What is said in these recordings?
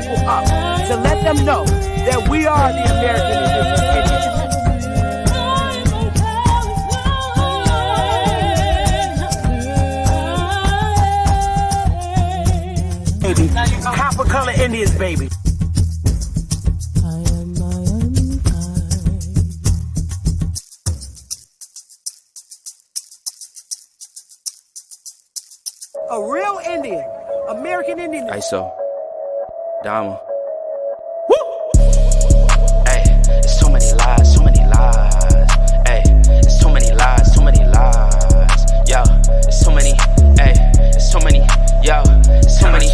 people up to let them know that we are the American Indians. Baby. Copper color Indians, baby. A real Indian, American Indian. ISO, Dama. Woo! Hey, it's so many lies, so many lies. Hey, it's so many lies, so many lies. Yo, it's so many. Hey, it's so many. Yo, it's so many.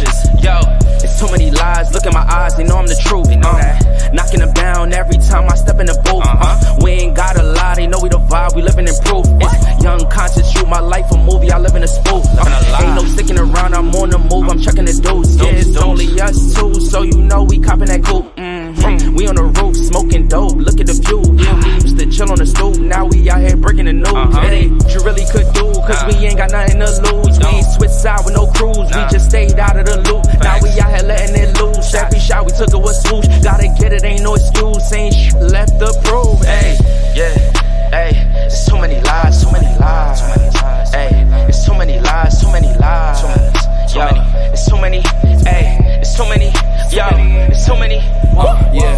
Yo, it's so many lies. Look in my eyes, they know I'm the truth. They know that. Knocking them down every time I step in the booth. We ain't got a lie, they know we the vibe, we living in proof. It's young conscious, shoot my life a movie, I live in a spoof. Ain't no sticking around, I'm on the move, I'm checking the dudes. Yeah, it's only us two, so you know we copping that coupe. We on the roof, smoking dope, look at the view. Yeah, we used to chill on the stoop, now we out here breaking the news. It ain't what you really could do, cause we ain't got nothing to lose. We ain't switch side with no cruise, we just stayed out of the loop. Now we out here letting it loose, every shot we took it was swoosh. Gotta get it, ain't no excuse, ain't left to prove. Hey, yeah, hey, there's so many lies, so many lies. Hey, there's so many lies, so many lies. Yo, there's so many, hey, there's so many, yo, there's so many. Yeah,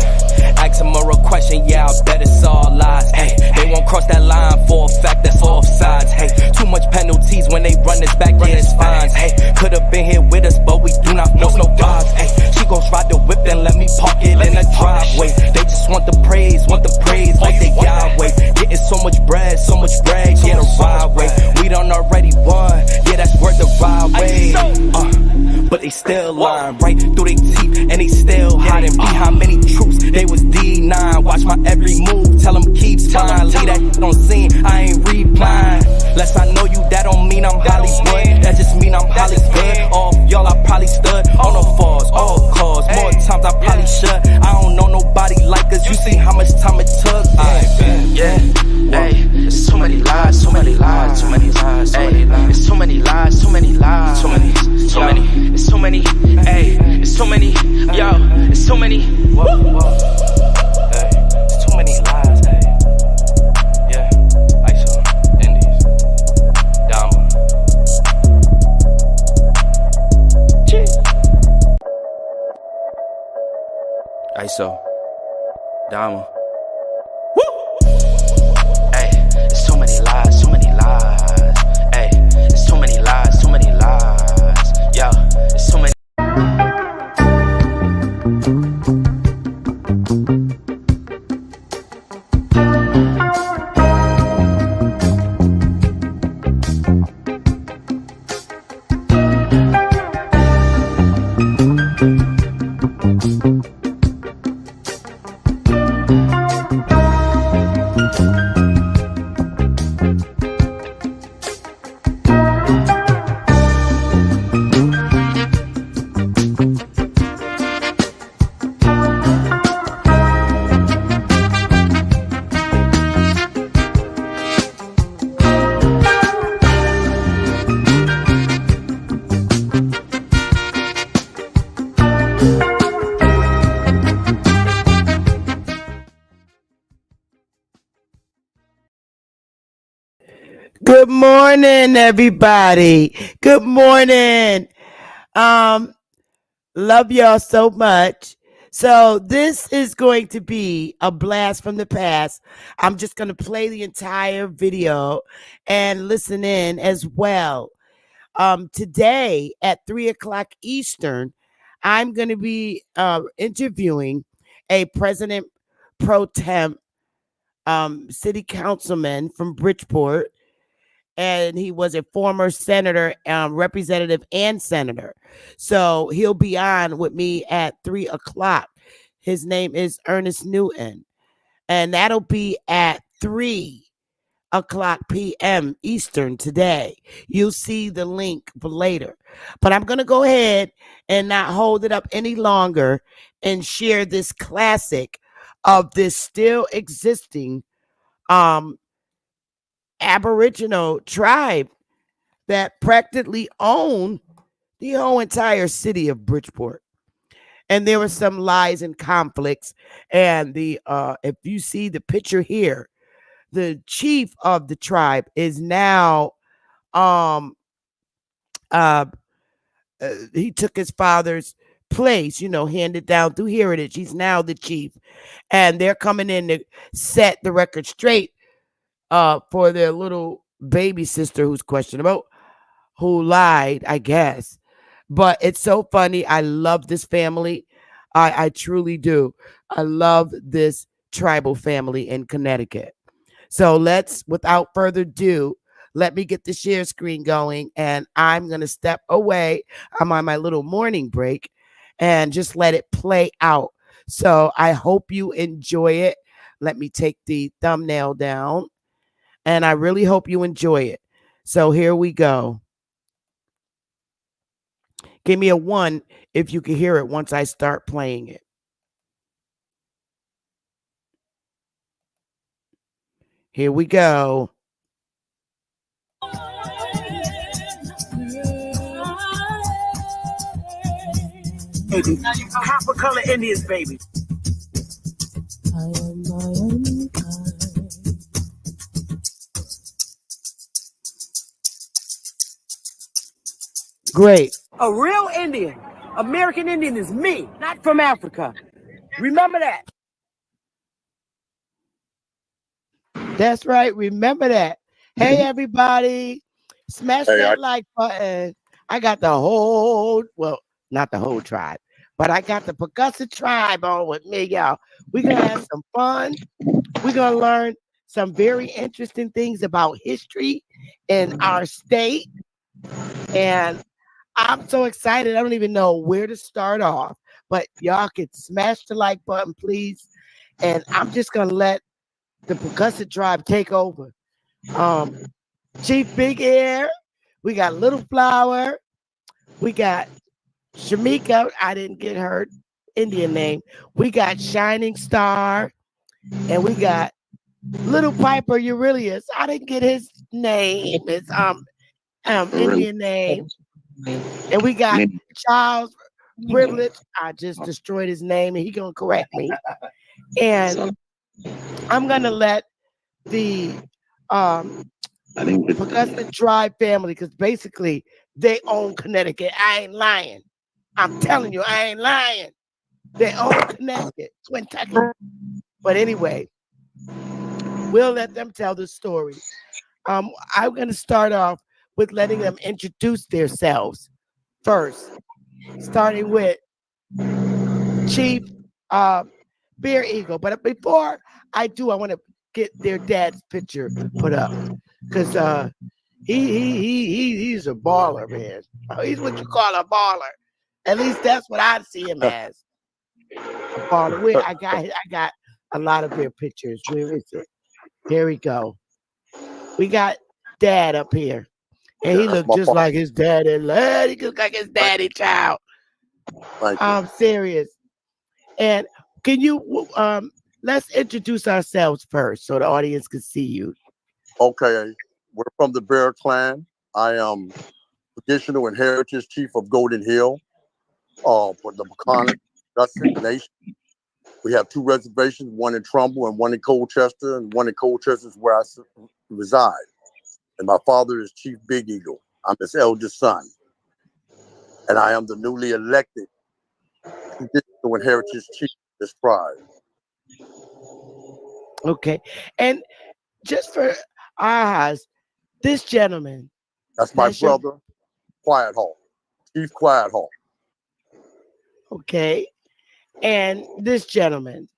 ask a moral question, yeah, I bet it's all lies. Hey, they won't cross that line for a fact that's offsides. Hey, too much penalties when they run this back, yeah, it's fines. Hey, could've been here with us, but we do not force no vibes. Hey, she gon' ride the whip and let me park it in the driveway. They just want the praise like they Yahweh. Getting so much bread, yeah, the ride way. We done already won, yeah, that's worth the ride way. But they still lying right through their teeth, and they still hiding behind many troops. They was D9, watch my every move, tell them keep trying. Leave that shit on scene, I ain't replying. Less I know you, that don't mean I'm Hollywood. That just mean I'm Hollywood. All y'all I probably stood on no falls, all cause. More times I probably should. I don't know nobody like us. You see how much time it took. Yeah, hey, there's so many lies, so many lies, so many lies. Hey, there's so many lies, so many lies, so many, there's so many, hey, there's so many, yo, there's so many. Hey, there's too many lies, hey. Yeah, ISO, Indies, Dama. ISO, Dama. So many lies, so many lies. Hey, there's so many lies, so many lies. Yo, there's so many. Good morning, everybody. Good morning. Love y'all so much. So this is going to be a blast from the past. I'm just going to play the entire video and listen in as well. Today at 3:00 Eastern, I'm going to be interviewing a president pro tem city councilman from Bridgeport. And he was a former senator, representative, and senator. So he'll be on with me at 3:00. His name is Ernest Newton. And that'll be at 3:00 p.m. Eastern today. You'll see the link for later. But I'm going to go ahead and not hold it up any longer and share this classic of this still existing Aboriginal tribe that practically own the whole entire city of Bridgeport. and there were some lies and conflicts. And the if you see the picture here, the chief of the tribe is now um uh he took his father's place, handed down through heritage. He's now the chief, and they're coming in to set the record straight for their little baby sister who's questionable, who lied, I guess. But it's so funny. I love this family. I truly do. I love this tribal family in Connecticut. So without further ado, let me get the share screen going, and I'm going to step away. I'm on my little morning break and just let it play out. So I hope you enjoy it. Let me take the thumbnail down, and I really hope you enjoy it. So here we go. Give me a 1 if you can hear it once I start playing it. Here we go. Copper color Indians, baby. Great. A real Indian, American Indian, is me, not from Africa. Remember that. That's right. Remember that. Hey, everybody. Smash that like button. I got the whole, well, not the whole tribe, but I got the Paugussett tribe on with me, y'all. We're going to have some fun. We're going to learn some very interesting things about history in our state. And I'm so excited. I don't even know where to start off, but y'all can smash the like button, please. And I'm just going to let the Paugussett tribe take over. Chief Big Ear, we got Little Flower, we got Shamika, I didn't get her Indian name. We got Shining Star, and we got Little Piper Aurelius. I didn't get his name, his Indian name. And we got Charles Privilege. I just destroyed his name, and he gonna correct me. And I'm gonna let the Paugussett tribe family, because basically they own Connecticut. I ain't lying. I'm telling you, I ain't lying. They own Connecticut, Kentucky. But anyway, we'll let them tell the story. I'm going to start off with letting them introduce themselves first, starting with Chief Bear Eagle. But before I do, I want to get their dad's picture put up, because he's a baller, man. He's what you call a baller. At least that's what I see him as. A baller. I got a lot of their pictures. Where is it? Here we go. We got Dad up here, and he looked just like his daddy. He looked like his daddy child. I'm serious. And can you let's introduce ourselves first so the audience can see you. Okay, we're from the Bear Clan. I am traditional and heritage chief of Golden Hill for the Paugussett Nation. We have 2 reservations, one in Trumbull and one in Colchester, and one in Colchester is where I reside. And my father is Chief Big Eagle. I'm his eldest son. And I am the newly elected traditional and heritage chief of this tribe. Okay. And just for our eyes, this gentleman. That's my brother, Quiet Hawk. Chief Quiet Hawk. Okay. And this gentleman.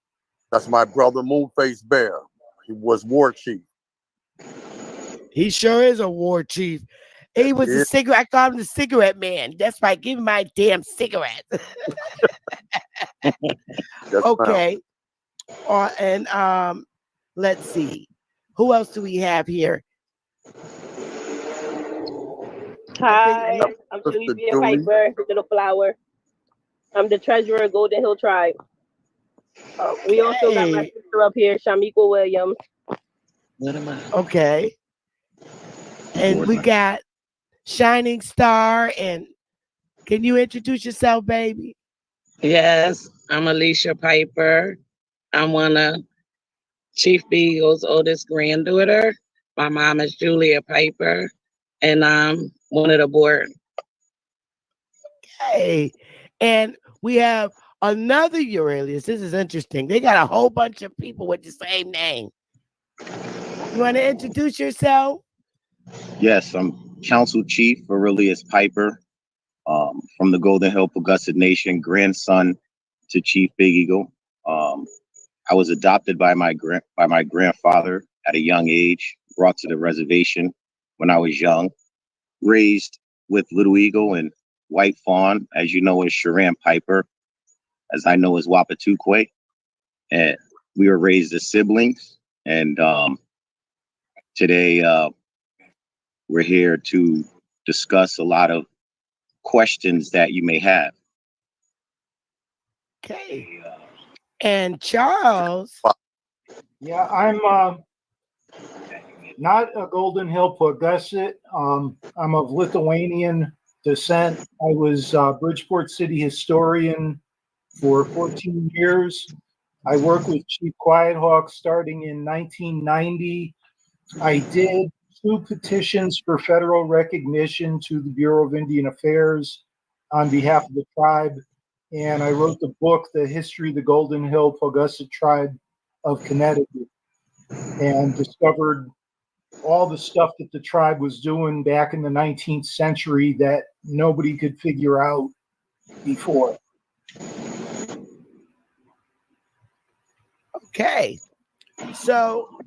That's my brother, Moonface Bear. He was war chief. He sure is a war chief. He was a cigarette. I call him the cigarette man. That's right. Give me my damn cigarette. Okay. And let's see. Who else do we have here? Hi, I'm Julie Piper, Little Flower. I'm the treasurer of Golden Hill Tribe. Okay. We also got my sister up here, Shamika Williams. Okay. And we got Shining Star. And can you introduce yourself, baby? Yes, I'm Alicia Piper. I'm one of Chief Beagle's oldest granddaughter. My mom is Julia Piper, and I'm one of the board. Hey, and we have another Euralius. This is interesting. They got a whole bunch of people with the same name. You want to introduce yourself? Yes, I'm Council Chief Aurelius Piper, from the Golden Hill Paugussett Nation, grandson to Chief Big Eagle. I was adopted by my grandfather at a young age, brought to the reservation when I was young, raised with Little Eagle and White Fawn, as you know, as Sharan Piper, as I know as Wapatukwe. And we were raised as siblings. And today we're here to discuss a lot of questions that you may have. Okay. And Charles. Yeah, I'm not a Golden Hill Paugussett. I'm of Lithuanian descent. I was Bridgeport City historian for 14 years. I worked with Chief Quiethawk starting in 1990. I did 2 petitions for federal recognition to the Bureau of Indian Affairs on behalf of the tribe. And I wrote the book, The History of the Golden Hill Paugussett Tribe of Connecticut, and discovered all the stuff that the tribe was doing back in the 19th century that nobody could figure out before. Okay. So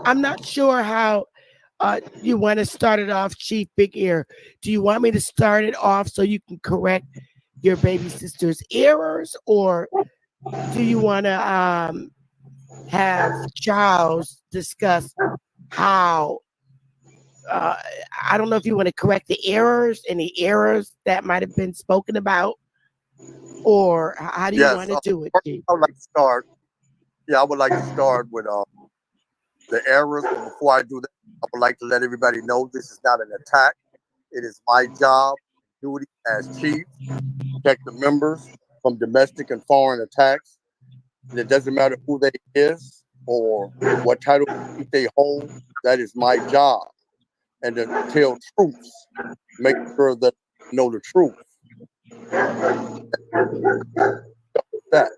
I'm not sure how you want to start it off, Chief Big Ear. Do you want me to start it off so you can correct your baby sister's errors, or do you want to have Charles discuss how, I don't know if you want to correct the errors, any errors that might have been spoken about, or how do you want to do it, Chief? I would like to start. Yeah, I would like to start with the errors. But before I do that, I would like to let everybody know this is not an attack. It is my job, duty as chief, to protect the members from domestic and foreign attacks. And it doesn't matter who they is or what title they hold. That is my job. And to tell truths, make sure that they know the truth. That.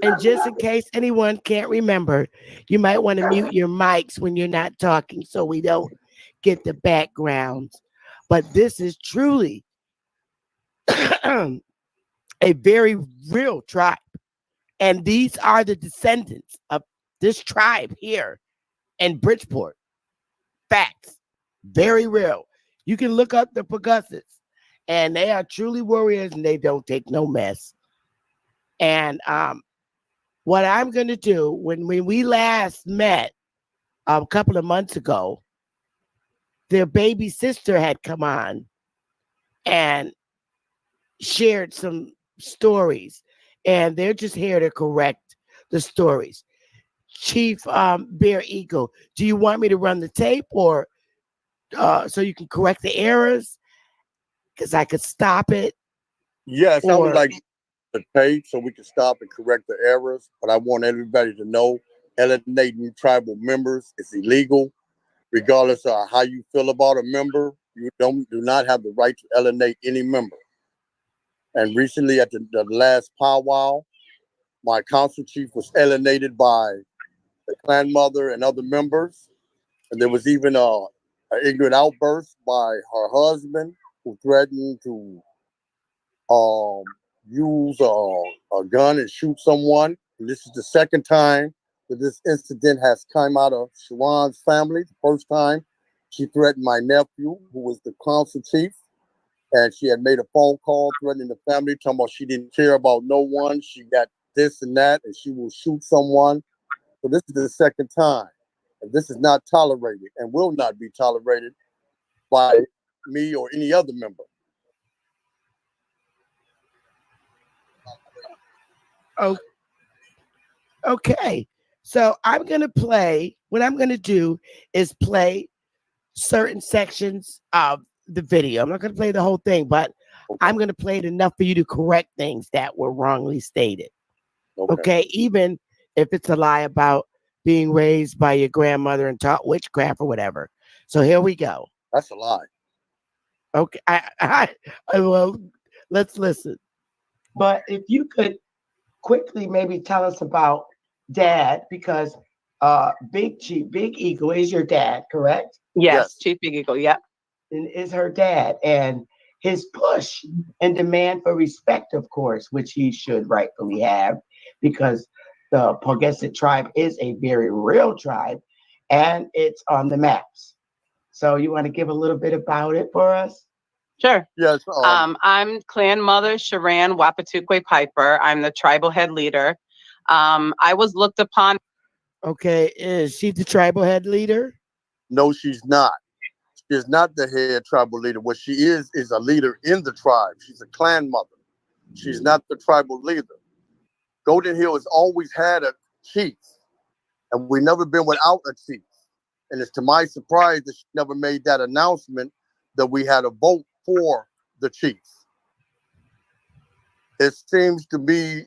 And just in case anyone can't remember, you might want to mute your mics when you're not talking so we don't get the backgrounds. But this is truly a very real tribe. And these are the descendants of this tribe here in Bridgeport. Facts. Very real. You can look up the Paugussets, and they are truly warriors, and they don't take no mess. And what I'm going to do, when we last met a couple of months ago, their baby sister had come on and shared some stories, and they're just here to correct the stories. Chief Bear Eagle, do you want me to run the tape, or so you can correct the errors? Because I could stop it. Yes, I would like the tape so we can stop and correct the errors. But I want everybody to know alienating tribal members is illegal. Regardless of how you feel about a member, you do not have the right to alienate any member. And recently at the last powwow, my council chief was alienated by the clan mother and other members. And there was even an ignorant outburst by her husband, who threatened to use a gun and shoot someone. And this is the second time that this incident has come out of Sharon's family. The first time, she threatened my nephew, who was the council chief, and she had made a phone call threatening the family, talking about she didn't care about no one. She got this and that, and she will shoot someone. So this is the second time. And this is not tolerated and will not be tolerated by me or any other member. Oh, okay. So I'm going to play, what I'm going to do is play certain sections of the video. I'm not going to play the whole thing, but I'm going to play it enough for you to correct things that were wrongly stated. Okay. Even if it's a lie about being raised by your grandmother and taught witchcraft or whatever. So here we go. That's a lie. Okay. Well, let's listen. But if you could quickly maybe tell us about Dad, because Big Eagle is your dad, correct? Yes, Chief Big Eagle. Yep. And is her dad, and his push and demand for respect, of course, which he should rightfully have, because the Paugussett tribe is a very real tribe, and it's on the maps. So you want to give a little bit about it for us? Sure. Yes. I'm Clan Mother Sharan Wapatukwe Piper. I'm the tribal head leader. I was looked upon. Okay, is she the tribal head leader? No, she's not. She is not the head tribal leader. What she is a leader in the tribe. She's a clan mother. She's not the tribal leader. Golden Hill has always had a chief, and we've never been without a chief. And it's to my surprise that she never made that announcement that we had a vote for the chief. It seems to be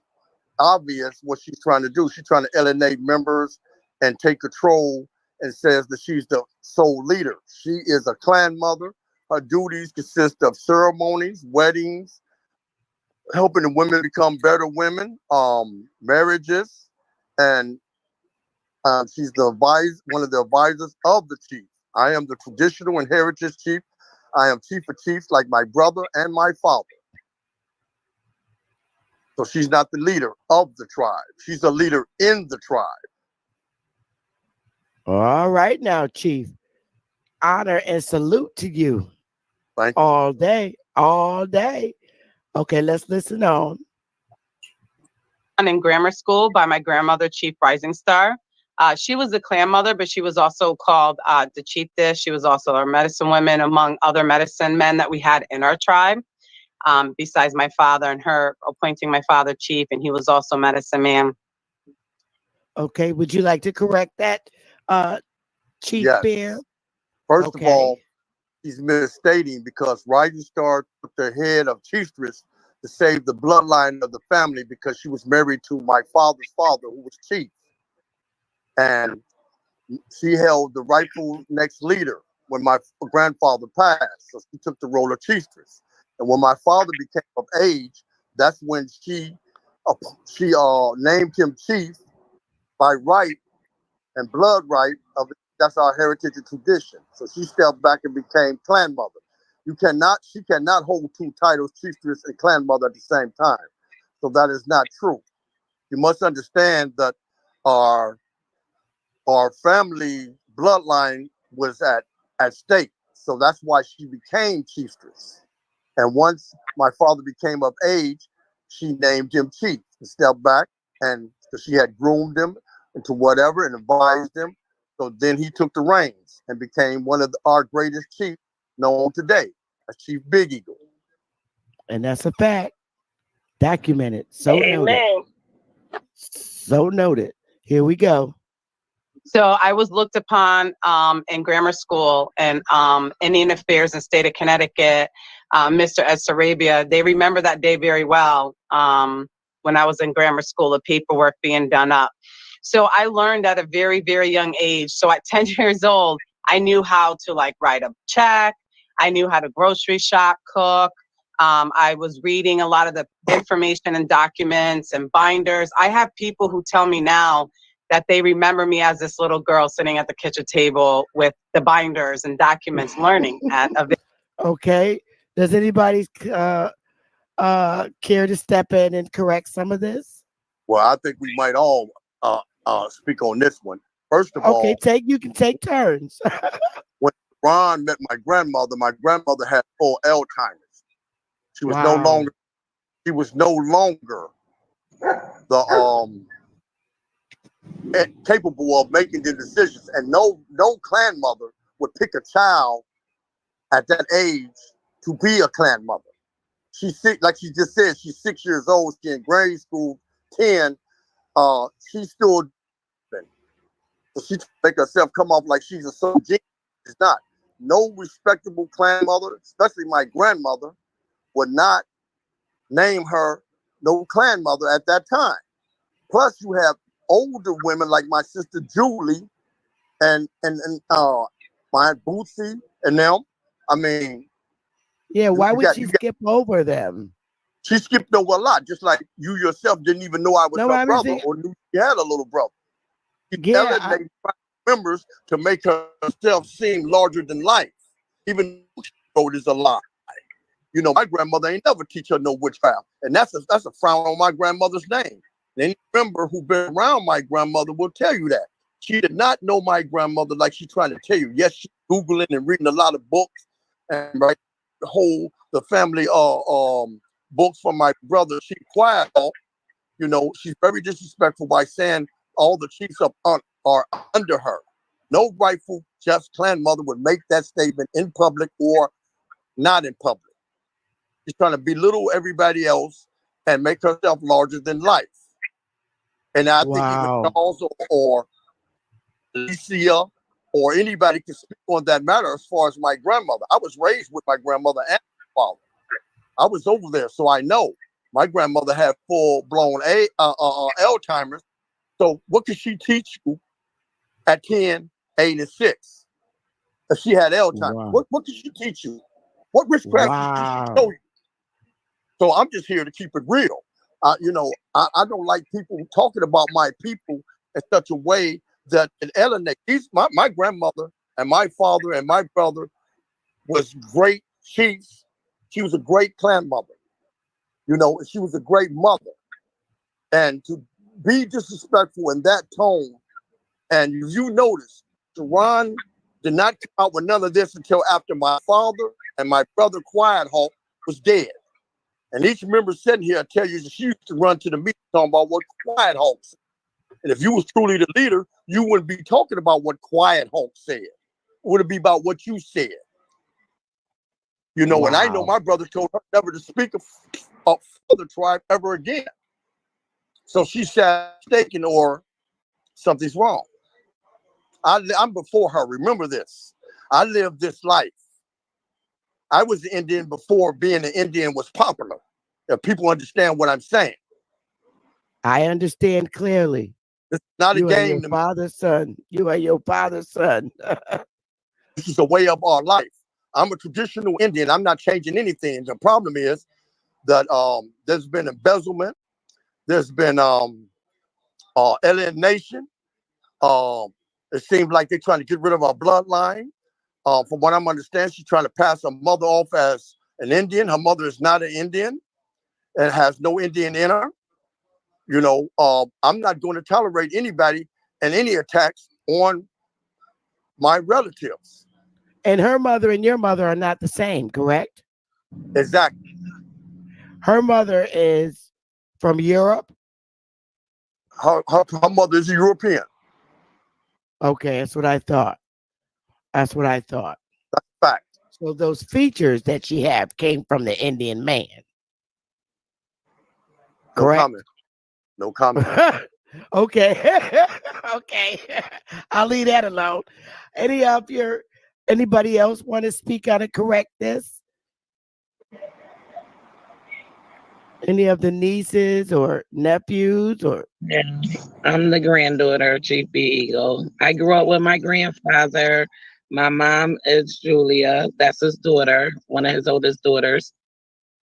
obvious what she's trying to do. She's trying to alienate members and take control, and says that she's the sole leader. She is a clan mother. Her duties consist of ceremonies, weddings, helping the women become better women, marriages, and she's one of the advisors of the chief. I am the traditional and heritage chief. I am chief of chiefs like my brother and my father. So she's not the leader of the tribe. She's a leader in the tribe. All right now, Chief. Honor and salute to you. Thank you. All day, all day. Okay, let's listen on. In grammar school by my grandmother, Chief Rising Star. She was the clan mother, but she was also called the chiefess. She was also our medicine woman, among other medicine men that we had in our tribe. Besides my father and her appointing my father chief, and he was also medicine man. Okay, would you like to correct that, Chief Bear? First of all, he's misstating, because Rising Star took the head of chiefstress to save the bloodline of the family, because she was married to my father's father, who was chief. And she held the rightful next leader when my grandfather passed. So she took the role of chiefstress. And when my father became of age, that's when she named him chief by right and blood right. That's our heritage and tradition. So she stepped back and became clan mother. She cannot hold two titles, chiefstress and clan mother, at the same time. So that is not true. You must understand that our family bloodline was at stake. So that's why she became chiefstress. And once my father became of age, she named him chief and stepped back, and so she had groomed him into whatever and advised him. So then he took the reins and became one of our greatest chiefs known today as Chief Big Eagle. And that's a fact. Documented. So noted. So noted. Here we go. So I was looked upon in grammar school and Indian Affairs in state of Connecticut, Mr. Ed Sarabia. They remember that day very well when I was in grammar school, the paperwork being done up. So I learned at a very, very young age. So at 10 years old, I knew how to write a check. I knew how to grocery shop, cook. I was reading a lot of the information and documents and binders. I have people who tell me now that they remember me as this little girl sitting at the kitchen table with the binders and documents learning at a. Okay. Does anybody care to step in and correct some of this? Well, I think we might all speak on this one. First of all, you can take turns. When Ron met my grandmother had full Alzheimer's. She was no longer the capable of making the decisions, and no clan mother would pick a child at that age to be a clan mother. She's sick, like she just said. She's 6 years old. She's in grade school, 10. She's still, so she make herself come off like she's a genius. She's not. No respectable clan mother, especially my grandmother, would not name her no clan mother at that time. Plus, you have older women like my sister Julie and my Aunt Bootsy and them. I mean, Yeah, why would she you got skip over them? she skipped over a lot, just like you yourself didn't even know I was No, her I was brother thinking, or knew she had a little brother. She yeah, alienated members to make herself seem larger than life, even though she wrote is a lie. You know, my grandmother ain't never teach her no witchcraft, and that's a frown on my grandmother's name. And any member who been around my grandmother will tell you that she did not know my grandmother like she's trying to tell you. Yes, she's googling and reading a lot of books, and right, the family books from my brother. She quiet. You know, she's very disrespectful by saying all the chiefs are under her. No rightful just clan mother would make that statement in public or not in public. She's trying to belittle everybody else and make herself larger than life. And I think either wow. Charles or Alicia or anybody can speak on that matter as far as my grandmother. I was raised with my grandmother and my father. I was over there, so I know. My grandmother had full-blown Alzheimer's. So what could she teach you at 10, 8, and 6 if she had Alzheimer's? Wow. What could she teach you? What witchcraft could she show Wow. you? So I'm just here to keep it real. You know, I don't like people talking about my people in such a way that it alienates. My grandmother and my father and my brother was great chiefs. She was a great clan mother. You know, she was a great mother. And to be disrespectful in that tone, and you notice, Sharon did not come out with none of this until after my father and my brother Quiet Hawk was dead. And each member sitting here tell you that she used to run to the meeting talking about what Quiet Hawk said. And if you was truly the leader, you wouldn't be talking about what Quiet Hawk said. It would be about what you said. You know, and I know Wow. my brother told her never to speak of the tribe ever again. So she said mistaken or something's wrong. I'm before her. Remember this. I lived this life. I was an Indian before being an Indian was popular. If people understand what I'm saying. I understand clearly. It's not a You are your game to me. father's son. You are your father's son. This is a way of our life. I'm a traditional Indian. I'm not changing anything. The problem is that there's been embezzlement. There's been alienation. It seems like they're trying to get rid of our bloodline. From what I'm understanding, she's trying to pass her mother off as an Indian. Her mother is not an Indian and has no Indian in her. You know, I'm not going to tolerate anybody and any attacks on my relatives. And her mother and your mother are not the same, correct? Exactly. Her mother is from Europe. Her mother is a European. Okay, that's what I thought. That's what I thought. That's a fact. So those features that she had came from the Indian man. No Correct? comment. No comment. Okay. Okay. I'll leave that alone. Anybody else want to speak on and correct this? Any of the nieces or nephews or Yeah, I'm the granddaughter of Chief B. Eagle. I grew up with my grandfather. My mom is Julia. That's his daughter, one of his oldest daughters.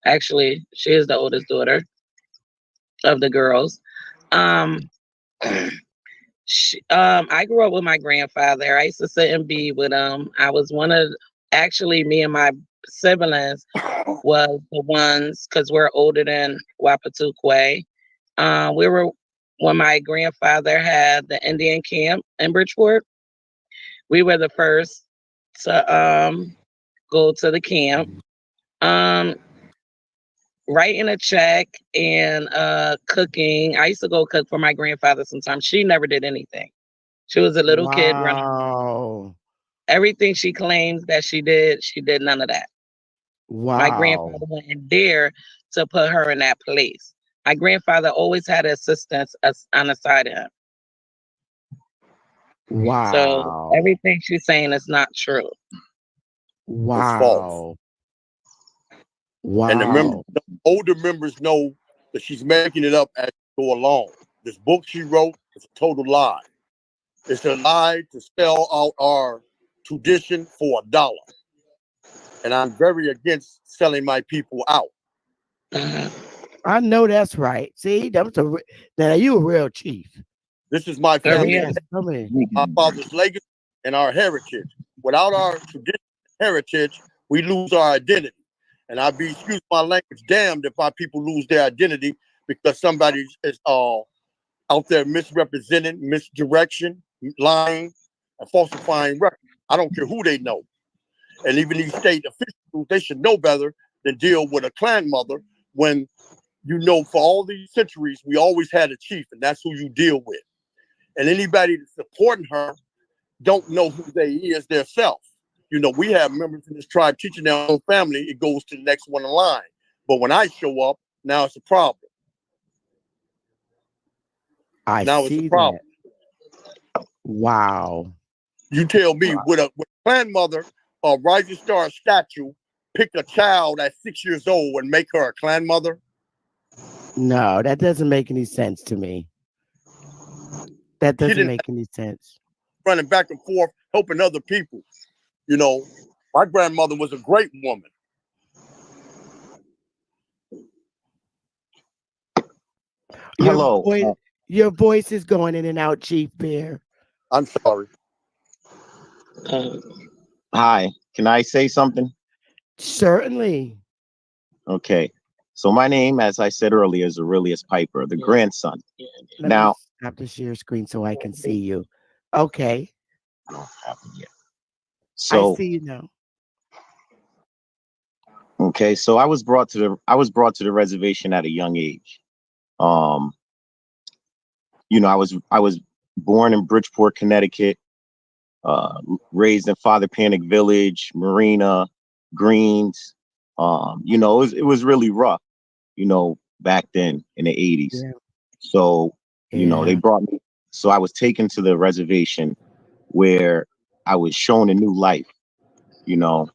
Actually, she is the oldest daughter of the girls. Um, I grew up with my grandfather. I used to sit and be with him. I was actually, me and my siblings was the ones, because we're older than Wapatukwe. We were, when my grandfather had the Indian camp in Bridgeport, we were the first to go to the camp. Writing a check and cooking. I used to go cook for my grandfather sometimes. She never did anything. She was a little kid running. wow. Everything she claims that she did none of that. My grandfather Wow. went in there to put her in that place. My grandfather always had assistants on the side of him. So Wow. everything she's saying is not true. It's false. Wow. And Wow. the older members know that she's making it up as she go along. This book she wrote is a total lie. It's a lie to sell out our tradition for $1. And I'm very against selling my people out. Uh-huh. I know that's right. See, now you a real chief. This is my Very family, good. Yes, come in. our father's legacy, and our heritage. Without our tradition and heritage, we lose our identity. And I'd be, excuse my language, damned if our people lose their identity because somebody is out there misrepresenting, misdirection, lying, and falsifying records. I don't care who they know. And even these state officials, they should know better than deal with a clan mother when you know for all these centuries, we always had a chief, and that's who you deal with. And anybody that's supporting her don't know who they is their self. You know, we have members in this tribe teaching their own family, it goes to the next one in line. But when I show up, now it's a problem. Now it's a see problem. that. Wow. You tell me, with a clan mother, a rising star statue, pick a child at 6 years old and make her a clan mother? No, that doesn't make any sense to me. That She doesn't didn't make any sense. running back and forth, helping other people. You know, my grandmother was a great woman. Hello. Your voice is going in and out, Chief Bear. I'm sorry. Hi. Can I say something? Certainly. Okay. So my name, as I said earlier, is Aurelius Piper, the grandson. Let Now, me stop the share screen so I can see you. Okay. so I see you now. okay, so I was brought to the reservation at a young age. You know, I was born in Bridgeport, Connecticut, raised in Father Panic Village, Marina, Greens. You know, it was really rough, you know, back then in the 80s. Yeah. So, you know, they brought me, so I was taken to the reservation where I was shown a new life, you know.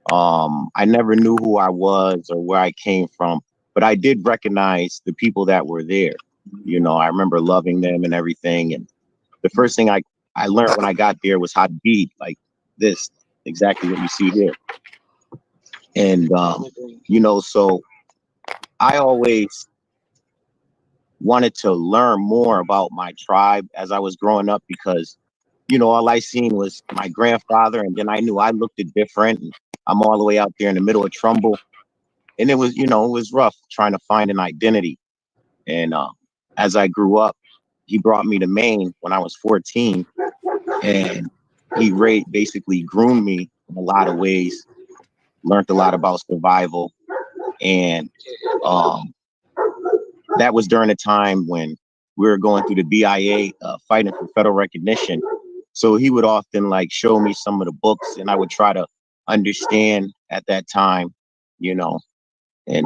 I never knew who I was or where I came from, but I did recognize the people that were there. You know, I remember loving them and everything. And the first thing I learned when I got there was how to be like this, exactly what you see here. And, you know, so I always wanted to learn more about my tribe as I was growing up because, you know, all I seen was my grandfather. And then I knew I looked different. And I'm all the way out there in the middle of Trumbull. And it was, you know, it was rough trying to find an identity. And as I grew up, he brought me to Maine when I was 14, and he basically groomed me in a lot of ways, learned a lot about survival. And that was during a time when we were going through the BIA, fighting for federal recognition. So he would often like show me some of the books and I would try to understand at that time, you know, and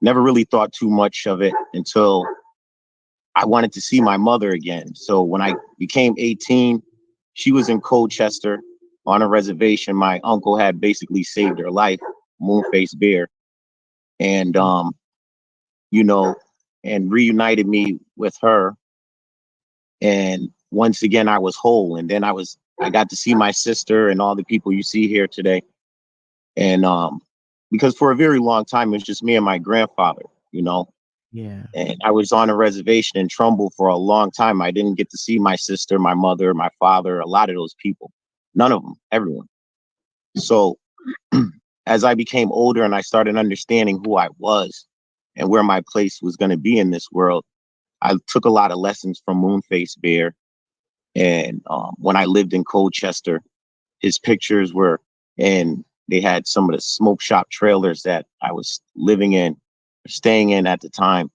never really thought too much of it until I wanted to see my mother again. So when I became 18, she was in Colchester on a reservation. My uncle had basically saved her life, Moonface Bear, and you know, and reunited me with her. And once again, I was whole. And then I got to see my sister and all the people you see here today. And because for a very long time, it was just me and my grandfather, you know. Yeah. And I was on a reservation in Trumbull for a long time. I didn't get to see my sister, my mother, my father, a lot of those people. None of them, everyone. So as I became older and I started understanding who I was and where my place was going to be in this world, I took a lot of lessons from Moonface Bear. And when I lived in Colchester, his pictures were, and they had some of the smoke shop trailers that I was living in, staying in at the time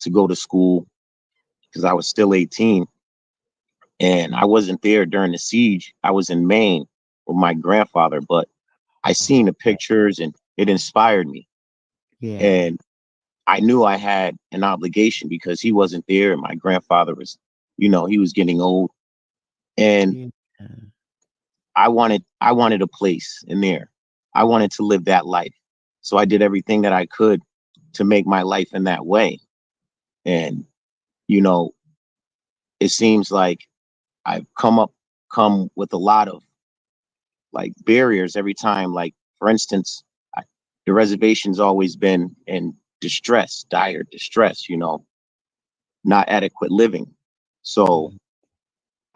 to go to school because I was still 18. And I wasn't there during the siege. I was in Maine with my grandfather, but I seen the pictures and it inspired me. Yeah. And I knew I had an obligation because he wasn't there and my grandfather was, you know, he was getting old. And Yeah. I wanted a place in there. I wanted to live that life. So I did everything that I could to make my life in that way. And, you know, it seems like I've come with a lot of like barriers every time. Like, for instance, the reservation's always been in distress, dire distress, you know, not adequate living. So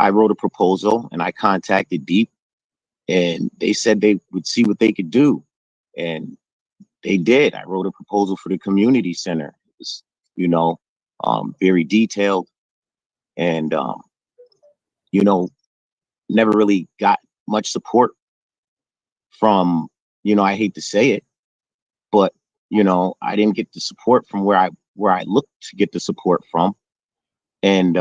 I wrote a proposal and I contacted Deep, and they said they would see what they could do. And they did. I wrote a proposal for the community center. It was, you know, very detailed, and, you know, never really got much support from, you know, I hate to say it, but, you know, I didn't get the support from where I looked to get the support from. And,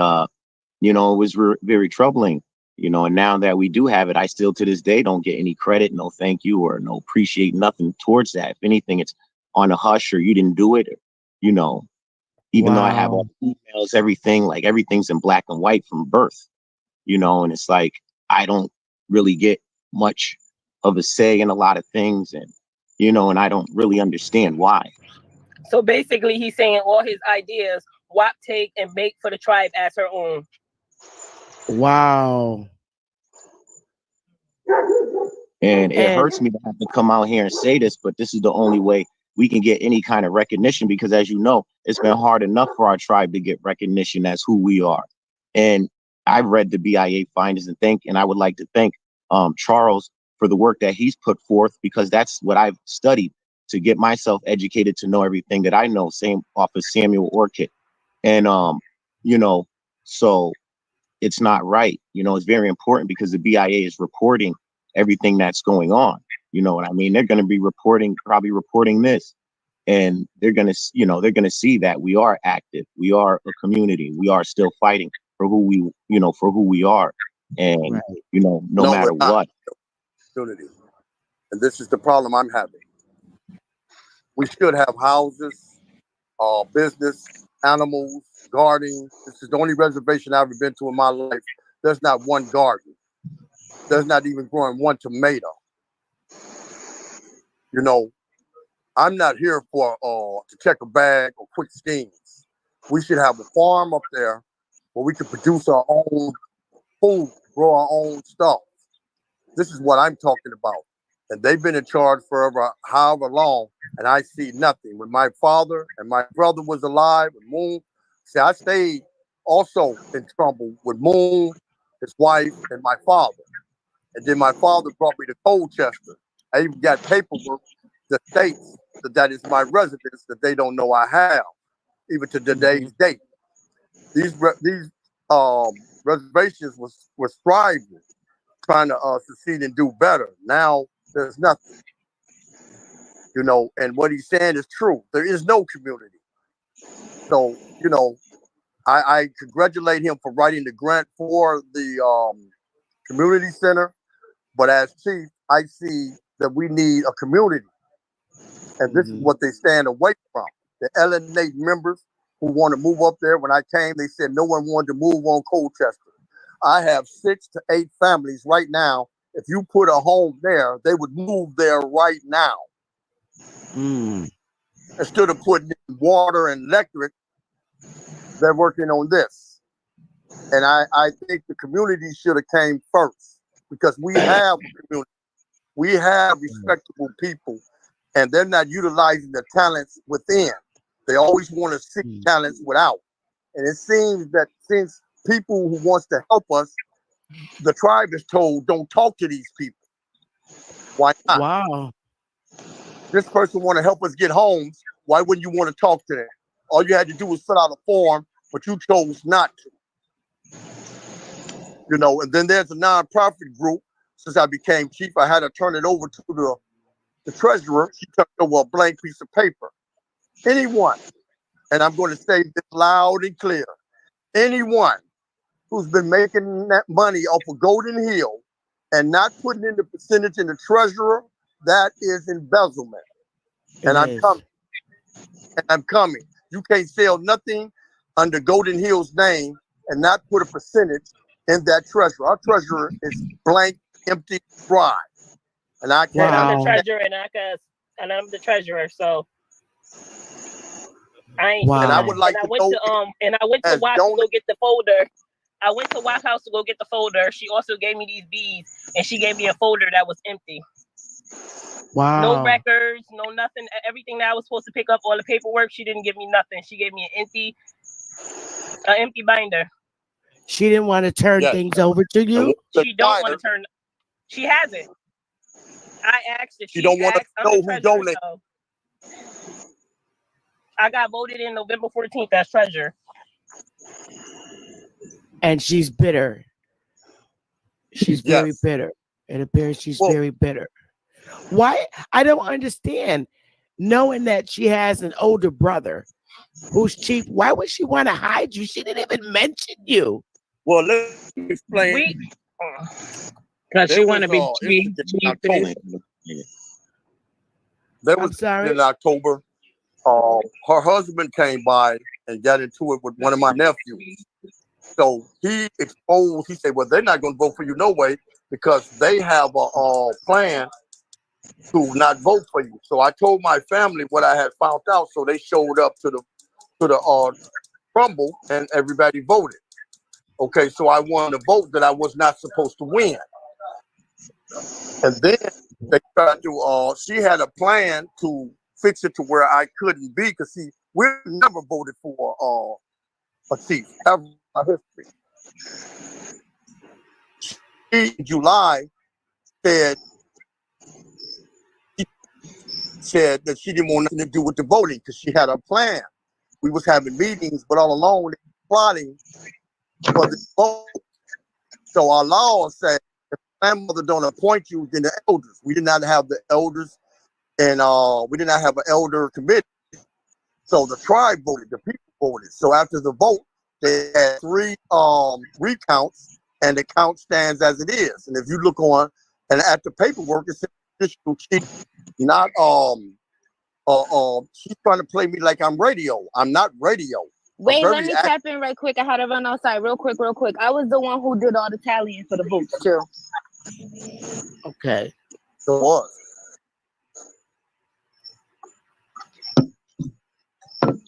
you know, it was very troubling, you know, and now that we do have it, I still to this day don't get any credit, no thank you, or no appreciate nothing towards that. If anything, it's on a hush, or you didn't do it, or, you know, even though I have all the emails, everything, like everything's in black and white from birth, you know, and it's like, I don't really get much of a say in a lot of things, and, you know, and I don't really understand why. So basically, he's saying all his ideas, WAP take and make for the tribe as her own. Wow. And it hurts me to have to come out here and say this, but this is the only way we can get any kind of recognition, because as you know, it's been hard enough for our tribe to get recognition as who we are. And I've read the BIA findings, and I would like to thank Charles for the work that he's put forth, because that's what I've studied to get myself educated to know everything that I know, same off of Samuel Orchid. And, you know, so it's not right. You know, it's very important because the BIA is reporting everything that's going on. You know what I mean? They're going to be probably reporting this, and they're going to, you know, they're going to see that we are active. We are a community. We are still fighting for who we, you know, for who we are. And, Right. you know, no matter what. Community. And this is the problem I'm having. We should have houses, business, animals, gardening. This is the only reservation I've ever been to in my life. There's not one garden. There's not even growing one tomato. You know, I'm not here for to check a bag or quick schemes. We should have a farm up there where we can produce our own food, grow our own stuff. This is what I'm talking about. And they've been in charge forever, however long, and I see nothing. When my father and my brother was alive, with Moon, see, I stayed also in trouble with Moon, his wife, and my father. And then my father brought me to Colchester. I even got paperwork that states that is my residence that they don't know I have, even to today's date. These reservations were striving, trying to succeed and do better. Now there's nothing, you know. And what he's saying is true. There is no community. So, you know, I congratulate him for writing the grant for the community center. But as chief, I see that we need a community. And this is what they stand away from. The alienate members who want to move up there. When I came, they said no one wanted to move on Colchester. I have 6 to 8 families right now. If you put a home there, they would move there right now. Instead of putting in water and electric, they're working on this. And I think the community should have came first, because we have a community. We have respectable people, and they're not utilizing the talents within. They always want to seek talents without. And it seems that since people who wants to help us, the tribe is told, don't talk to these people. Why not? Wow. This person want to help us get homes. Why wouldn't you want to talk to them? All you had to do was fill out a form, but you chose not to. You know, and then there's a nonprofit group. Since I became chief, I had to turn it over to the treasurer. She turned over a blank piece of paper. Anyone, and I'm going to say this loud and clear, anyone who's been making that money off of Golden Hill and not putting in the percentage in the treasurer, that is embezzlement. And I'm coming. And I'm coming. You can't sell nothing under Golden Hill's name and not put a percentage in that treasurer. Our treasurer is blank, empty, dry. and I And I'm the Wow. treasurer, and I'm the treasurer. So I ain't. And I Wow. would like to know And I went to as WAP to go donate. get the folder. I went to WAP House to go get the folder. She also gave me these beads, and she gave me a folder that was empty. No Wow. records, no nothing. Everything that I was supposed to pick up, all the paperwork, she didn't give me nothing. She gave me an empty binder. She didn't want to turn Yes. things over to And you. what's She don't want to turn. She hasn't. I asked her. She don't want to asked, I'm know the who treasurer, donated. so I got voted in November 14th as treasurer. And she's bitter. She's very Yes. bitter. It appears she's Well, very bitter. Why? I don't understand. Knowing that she has an older brother who's chief, why would she want to hide you? She didn't even mention you. well, let me explain. Because she There want to was be chief. incident in October. There I'm was sorry. in October. Her husband came by and got into it with one of my nephews. So he exposed. He said, "Well, they're not going to vote for you no way because they have a plan to not vote for you." So I told my family what I had found out. So they showed up to the crumble and everybody voted. Okay, so I won a vote that I was not supposed to win. And then they tried to. She had a plan to fix it to where I couldn't be because see, we never voted for a chief ever in our history. She, in July, said that she didn't want nothing to do with the voting because she had a plan. We was having meetings, but all along they were plotting for the vote. So our law said if grandmother don't appoint you, then the elders. We did not have the elders, and we did not have an elder committee. So the tribe voted, the people voted. So after the vote, they had 3 recounts, and the count stands as it is. And if you look on and at the paperwork, it says district chief, not she's trying to play me like I'm radio. I'm not radio. Wait, let me tap in right quick. I had to run outside real quick. I was the one who did all the tallying for the votes too. Okay. So it was.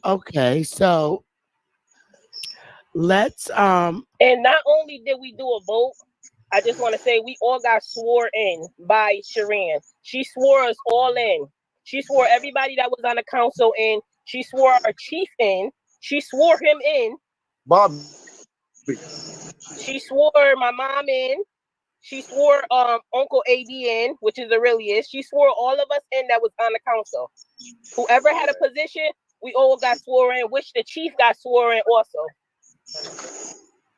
Okay. So let's And not only did we do a vote, I just want to say we all got swore in by Sharon. She swore us all in. She swore everybody that was on the council in. She swore our chief in. She swore him in. Bob. She swore my mom in. She swore Uncle AD in, which is Aurelius. She swore all of us in that was on the council. Whoever had a position, we all got sworn in, which the chief got sworn in also.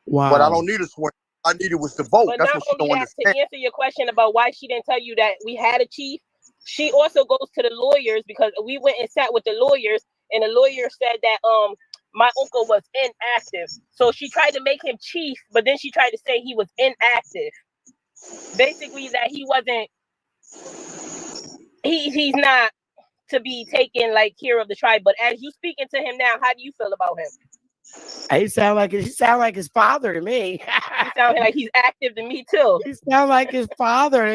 Wow. But I don't need a swear. I needed was to vote. But that's not what she don't only that, understand. to answer your question about why she didn't tell you that we had a chief, she also goes to the lawyers because we went and sat with the lawyers, and the lawyer said that my uncle was inactive. So she tried to make him chief, but then she tried to say he was inactive. Basically, that he wasn't. He's not to be taken like care of the tribe. But as you speaking to him now, how do you feel about him? He sound like his father to me. He sounds like he's active to me too. He sound like his father.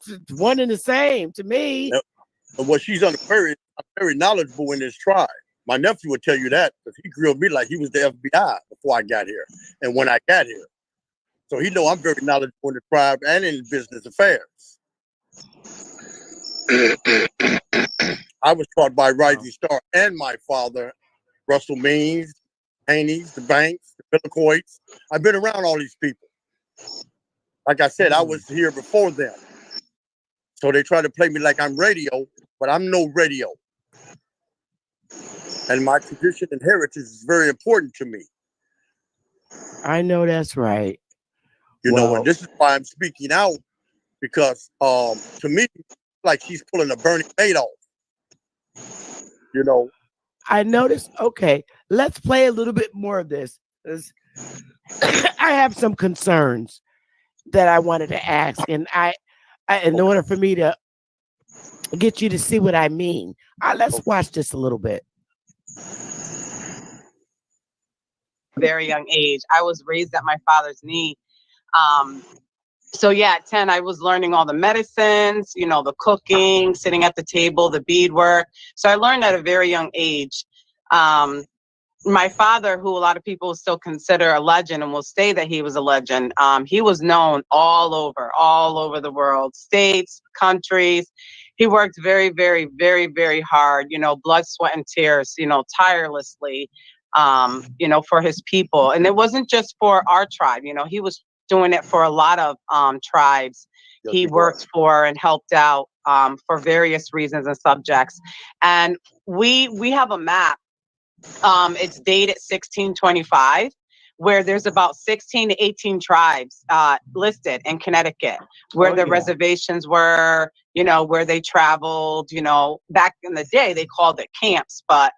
It's one and the same to me. Well, she's very knowledgeable in this tribe. My nephew would tell you that because he grilled me like he was the FBI before I got here and when I got here. So he know I'm very knowledgeable in the tribe and in business affairs. I was taught by Rising Star and my father, Russell Means, Haney's, the Banks, the Billicoits. I've been around all these people. Like I said, I was here before them. So they try to play me like I'm radio, but I'm no radio. And my tradition and heritage is very important to me. I know that's right. You know, and this is why I'm speaking out, because to me, like she's pulling a Bernie Madoff. You know. I noticed. Okay, let's play a little bit more of this. I have some concerns that I wanted to ask, and I in order for me to get you to see what I mean, let's watch this a little bit. Very young age. I was raised at my father's knee. So yeah, at 10, I was learning all the medicines, you know, the cooking, sitting at the table, the beadwork. So I learned at a very young age. My father, who a lot of people still consider a legend and will say that he was a legend, he was known all over the world, states, countries. He worked very, very, very, very hard, you know, blood, sweat, and tears, you know, tirelessly, you know, for his people. And it wasn't just for our tribe, you know, he was doing it for a lot of tribes he worked for and helped out for various reasons and subjects. And we have a map. It's dated 1625, where there's about 16 to 18 tribes listed in Connecticut, where the reservations were, you know, where they traveled, you know, back in the day, they called it camps. But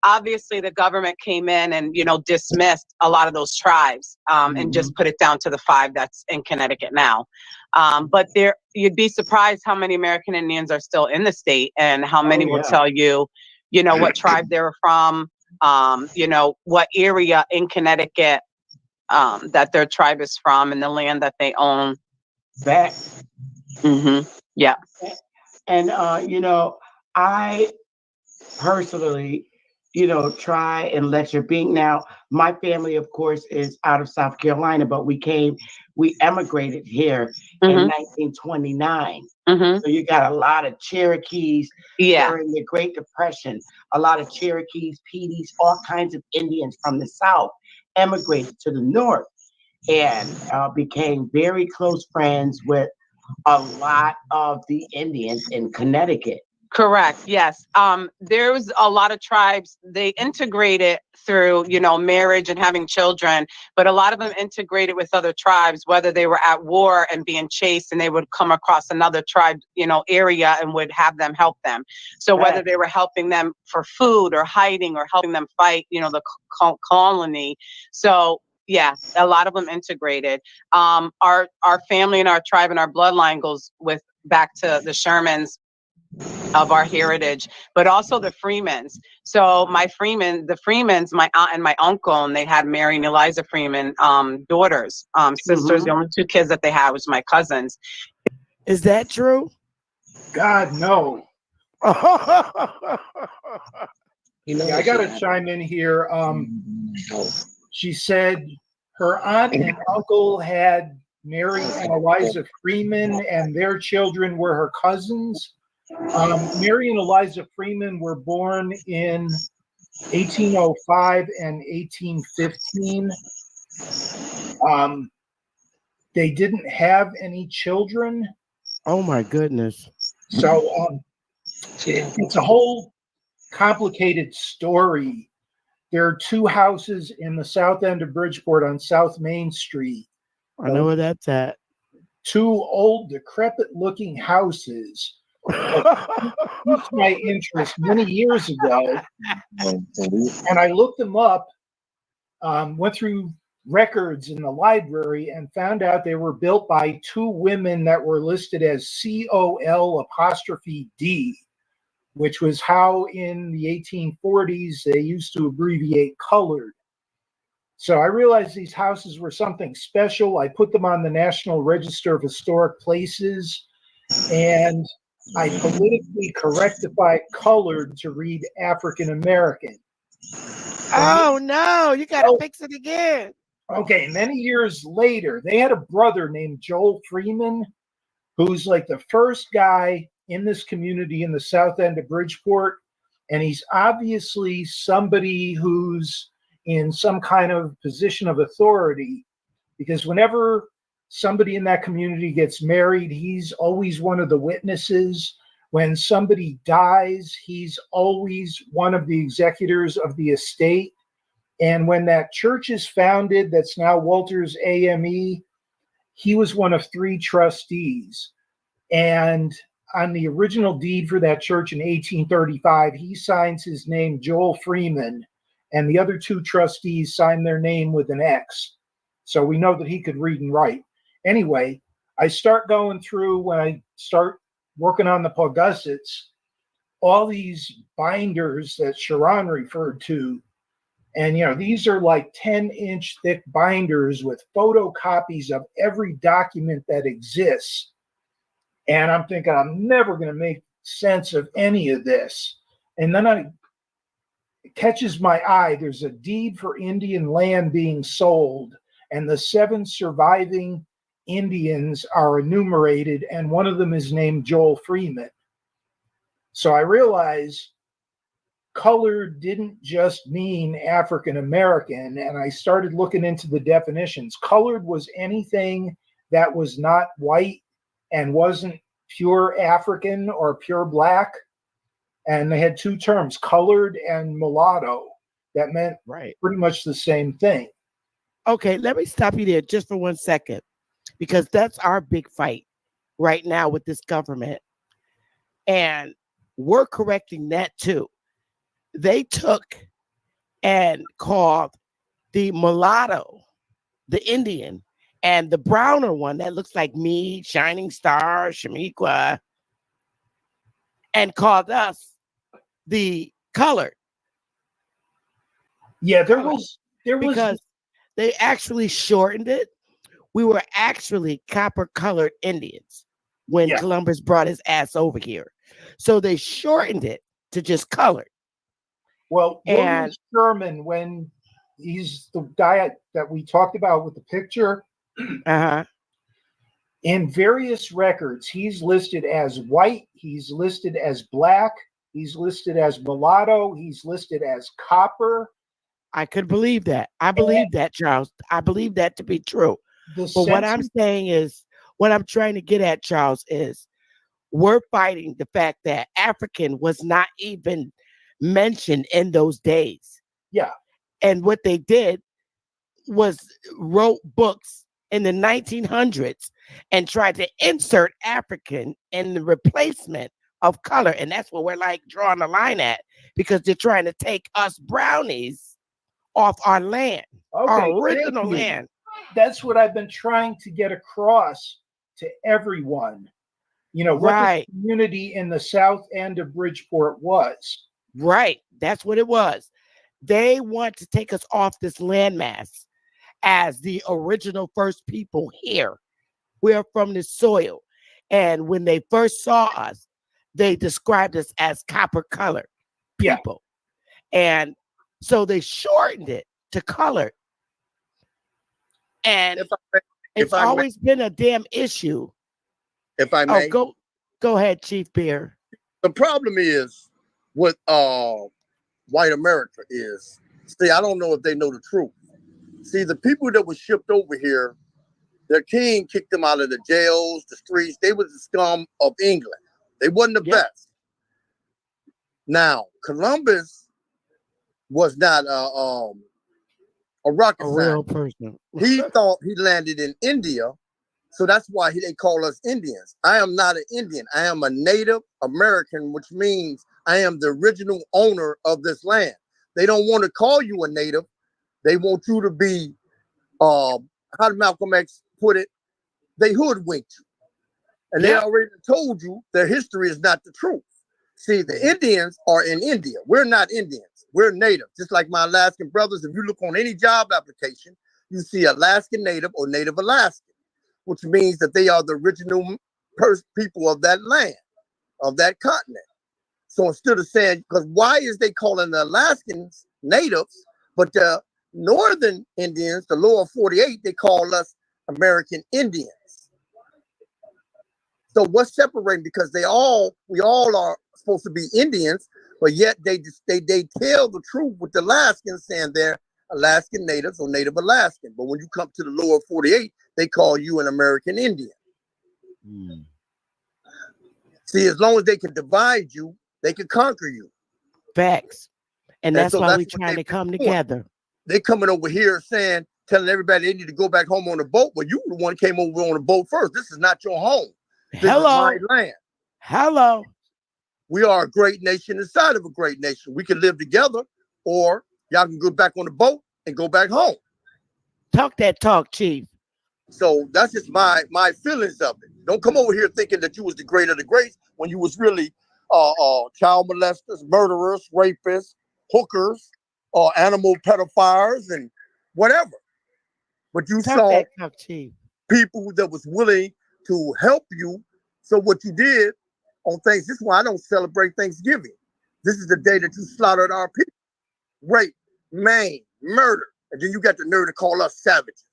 obviously the government came in and, you know, dismissed a lot of those tribes and just put it down to the 5 that's in Connecticut now. But there, you'd be surprised how many American Indians are still in the state and how many will tell you, you know, what tribe they were from, you know, what area in Connecticut that their tribe is from and the land that they own. That. Yeah. And, you know, I personally, you know, try and let your being. Now, my family, of course, is out of South Carolina, but we emigrated here in 1929. So you got a lot of Cherokees during the Great Depression, a lot of Cherokees, Petey's, all kinds of Indians from the South emigrated to the North and became very close friends with a lot of the Indians in Connecticut. Correct. Yes. There was a lot of tribes, they integrated through, you know, marriage and having children, but a lot of them integrated with other tribes, whether they were at war and being chased and they would come across another tribe, you know, area and would have them help them. So whether they were helping them for food or hiding or helping them fight, you know, the colony. So yeah, a lot of them integrated. Our family and our tribe and our bloodline goes with back to the Shermans of our heritage, but also the Freemans. So the Freemans, my aunt and my uncle, and they had Mary and Eliza Freeman, daughters, sisters. The only 2 kids that they had was my cousins. Is that true? God, no. Yeah, I got to chime in here. She said her aunt and uncle had Mary and Eliza Freeman, and their children were her cousins. Mary and Eliza Freeman were born in 1805 and 1815. They didn't have any children. Oh my goodness. So it's a whole complicated story. There are 2 houses in the south end of Bridgeport on South Main Street. I know where that's at. 2 old, decrepit-looking houses. Piqued my interest many years ago, and I looked them up, went through records in the library, and found out they were built by 2 women that were listed as COL''D, which was how in the 1840s they used to abbreviate colored. So I realized these houses were something special. I put them on the National Register of Historic Places, and I politically correctified colored to read African American. Oh no, you gotta fix it again. Okay, many years later, they had a brother named Joel Freeman, who's like the first guy in this community in the south end of Bridgeport. And he's obviously somebody who's in some kind of position of authority, because whenever somebody in that community gets married, he's always one of the witnesses. When somebody dies, he's always one of the executors of the estate. And when that church is founded, that's now Walters AME, he was one of 3 trustees. And on the original deed for that church in 1835, he signs his name Joel Freeman, and the other 2 trustees sign their name with an X. So we know that he could read and write. Anyway, I start going through, when I start working on the Paugussetts, all these binders that Sharon referred to, And, these are like 10-inch thick binders with photocopies of every document that exists. And I'm thinking, I'm never going to make sense of any of this. And then it catches my eye. There's a deed for Indian land being sold, and the 7 surviving Indians are enumerated, and one of them is named Joel Freeman. So I realize colored didn't just mean African American, and I started looking into the definitions. Colored was anything that was not white and wasn't pure African or pure black. And they had 2 terms, colored and mulatto, that meant pretty much the same thing. Okay, let me stop you there just for 1 second, because that's our big fight right now with this government. And we're correcting that too. They took and called the mulatto, the Indian, and the browner one that looks like me, Shining Star, Shamiqua, and called us the colored. Yeah, there was because they actually shortened it. We were actually copper-colored Indians when Columbus brought his ass over here. So they shortened it to just colored. Well, William Sherman, when he's the guy that we talked about with the picture, in various records, he's listed as white, he's listed as black, he's listed as mulatto, he's listed as copper. I could believe that. I believe that, Charles. I believe that to be true. But what I'm saying is, what I'm trying to get at, Charles, is we're fighting the fact that African was not even mentioned in those days. Yeah. And what they did was wrote books in the 1900s and tried to insert African in the replacement of color. And that's what we're like drawing a line at, because they're trying to take us brownies off our land, our original land. That's what I've been trying to get across to everyone. What the community in the south end of Bridgeport was. Right. That's what it was. They want to take us off this landmass as the original first people here. We're from the soil. And when they first saw us, they described us as copper-colored people. And so they shortened it to colored. And it's always been a damn issue. If I may. Go ahead, Chief Beer. The problem is with white America is, see, I don't know if they know the truth. See, the people that were shipped over here, their king kicked them out of the jails, the streets. They was the scum of England. They wasn't the best. Now, Columbus was not a rocket scientist. Real person. He thought he landed in India, so that's why they call us Indians. I am not an Indian. I am a Native American, which means I am the original owner of this land. They don't want to call you a Native. They want you to be, how did Malcolm X put it? They hoodwinked you. And they already told you their history is not the truth. See, the Indians are in India. We're not Indians. We're Native. Just like my Alaskan brothers, if you look on any job application, you see Alaskan Native or Native Alaskan, which means that they are the original people of that land, of that continent. So instead of saying, because why is they calling the Alaskans natives, but the northern Indians, the lower 48, they call us American Indians. So what's separating? Because we all are supposed to be Indians, but yet they tell the truth with the Alaskans, saying they're Alaskan natives or Native Alaskan. But when you come to the lower 48, they call you an American Indian. See, as long as they can divide you, they can conquer you. Facts. And that's why we're trying to come together. They coming over here telling everybody they need to go back home on a boat. Well, you were the one who came over on a boat first. This is not your home. This is my land. Hello. We are a great nation inside of a great nation. We can live together, or y'all can go back on the boat and go back home. Talk that talk, Chief. So that's just my feelings of it. Don't come over here thinking that you was the great of the greats when you was really child molesters, murderers, rapists, hookers, animal pedophiles and whatever. But you Talk saw that talk, Chief. people that was willing to help you. So what you did on things, this is why I don't celebrate Thanksgiving. This is the day that you slaughtered our people. Rape, maim, murder. And then you got the nerve to call us savages.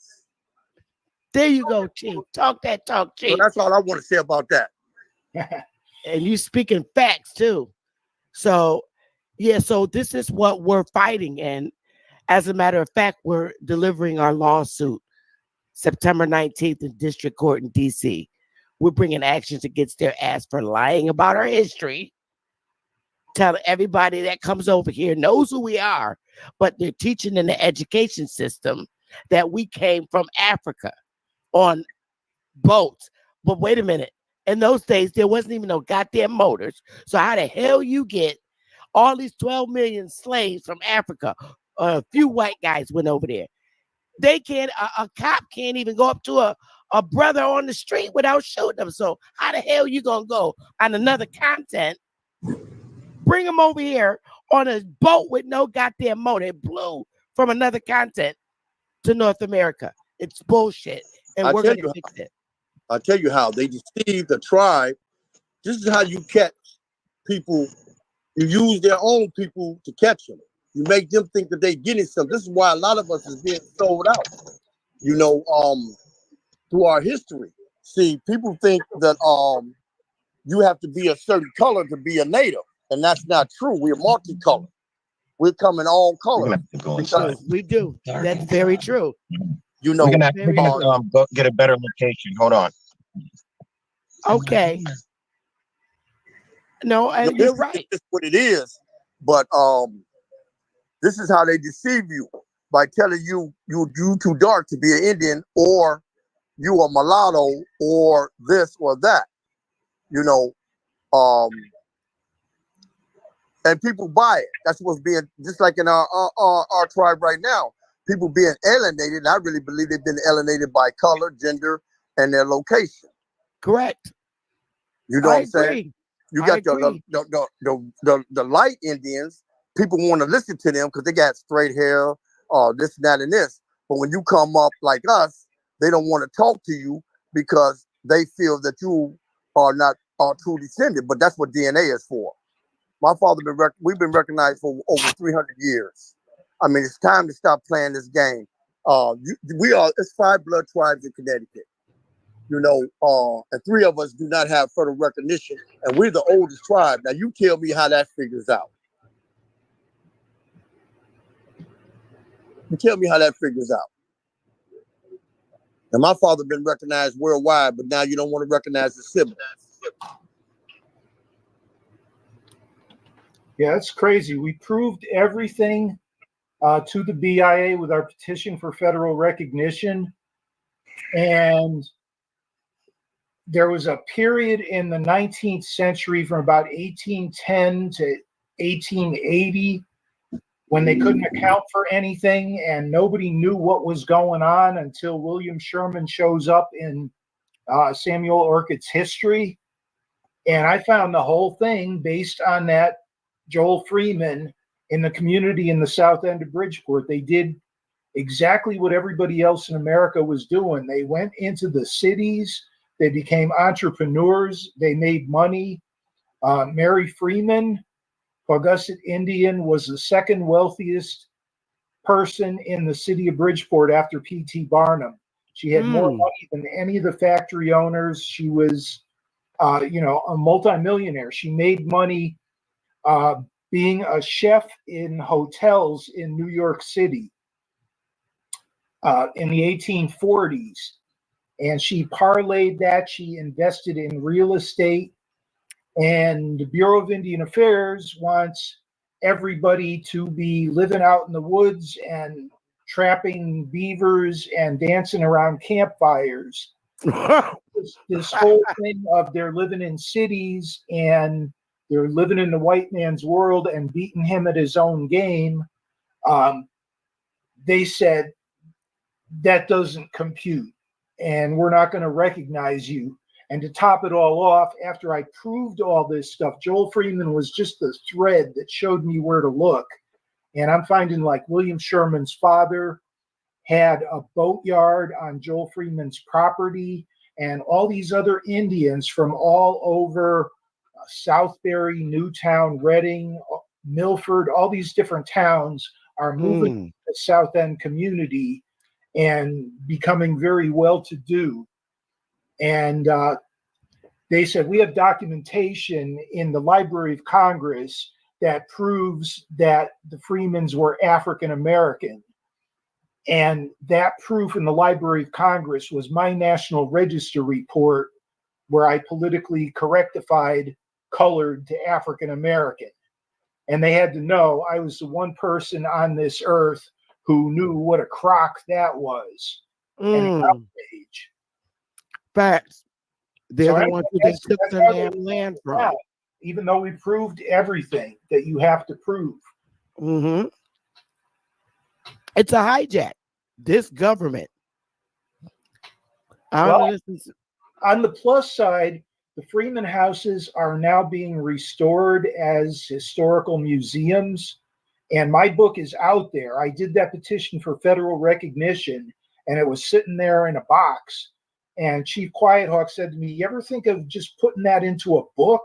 There you go, Chief. Talk that talk, So Chief. that's all I want to say about that. And you speaking facts too. So, yeah, so this is what we're fighting. And as a matter of fact, we're delivering our lawsuit September 19th in district court in DC. We're bringing actions against their ass for lying about our history. Telling everybody that comes over here knows who we are, but they're teaching in the education system that we came from Africa on boats. But wait a minute. In those days, there wasn't even no goddamn motors. So how the hell you get all these 12 million slaves from Africa? A few white guys went over there. They can't, a cop can't even go up to a brother on the street without shooting them. So how the hell you gonna go on another continent, bring them over here on a boat with no goddamn motor? It blew from another continent to North America. It's bullshit. And we're gonna fix it. I'll tell you how they deceived the tribe. This is how you catch people. You use their own people to catch them. You make them think that they're getting something. This is why a lot of us is being sold out, through our history. See, people think that you have to be a certain color to be a native, and that's not true. We're multicolored. We're coming all colors. We do. That's very true. We're gonna go get a better location. Hold on. Okay. No, and you're right. This is what it is, but this is how they deceive you by telling you too dark to be an Indian, or you a mulatto, or this or that. And people buy it. That's what's being, just like in our tribe right now. People being alienated, and I really believe they've been alienated by color, gender, and their location. Correct. You know what I'm saying? You got the light Indians. People want to listen to them because they got straight hair, this, that, and this. But when you come up like us, they don't want to talk to you because they feel that you are not true descendant. But that's what DNA is for. My father we've been recognized for over 300 years. I mean, it's time to stop playing this game. It's 5 blood tribes in Connecticut. And 3 of us do not have federal recognition, and we're the oldest tribe. Now, you tell me how that figures out. You tell me how that figures out. And my father been recognized worldwide, but now you don't want to recognize his siblings. Yeah, it's crazy. We proved everything to the BIA with our petition for federal recognition. And there was a period in the 19th century from about 1810 to 1880 when they couldn't account for anything, and nobody knew what was going on until William Sherman shows up in Samuel Orcutt's history. And I found the whole thing based on that Joel Freeman in the community in the south end of Bridgeport. They did exactly what everybody else in America was doing. They went into the cities. They became entrepreneurs. They made money. Mary Freeman, Paugussett Indian, was the second wealthiest person in the city of Bridgeport after P.T. Barnum. She had more money than any of the factory owners. She was, a multimillionaire. She made money being a chef in hotels in New York City in the 1840s. And she parlayed that. She invested in real estate. And the Bureau of Indian Affairs wants everybody to be living out in the woods and trapping beavers and dancing around campfires. This whole thing of they're living in cities and they're living in the white man's world and beating him at his own game. They said that doesn't compute, and we're not going to recognize you. And to top it all off, after I proved all this stuff, Joel Freeman was just the thread that showed me where to look. And I'm finding like William Sherman's father had a boatyard on Joel Freeman's property, and all these other Indians from all over Southbury, Newtown, Reading, Milford, all these different towns are moving to the South End community and becoming very well-to-do. And they said, we have documentation in the Library of Congress that proves that the Freemans were African American. And that proof in the Library of Congress was my National Register report, where I politically correctified colored to African American. And they had to know I was the one person on this earth who knew what a crock that was. And an outrage. Facts. They're So the ones who they took the damn land from. Out, even though we proved everything that you have to prove. It's a hijack. This government. On the plus side, the Freeman houses are now being restored as historical museums. And my book is out there. I did that petition for federal recognition, and it was sitting there in a box. And Chief Quiethawk said to me, you ever think of just putting that into a book?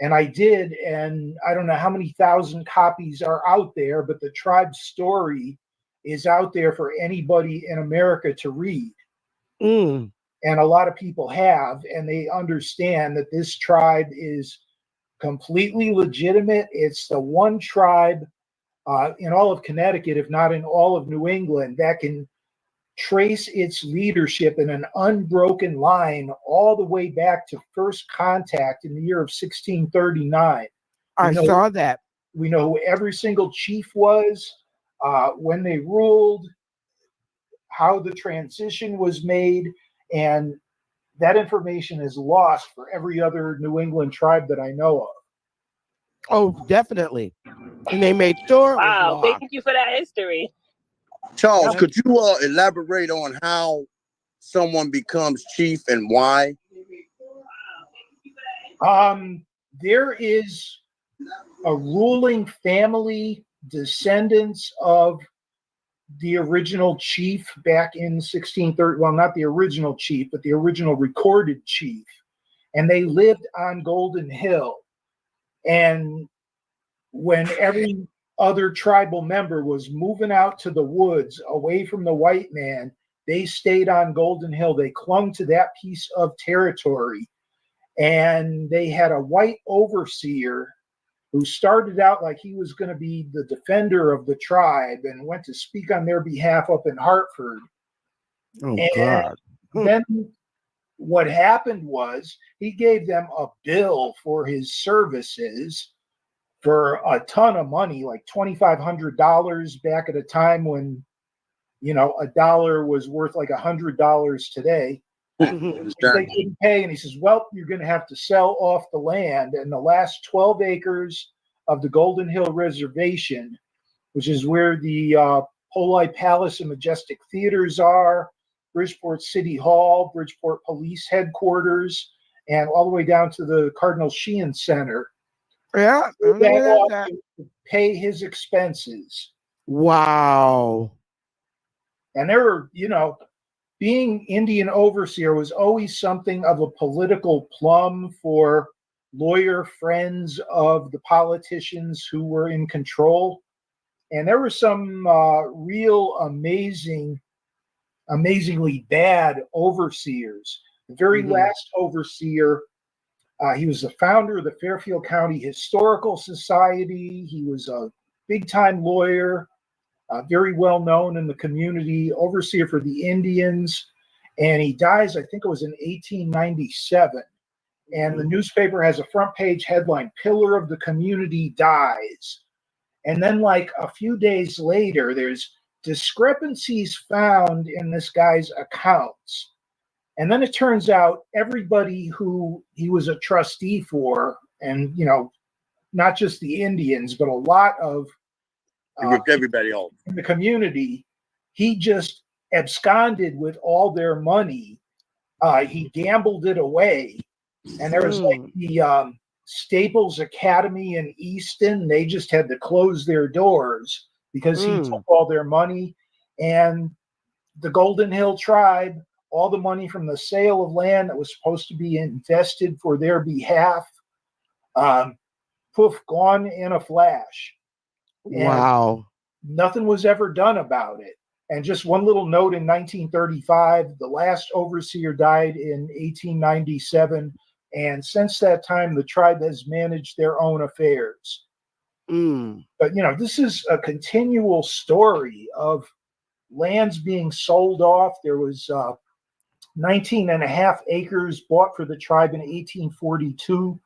And I did, and I don't know how many thousand copies are out there, but the tribe's story is out there for anybody in America to read. And a lot of people have, and they understand that this tribe is completely legitimate. It's the one tribe in all of Connecticut, if not in all of New England, that can trace its leadership in an unbroken line all the way back to first contact in the year of 1639. I saw that. We know who every single chief was, when they ruled, how the transition was made, and that information is lost for every other New England tribe that I know of. Oh, definitely. And they made sure. Wow, thank you for that history. Charles, could you elaborate on how someone becomes chief and why? There is a ruling family, descendants of the original chief back in 1630. Well, not the original chief, but the original recorded chief. And they lived on Golden Hill. And when every other tribal member was moving out to the woods away from the white man, they stayed on Golden Hill. They clung to that piece of territory. And they had a white overseer who started out like he was going to be the defender of the tribe and went to speak on their behalf up in Hartford. Oh, and God. Then what happened was he gave them a bill for his services for a ton of money, like $2,500 back at a time when, a dollar was worth like $100 today. They couldn't pay, and he says, well, you're going to have to sell off the land. And the last 12 acres of the Golden Hill Reservation, which is where the Poli Palace and Majestic Theaters are, Bridgeport City Hall, Bridgeport Police Headquarters, and all the way down to the Cardinal Sheehan Center. Yeah, to pay his expenses. Wow. And there were, being Indian overseer was always something of a political plum for lawyer friends of the politicians who were in control. And there were some real amazingly bad overseers. The very last overseer, he was the founder of the Fairfield County Historical Society. He was a big-time lawyer, very well known in the community, overseer for the Indians. And he dies, I think it was in 1897. And the newspaper has a front page headline, "Pillar of the Community Dies." And then like a few days later, there's discrepancies found in this guy's accounts. And then it turns out everybody who he was a trustee for, and, not just the Indians, but a lot of everybody else in the community, he just absconded with all their money. He gambled it away. And there was like Staples Academy in Easton, they just had to close their doors because he took all their money. And the Golden Hill tribe, all the money from the sale of land that was supposed to be invested for their behalf, poof, gone in a flash. Wow. And nothing was ever done about it. And just one little note, in 1935, the last overseer died in 1897. And since that time, the tribe has managed their own affairs. But, this is a continual story of lands being sold off. There was 19 and a half acres bought for the tribe in 1842,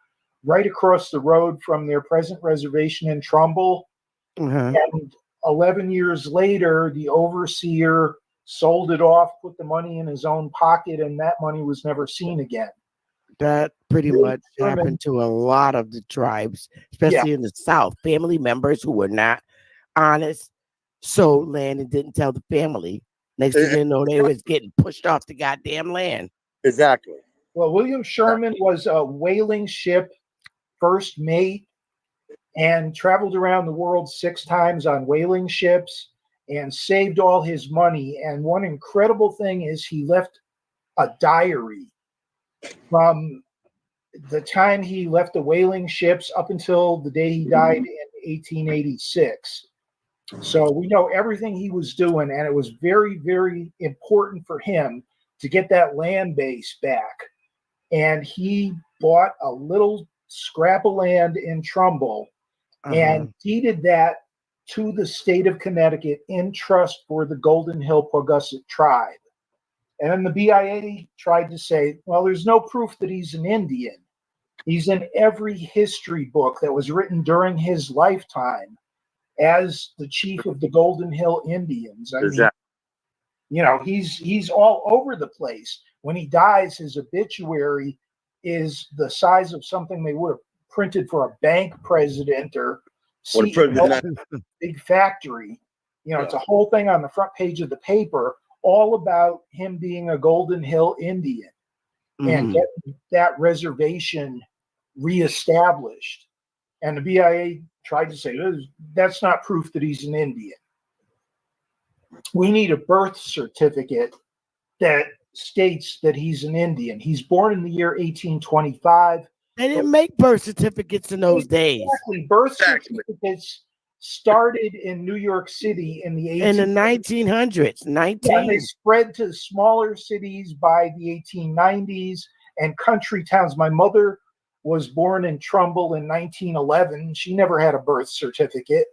right across the road from their present reservation in Trumbull. And 11 years later, the overseer sold it off, put the money in his own pocket, and that money was never seen again. That pretty much happened to a lot of the tribes, especially in the South. Family members who were not honest sold land and didn't tell the family. Next thing you know, they was getting pushed off the goddamn land. Exactly. Well, William Sherman was a whaling ship first mate and traveled around the world 6 times on whaling ships and saved all his money. And one incredible thing is he left a diary from the time he left the whaling ships up until the day he died in 1886. So we know everything he was doing, and it was very, very important for him to get that land base back. And he bought a little scrap of land in Trumbull and deeded that to the state of Connecticut in trust for the Golden Hill Paugussett tribe. And then the BIA tried to say, well, there's no proof that he's an Indian. He's in every history book that was written during his lifetime as the chief of the Golden Hill Indians. I mean, he's all over the place. When he dies, his obituary is the size of something they would have printed for a bank president or CEO of a big factory. It's a whole thing on the front page of the paper, all about him being a Golden Hill Indian and getting that reservation reestablished. And the BIA tried to say, that's not proof that he's an Indian. We need a birth certificate that states that he's an Indian. He's born in the year 1825. They didn't make birth certificates in those days. Exactly. Birth certificates started in New York City in the 1900s. And they spread to smaller cities by the 1890s and country towns. My mother was born in Trumbull in 1911. She never had a birth certificate.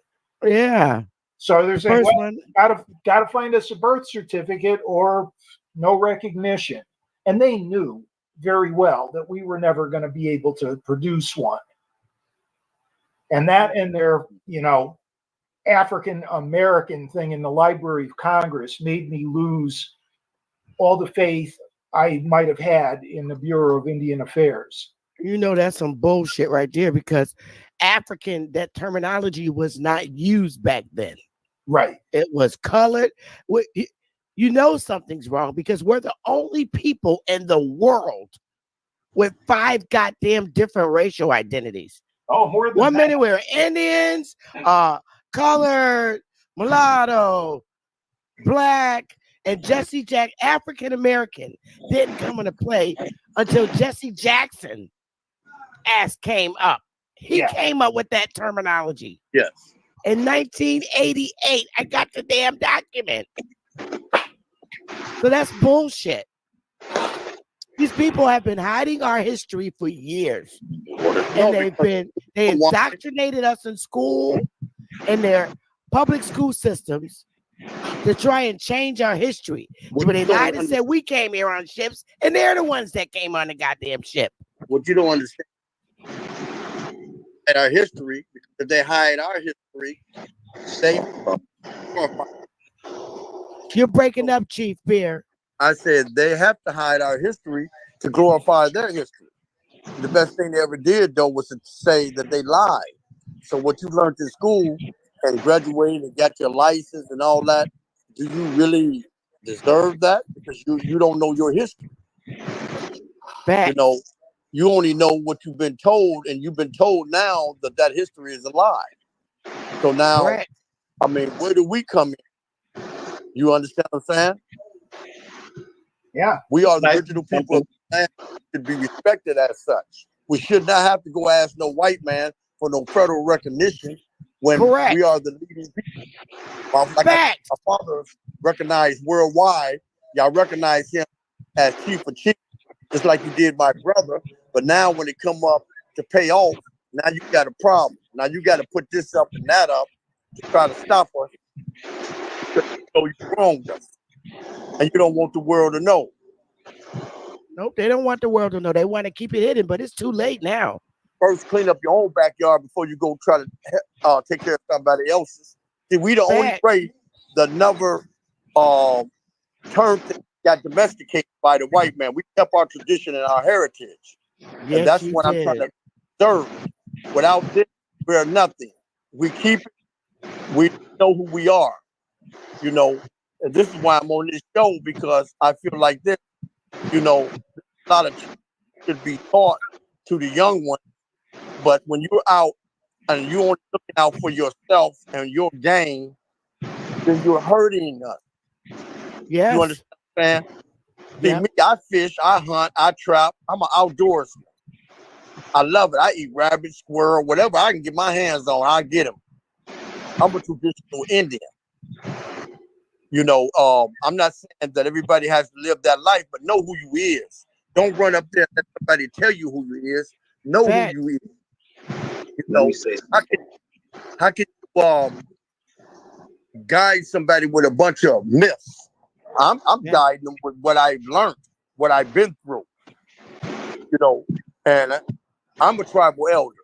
Yeah. So they're saying, gotta find us a birth certificate or no recognition. And they knew very well that we were never going to be able to produce one. And that and their, African American thing in the Library of Congress made me lose all the faith I might have had in the Bureau of Indian Affairs. That's some bullshit right there, because African, that terminology was not used back then. Right. It was colored. Something's wrong, because we're the only people in the world with 5 goddamn different racial identities. Oh, more than 1 minute we're Indians, colored, mulatto, black, and Jesse Jack, African American, didn't come into play until Jesse Jackson ass came up. He came up with that terminology. Yes. In 1988, I got the damn document. So that's bullshit. These people have been hiding our history for years. And they indoctrinated us in school and their public school systems to try and change our history. But they lied and said we came here on ships, and they're the ones that came on the goddamn ship. What you don't understand at our history, because if they hide our history, You're breaking up, Chief Beer. I said they have to hide our history to glorify their history. The best thing they ever did, though, was to say that they lied. So what you learned in school and graduated and got your license and all that, do you really deserve that? Because you don't know your history. Facts. You only know what you've been told, and you've been told now that that history is a lie. So now, Correct. I mean, where do we come in? You understand what I'm saying? Yeah. We are the original people of the land, should be respected as such. We should not have to go ask no white man for no federal recognition when Correct. we are the leading people. Like Fact. our father recognized worldwide, y'all recognize him as chief of chiefs, just like you did my brother. But now when it come up to pay off, now you got a problem. Now you got to put this up and that up to try to stop us. So you wronged us. And you don't want the world to know. Nope, they don't want the world to know. They want to keep it hidden, but it's too late now. First, clean up your own backyard before you go try to take care of somebody else's. See, we the only race that never turned got domesticated by the white man. We kept our tradition and our heritage. Yes, and that's you what I'm did. trying to serve. Without this, we're nothing. We keep it. We know who we are. You know, and this is why I'm on this show, because I feel like this, you know, a lot of should be taught to the young ones. But when you're out and you're only looking out for yourself and your gain, then you're hurting us. Yes. You understand? See, me, I fish, I hunt, I trap. I'm an outdoorsman. I love it. I eat rabbit, squirrel, whatever I can get my hands on, I get them. I'm a traditional Indian. You know, I'm not saying that everybody has to live that life, but know who you is. Don't run up there and let somebody tell you who you is. Know who you is. You know, how can you guide somebody with a bunch of myths? I'm guiding them with what I've learned, what I've been through. You know, and I'm a tribal elder.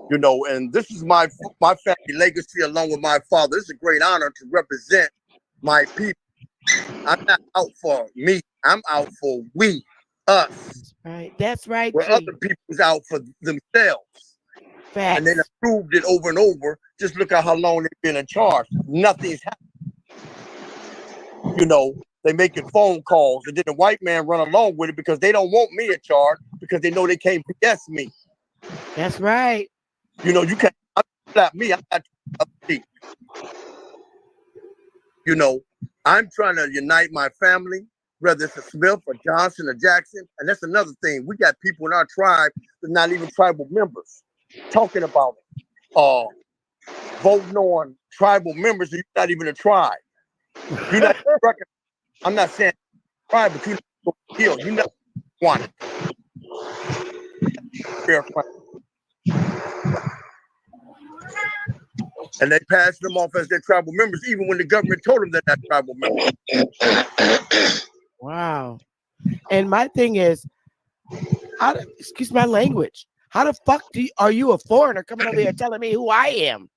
You know, and this is my family legacy along with my father. It's a great honor to represent my people. I'm not out for me. I'm out for we, us. Right. That's right. Where other people's out for themselves. Facts. And they have proved it over and over. Just look at how long they've been in charge. Nothing's happened. You know, they making phone calls, and then the white man run along with it because they don't want me in charge because they know they can't BS me. That's right. You know, you can't slap me. I got to. You know, I'm trying to unite my family, whether it's a Smith or Johnson or Jackson. And that's another thing. We got people in our tribe that are not even tribal members talking about voting on tribal members. You're not even a tribe. You're not. I'm not saying tribe, but you're not kill. You're not one. And they passed them off as their tribal members, even when the government told them they're not tribal members. Wow. And my thing is, excuse my language, how the fuck are you a foreigner coming over here telling me who I am?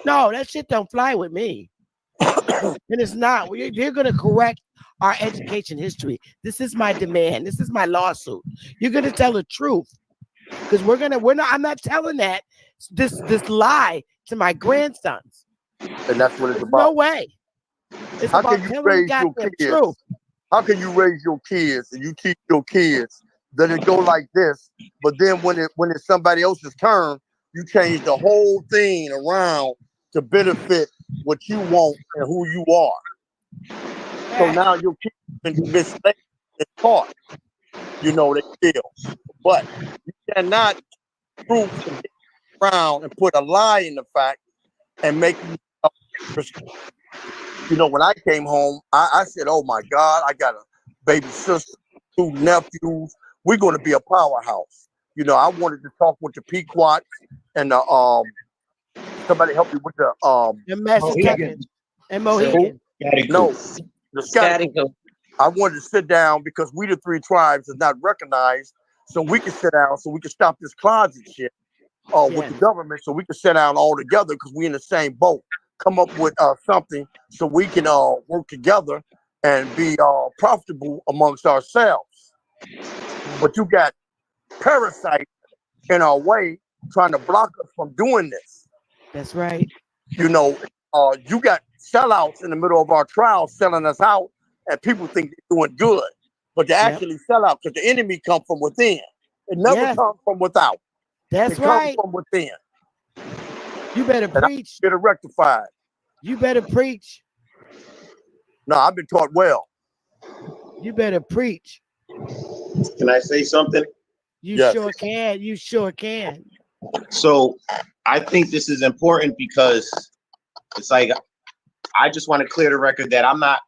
No, that shit don't fly with me. And it's not. You're going to correct our education history. This is my demand. This is my lawsuit. You're going to tell the truth. Because I'm not telling this lie to my grandsons. And that's what it's about. No way. It's how about can you telling raise the your goddamn kids? truth. How can you raise your kids and you teach your kids that it go like this, but then when it's somebody else's turn, you change the whole thing around to benefit what you want and who you are. So now your kids have been misled and taught. You know, they feel. But you cannot prove around and put a lie in the fact and make you know, when I came home, I said, oh my God, I got a baby sister, 2 nephews. We're going to be a powerhouse. You know, I wanted to talk with the Pequot and the somebody help me with the Mohegan. And Mohegan. No, the Scottical. I wanted to sit down because we the 3 tribes is not recognized, so we can sit down, so we can stop this closet shit with the government, so we can sit down all together because we in the same boat. Come up with something so we can work together and be profitable amongst ourselves. But you got parasites in our way trying to block us from doing this. That's right. You know, you got sellouts in the middle of our trial selling us out, and people think they're doing good. but to actually sell out, because the enemy comes from within. It never comes from without. That's it right. comes from within. You better preach. Get it rectified. You better preach. No, I've been taught well. You better preach. Can I say something? You sure can. You sure can. So I think this is important because it's like, I just want to clear the record that I'm not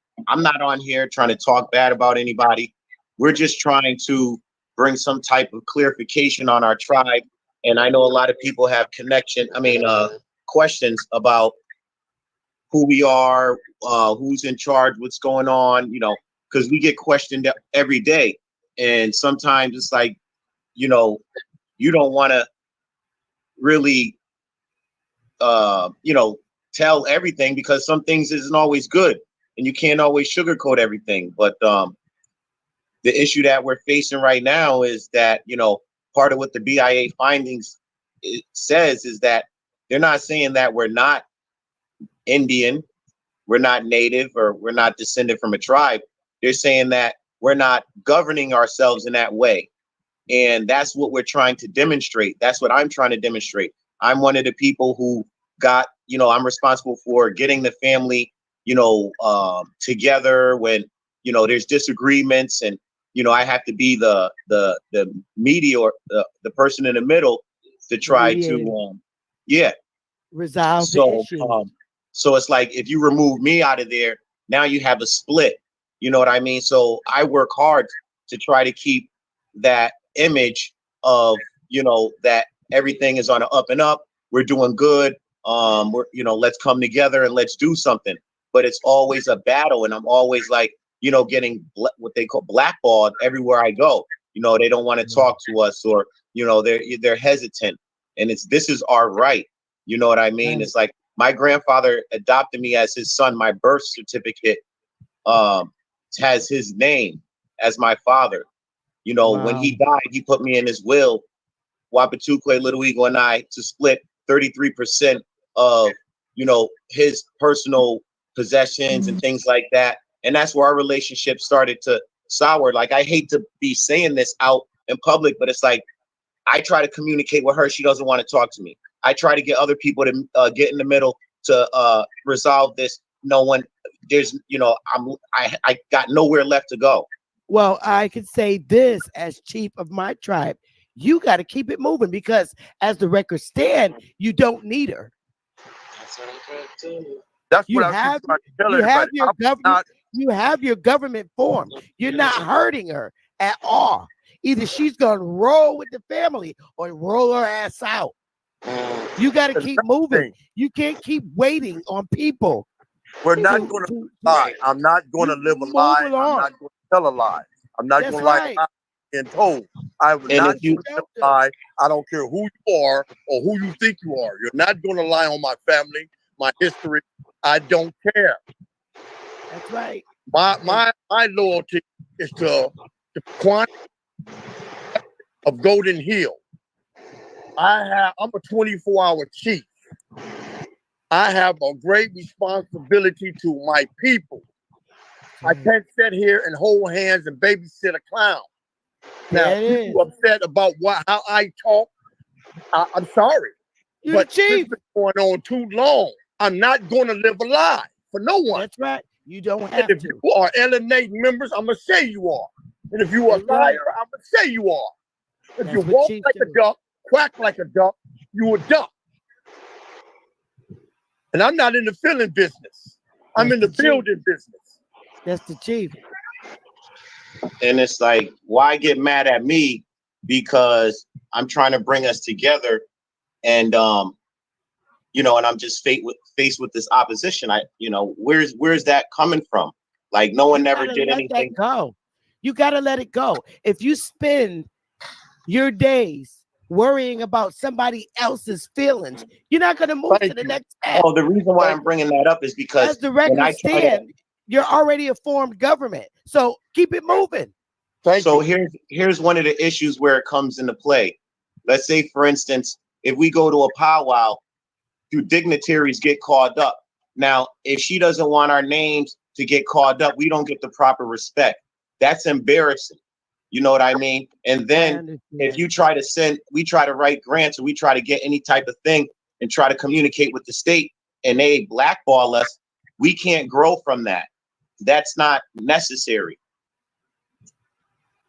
on here trying to talk bad about anybody. We're just trying to bring some type of clarification on our tribe. And I know a lot of people have questions about who we are, who's in charge, what's going on, because we get questioned every day. And sometimes it's like, you don't want to really, tell everything, because some things isn't always good and you can't always sugarcoat everything. But the issue that we're facing right now is that, part of what the BIA findings says is that they're not saying that we're not Indian, we're not Native, or we're not descended from a tribe. They're saying that we're not governing ourselves in that way. And that's what we're trying to demonstrate. That's what I'm trying to demonstrate. I'm one of the people who got, I'm responsible for getting the family, together when, there's disagreements, and, I have to be the media, or the person in the middle to try to, resolve the issue. So it's like, if you remove me out of there, now you have a split. You know what I mean? So I work hard to try to keep that image of, that everything is on an up and up. We're doing good. Let's come together and let's do something. But it's always a battle. And I'm always like, getting what they call blackballed everywhere I go. They don't want to talk to us, or, they're hesitant. And this is our right. You know what I mean? It's like, my grandfather adopted me as his son. My birth certificate has his name as my father. When he died, he put me in his will, Wapatukwe, Little Eagle, and I, to split 33% of, his personal possessions and things like that. And that's where our relationship started to sour. Like, I hate to be saying this out in public, but it's like, I try to communicate with her. She doesn't want to talk to me. I try to get other people to get in the middle to resolve this. No one, there's, I got nowhere left to go. Well, I could say this as chief of my tribe. You got to keep it moving, because as the records stand, you don't need her. That's what I'm trying to tell you. That's what I'm trying to tell everybody. You have your government form. You're not hurting her at all. Either she's going to roll with the family or roll her ass out. You got to keep moving. You can't keep waiting on people. We're not going to lie. I'm not going to live a lie. I'm not going to tell a lie. I'm not going to lie and told. I will not lie. I don't care who you are or who you think you are. You're not going to lie on my family, my history. I don't care. That's right. My loyalty is to the quantity of Golden Hill. I'm a 24-hour chief. I have a great responsibility to my people. I can't sit here and hold hands and babysit a clown. Now, people upset about how I talk. I'm sorry. But this has been going on too long. I'm not going to live a lie for no one. That's right. You don't have to. If you are alienating members, I'm going to say you are. And if you are a liar, I'm going to say you are. If you walk like a duck, quack like a duck, you a duck. And I'm not in the filling business. I'm in the building business. That's the chief. And it's like, why get mad at me? Because I'm trying to bring us together, and and I'm just faced with this opposition. Where's that coming from? Like, no one never did anything. You gotta let it go. If you spend your days worrying about somebody else's feelings, you're not gonna move to the next step. Oh, the reason why I'm bringing that up is because as the record stands, you're already a formed government. So keep it moving. So here's one of the issues where it comes into play. Let's say, for instance, if we go to a powwow, dignitaries get called up. Now, if she doesn't want our names to get called up, we don't get the proper respect. That's embarrassing. You know what I mean? And then if you try to we try to write grants, or we try to get any type of thing and try to communicate with the state, and they blackball us, we can't grow from that. That's not necessary.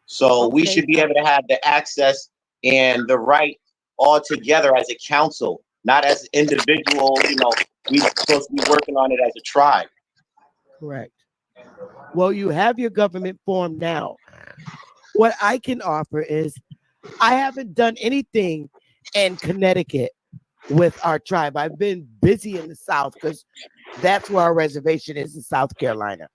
So we should be able to have the access and the right all together as a council, not as individuals. You know, we're supposed to be working on it as a tribe. Correct. Well, you have your government form now. What I can offer is I haven't done anything in Connecticut with our tribe. I've been busy in the South because that's where our reservation is in South Carolina.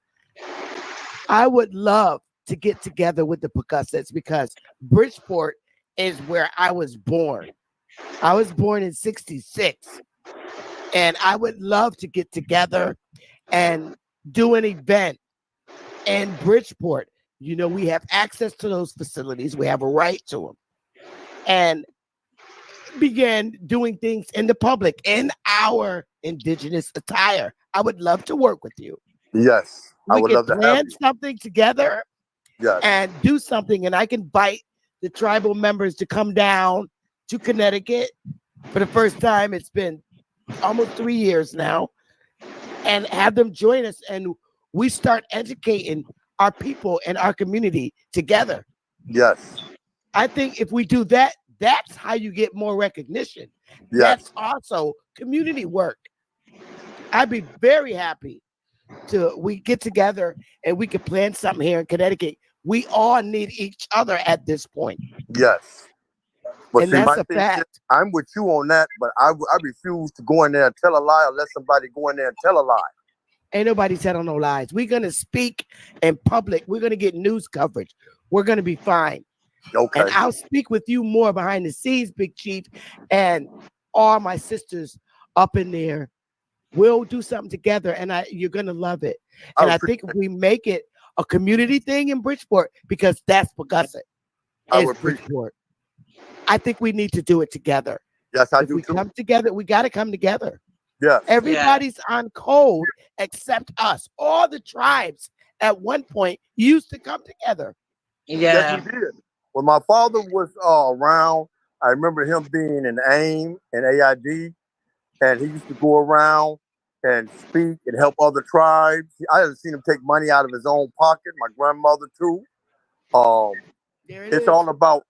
I would love to get together with the Paugussetts because Bridgeport is where I was born. I was born in '66, and I would love to get together and do an event in Bridgeport. You know, we have access to those facilities. We have a right to them. And began doing things in the public in our indigenous attire. I would love to work with you. Yes, I would love to have plan you. something together. Yes. And do something, and I can invite the tribal members to come down to Connecticut for the first time. It's been almost 3 years now, and have them join us, and we start educating our people and our community together. Yes. I think if we do that, that's how you get more recognition. Yes. That's also community work. I'd be very happy to we get together and we can plan something here in Connecticut. We all need each other at this point. Yes. But and see, that's my a thing fact. is, I'm with you on that, but I refuse to go in there and tell a lie or let somebody go in there and tell a lie. Ain't nobody telling no lies. We're going to speak in public. We're going to get news coverage. We're going to be fine. Okay. And I'll speak with you more behind the scenes, Big Chief, and all my sisters up in there. We'll do something together, and you're going to love it. And I think if we make it a community thing in Bridgeport, because that's Paugussett, is Bridgeport. I think we need to do it together. Yes, I if do we too. come together, we got to come together. Yeah. Everybody's on code except us. All the tribes at one point used to come together. Yes, we did. When my father was around, I remember him being in AIM and AID, and he used to go around and speak and help other tribes. I haven't seen him take money out of his own pocket. My grandmother too. It's all about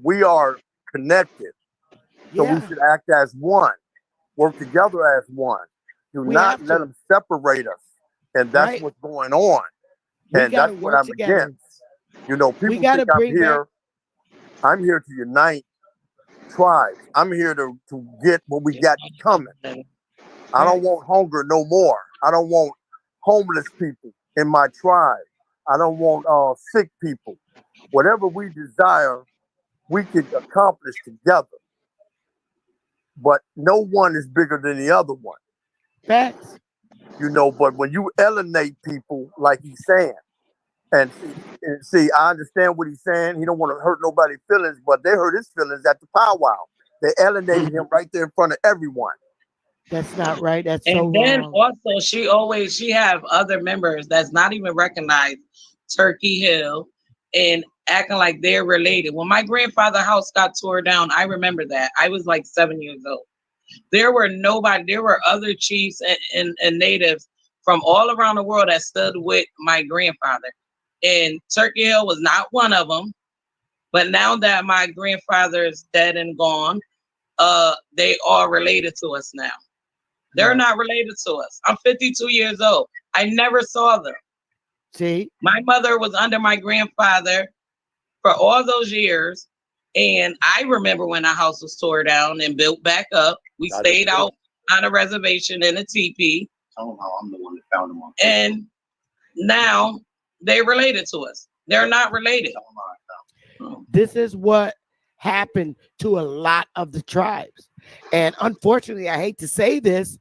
we are connected, so we should act as one, work together as one. Do not let them separate us, and that's what's going on. And that's what I'm against. You know, people think I'm here to unite tribes. I'm here to get what we got coming. I don't want hunger no more. I don't want homeless people in my tribe. I don't want sick people. Whatever we desire, we can accomplish together. But no one is bigger than the other one. Facts. You know, but when you alienate people like he's saying, and see, I understand what he's saying. He don't want to hurt nobody's feelings, but they hurt his feelings at the powwow. They alienated him right there in front of everyone. That's not right. That's and so then wrong. also she have other members that's not even recognized Turkey Hill and acting like they're related. When my grandfather's house got tore down, I remember that. I was like 7 years old. There were other chiefs and natives from all around the world that stood with my grandfather. And Turkey Hill was not one of them. But now that my grandfather is dead and gone, they are related to us now. They're not related to us. I'm 52 years old. I never saw them. See? My mother was under my grandfather for all those years. And I remember when our house was tore down and built back up. We stayed out on a reservation in a teepee. Tell them how I'm the one that found them on. And now they're related to us. They're not related. This is what happened to a lot of the tribes. And unfortunately, I hate to say this,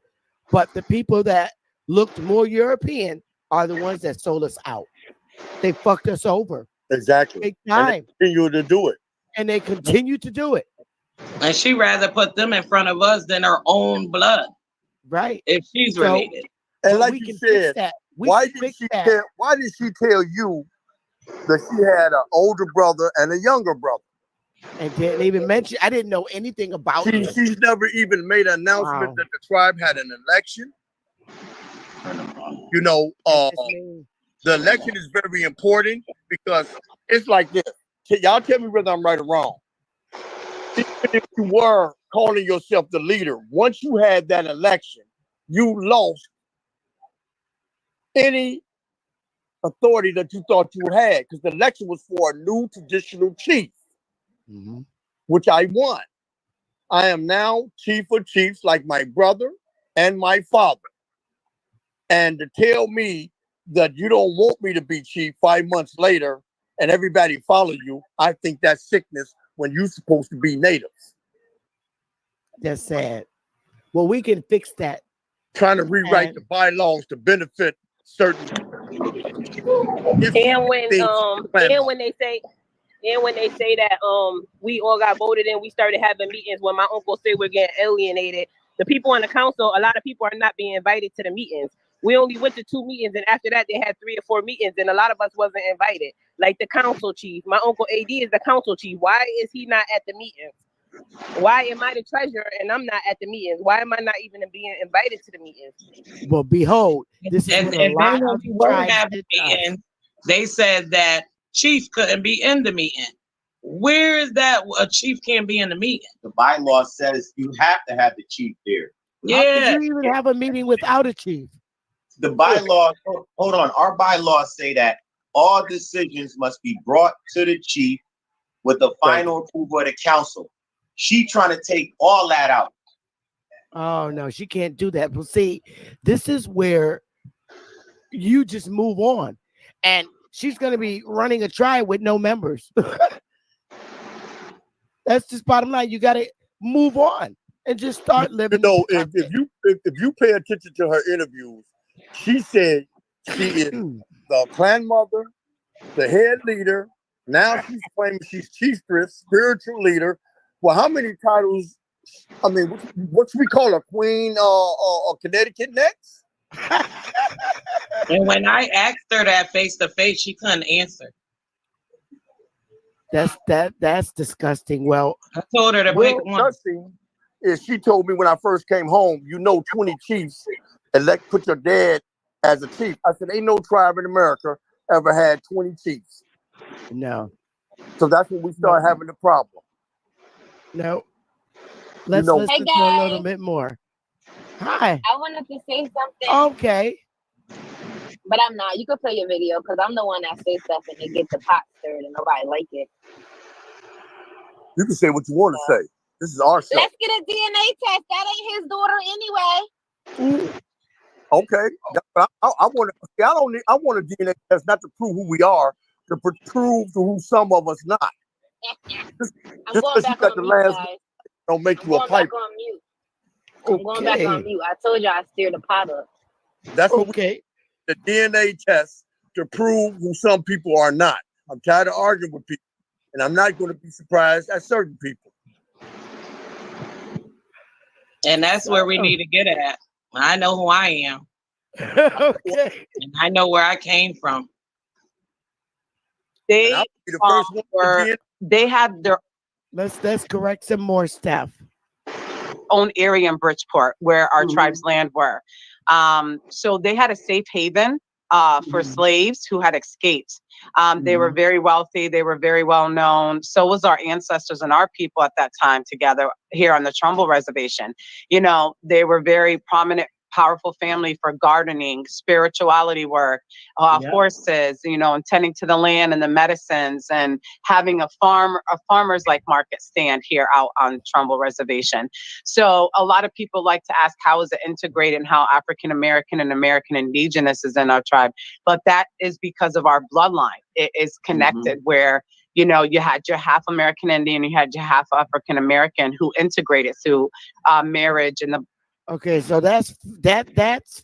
but the people that looked more European are the ones that sold us out. They fucked us over. Exactly. Big time. And they continue to do it. And they continue to do it. And she rather put them in front of us than her own blood. Right. If she's related. And like you said, why did she tell you that she had an older brother and a younger brother. And didn't even mention. I didn't know anything about this. She's never even made an announcement Wow. that the tribe had an election. You know, the election is very important because it's like this. Y'all tell me whether I'm right or wrong. Even if you were calling yourself the leader, once you had that election, you lost any authority that you thought you had, because the election was for a new traditional chief, which I won. I am now chief of chiefs, like my brother and my father. And to tell me that you don't want me to be chief 5 months later and everybody follow you, I think that's sickness when you're supposed to be natives. That's sad. Well, we can fix that. Trying to rewrite the bylaws to benefit certain. And when they say that we all got voted in, we started having meetings. When my uncle said we're getting alienated, the people on the council, a lot of people are not being invited to the meetings. We only went to 2 meetings, and after that, they had 3 or 4 meetings, and a lot of us wasn't invited. Like the council chief, my uncle AD is the council chief. Why is he not at the meetings? Why am I the treasurer and I'm not at the meetings? Why am I not even being invited to the meetings? Well, behold, this is And what a then lot when of we were tribes having did to us. meetings, they said that chief couldn't be in the meeting. Where is that a chief can't be in the meeting? The bylaw says you have to have the chief there. How Yeah. could you even have a meeting without a chief? The bylaw, hold on, our bylaws say that all decisions must be brought to the chief with the final approval of the council. She trying to take all that out. Oh no, she can't do that. Well, see, this is where you just move on, and she's going to be running a tribe with no members. That's just bottom line. You got to move on and just start living. You know, if you pay attention to her interviews, she said she is the clan mother, the head leader. Now she's claiming she's chiefess, spiritual leader. Well, how many titles? I mean, what should we call her? Queen Connecticut next? And when I asked her that face to face, she couldn't answer. That's disgusting. Well, I told her to pick one. Disgusting is she told me when I first came home, 20 chiefs put your dad as a chief. I said, ain't no tribe in America ever had 20 chiefs. No. So that's when we start having the problem. No. Let's listen to a little bit more. Hi. I wanted to say something. Okay. But I'm not. You can play your video because I'm the one that says stuff and it gets the pot stirred and nobody like it. You can say what you want to say. This is our show. Let's get a DNA test. That ain't his daughter anyway. Okay. I want to. I want a DNA test not to prove who we are, to prove who some of us not. I'm going back on mute, guys. Don't make you a pipe. I'm going back on mute. I told you I stirred the pot up. That's okay. The DNA test to prove who some people are not. I'm tired of arguing with people, and I'm not going to be surprised at certain people. And that's where we need to get at. I know who I am. Okay. And I know where I came from. They had their let's correct some more stuff. Own area in Bridgeport where our tribe's land were. So they had a safe haven for slaves who had escaped. They were very wealthy. They were very well known. So was our ancestors and our people at that time together here on the Trumbull Reservation. They were very prominent, powerful family for gardening, spirituality work, horses, and tending to the land and the medicines, and having a farmer's like market stand here out on Trumbull Reservation. So a lot of people like to ask, how is it integrated and how African American and American Indigenous is in our tribe? But that is because of our bloodline. It is connected where, you had your half American Indian, you had your half African American who integrated through marriage and the. Okay, so that's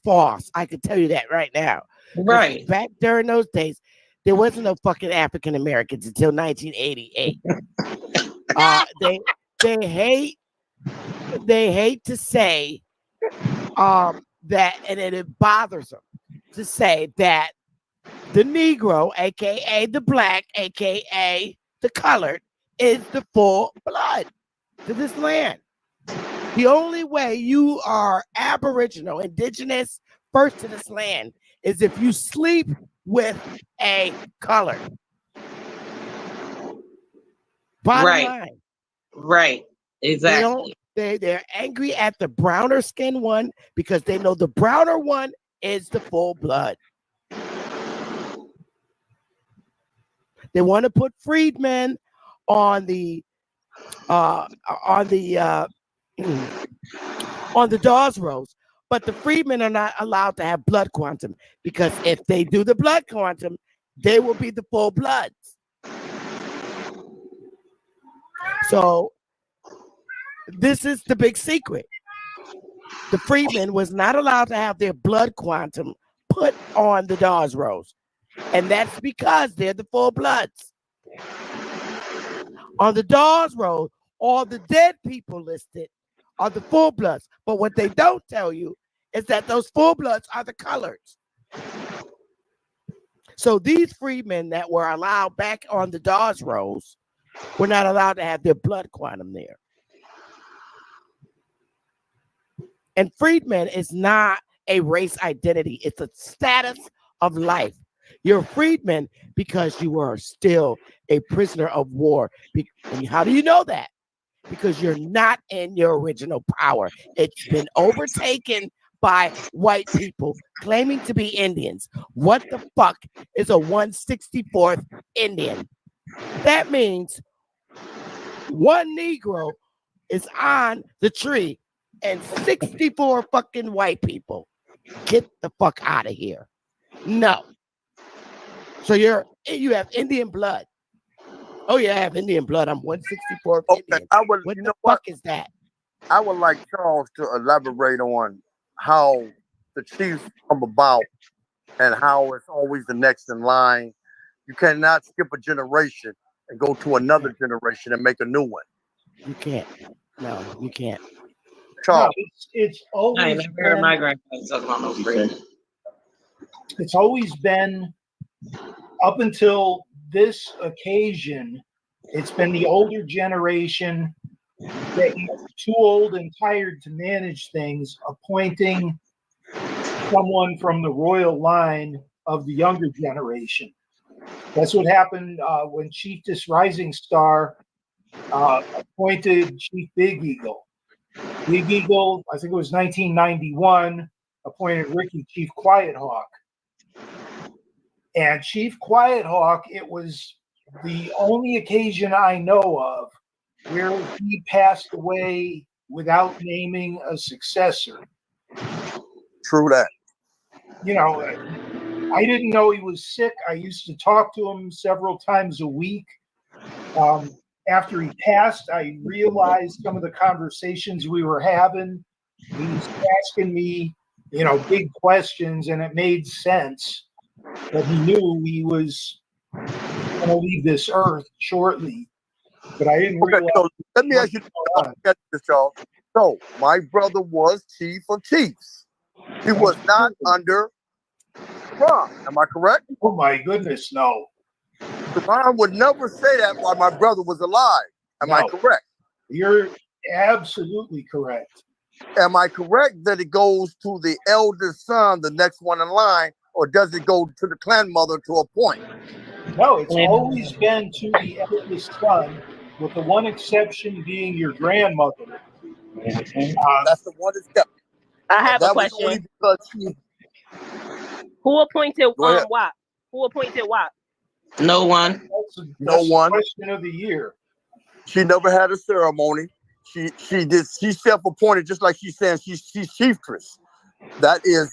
false. I can tell you that right now. Right. Back during those days, there wasn't no fucking African Americans until 1988. They hate to say that, and it bothers them to say that The Negro, aka the black, aka the colored, is the full blood to this land. The only way you are Aboriginal, Indigenous, first to this land is if you sleep with a colored. Bottom line. Right. Exactly. They're angry at the browner skin one because they know the browner one is the full blood. They want to put freedmen on the Dawes Rows, but the freedmen are not allowed to have blood quantum because if they do the blood quantum, they will be the full bloods. So this is the big secret. The freedmen was not allowed to have their blood quantum put on the Dawes Rows, and that's because they're the full bloods. On the Dawes Road, all the dead people listed are the full bloods. But what they don't tell you is that those full bloods are the coloreds. So these freedmen that were allowed back on the Dawes Rows were not allowed to have their blood quantum there. And freedmen is not a race identity. It's a status of life. You're a freedman because you are still a prisoner of war. And how do you know that? Because you're not in your original power. It's been overtaken by white people claiming to be Indians. What the fuck is a 164th Indian? That means one Negro is on the tree and 64 fucking white people. Get the fuck out of here. No. So you have Indian blood. Oh yeah, I have Indian blood. I'm 164th Indian. What the fuck is that? I would like Charles to elaborate on how the chiefs come about and how it's always the next in line. You cannot skip a generation and go to another generation and make a new one. You can't. No, you can't. Charles. No, it's always I never heard my grandfather talk about no freedom. It's always been, up until this occasion, it's been the older generation that is too old and tired to manage things, appointing someone from the royal line of the younger generation. That's what happened when Chiefess Rising Star appointed Chief Big Eagle. Big Eagle, I think it was 1991, appointed Ricky Chief Quiet Hawk. And Chief Quiet Hawk, it was the only occasion I know of where he passed away without naming a successor. True that. You know, I didn't know he was sick. I used to talk to him several times a week. After he passed, I realized some of the conversations we were having. He was asking me, big questions, and it made sense. But he knew he was going to leave this earth shortly. But I didn't realize. So let me ask you this, Charles. So my brother was chief of chiefs. He was not under Ron. Am I correct? Oh my goodness, no. Ron would never say that while my brother was alive. Am I correct? You're absolutely correct. Am I correct that it goes to the eldest son, the next one in line, or does it go to the clan mother to appoint? No, it's always been to the eldest son, with the one exception being your grandmother. That's the one exception. I have a question. Who appointed WAP? Who appointed WAP? No one. That's the question of the year. She never had a ceremony. She self-appointed, just like she's saying she's chieftress. That is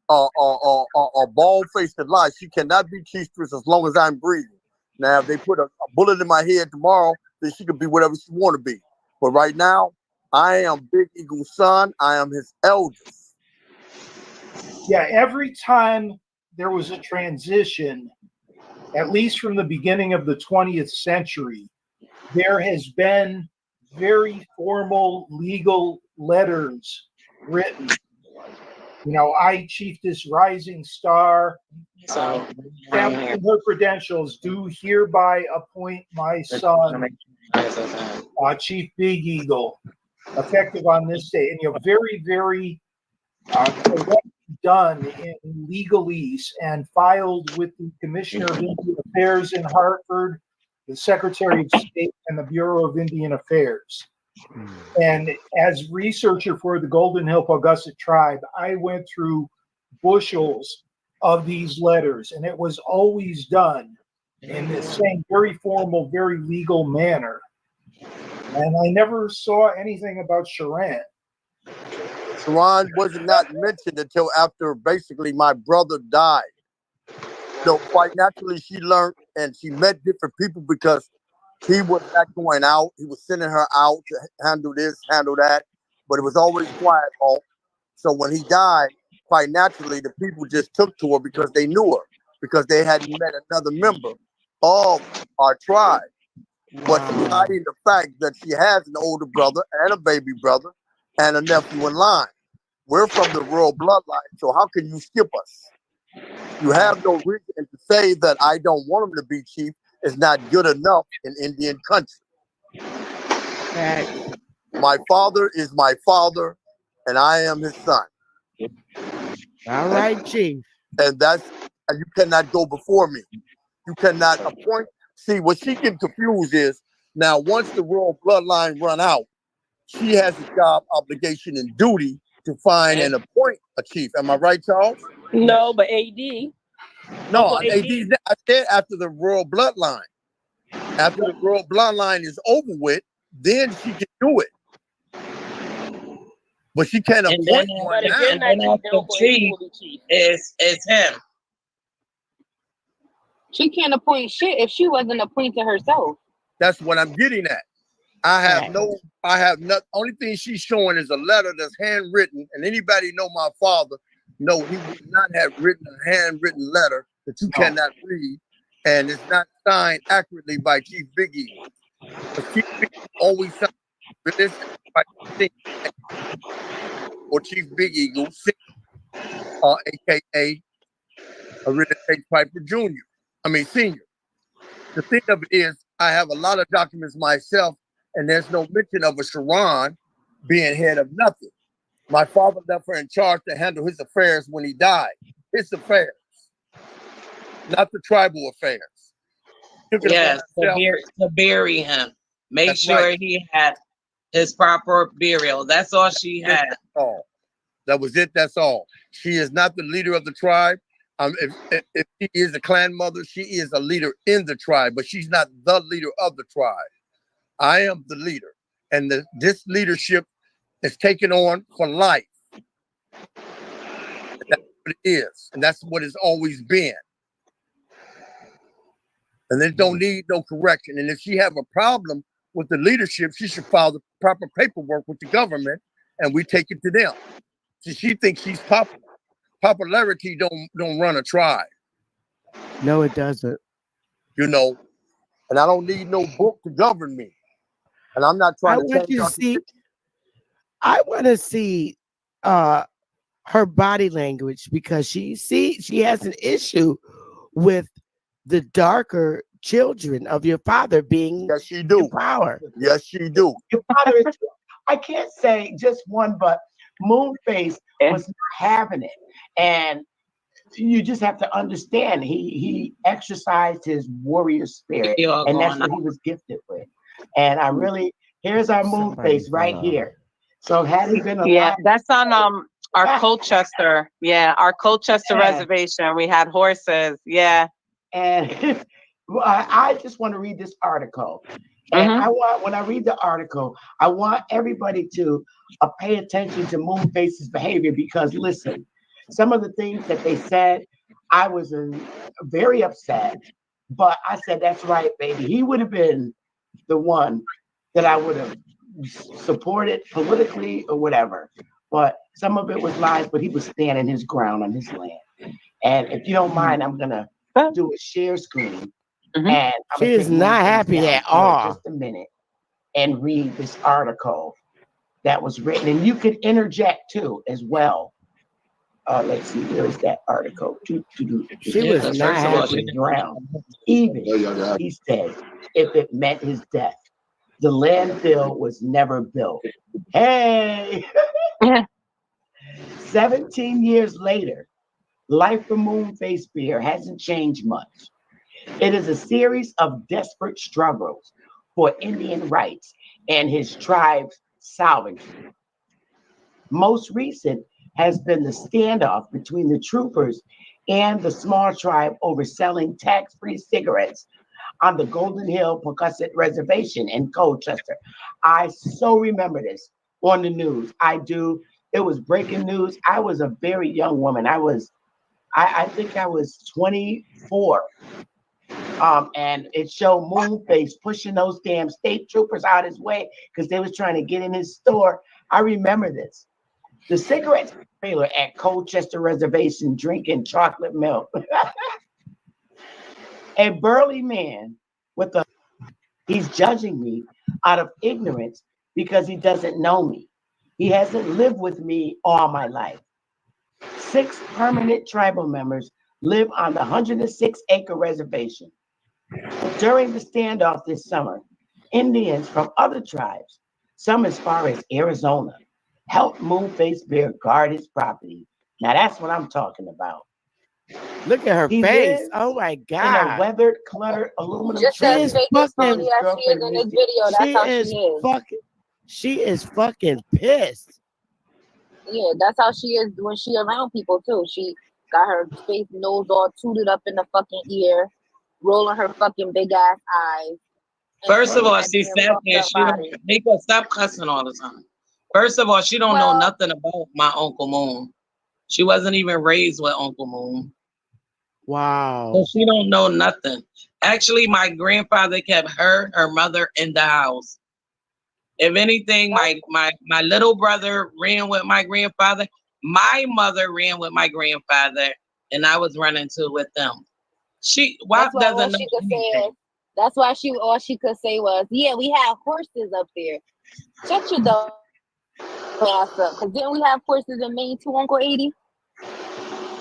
a bald-faced lie. She cannot be chieftress as long as I'm breathing. Now, if they put a bullet in my head tomorrow, then she could be whatever she want to be. But right now, I am Big Eagle's son. I am his eldest. Yeah, every time there was a transition, at least from the beginning of the 20th century, there has been very formal legal letters written I Chiefess Rising Star, So, and her credentials, do hereby appoint my son, Chief Big Eagle, effective on this day. And very, very correctly done in legalese and filed with the Commissioner of Indian Affairs in Hartford, the Secretary of State, and the Bureau of Indian Affairs. And as researcher for the Golden Hill Paugussett tribe, I went through bushels of these letters, and it was always done in the same very formal, very legal manner. And I never saw anything about Sharon. Sharon was not mentioned until after basically my brother died. So quite naturally, she learned and she met different people because he was not going out. He was sending her out to handle this, handle that, but it was always quiet. So when he died, quite naturally, the people just took to her because they knew her, because they hadn't met another member of our tribe. But she's hiding the fact that she has an older brother and a baby brother and a nephew in line. We're from the royal bloodline, so how can you skip us? You have no reason to say that I don't want him to be chief. Is not good enough in Indian country. My father is my father, and I am his son. All right, Chief. And you cannot go before me. You cannot appoint. See, what she gets confused is now once the royal bloodline run out, she has a job, obligation, and duty to find and appoint a chief. Am I right, Charles? No, but AD. No, AD. I said after the royal bloodline. After the royal bloodline is over with, then she can do it. But she can't appoint one now. And then the chief is him. She can't appoint shit if she wasn't appointed herself. That's what I'm getting at. I have no. Only thing she's showing is a letter that's handwritten, and anybody know my father, no, he would not have written a handwritten letter that you cannot read, and it's not signed accurately by Chief Big Eagle. Chief Big Eagle always signs this by or Chief Big Eagle, aka a real estate Piper Jr. Senior. The thing of it is, I have a lot of documents myself, and there's no mention of a Sharon being head of nothing. My father left her in charge to handle his affairs when he died. His affairs, not the tribal affairs. Yes, to bury him. Make sure he had his proper burial. That's all she had. That's all. That was it. That's all. She is not the leader of the tribe. If she is a clan mother, she is a leader in the tribe, but she's not the leader of the tribe. I am the leader, and this leadership is taken on for life. And that's what it is, and that's what it's always been. And they don't need no correction. And if she have a problem with the leadership, she should file the proper paperwork with the government, and we take it to them. So she thinks she's popular. Popularity don't run a tribe. No, it doesn't. And I don't need no book to govern me. And I'm not trying to change. I want to see her body language, because she has an issue with the darker children of your father being in power. Yes, she do. Your father is, I can't say just one, but Moonface was not having it. And you just have to understand, he exercised his warrior spirit, and that's what he was gifted with. And I really, here's our Moonface right here. So had he been alive, yeah, that's on our Colchester, our Colchester reservation. We had horses, and I just want to read this article. And when I read the article, I want everybody to pay attention to Moonface's behavior, because listen, some of the things that they said, I was very upset, but I said, that's right, baby. He would have been the one that I would have supported politically or whatever. But some of it was lies, but he was standing his ground on his land. And if you don't mind, I'm going to do a share screen. And she is not happy at all. Just a minute and read this article that was written, and you could interject too as well. Let's see, where's that article? She was First not of all, happy. Drowned. Even, he said, if it meant his death, the landfill was never built. Hey! 17 years later, life for Moonface Bear hasn't changed much. It is a series of desperate struggles for Indian rights and his tribe's sovereignty. Most recent has been the standoff between the troopers and the small tribe over selling tax-free cigarettes on the Golden Hill Paugussett Reservation in Colchester. I so remember this on the news. I do. It was breaking news. I was a very young woman. I think I was 24. And it showed Moonface pushing those damn state troopers out his way because they was trying to get in his store. I remember this. The cigarette trailer at Colchester Reservation drinking chocolate milk. A burly man he's judging me out of ignorance because he doesn't know me. He hasn't lived with me all my life. 6 permanent tribal members live on the 106-acre reservation. During the standoff this summer, Indians from other tribes, some as far as Arizona, helped Moonface Bear guard his property. Now that's what I'm talking about. Look at her He face. lives Oh my in a God. weathered, cluttered aluminum Just She as is trailer. fake and fucking. phony as she is in this video, that's how she is. She is fucking pissed. Yeah, that's how she is when she around people too. She got her face nose all tooted up in the fucking ear, rolling her fucking big ass eyes. First of all, she said that she don't make her stop cussing all the time. First of all, she don't know nothing about my Uncle Moon. She wasn't even raised with Uncle Moon. Wow. So she don't know nothing. Actually, my grandfather kept her mother in the house. If anything, my little brother ran with my grandfather. My mother ran with my grandfather, and I was running too with them. WAP doesn't know anything. That's why all she could say was, "Yeah, we have horses up there." Shut your dumb ass up, because didn't we have horses in Maine too, Uncle 80?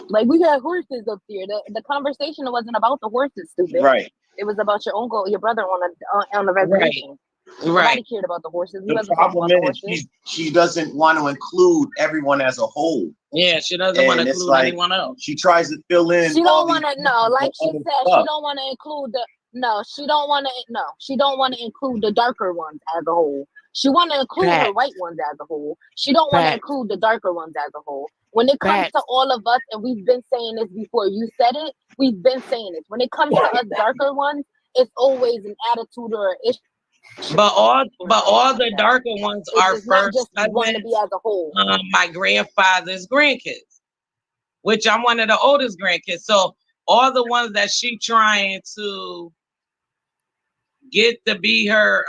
Like, we got horses up there. The conversation wasn't about the horses, stupid. Right. It was about your brother on the reservation. Right. Nobody cared about the horses. The problem is she doesn't want to include everyone as a whole. Yeah, she doesn't want to include anyone else. She tries to fill in. She don't want to like she said. She don't want to include she don't want to include the darker ones as a whole. She want to include her white ones as a whole. She don't want to include the darker ones as a whole. When it comes to all of us, and we've been saying this before, you said it. We've been saying it. When it comes to us darker ones, it's always an attitude or an issue. But all the darker ones are first cousins, to be as a whole. My grandfather's grandkids, which I'm one of the oldest grandkids. So all the ones that she trying to get to be her,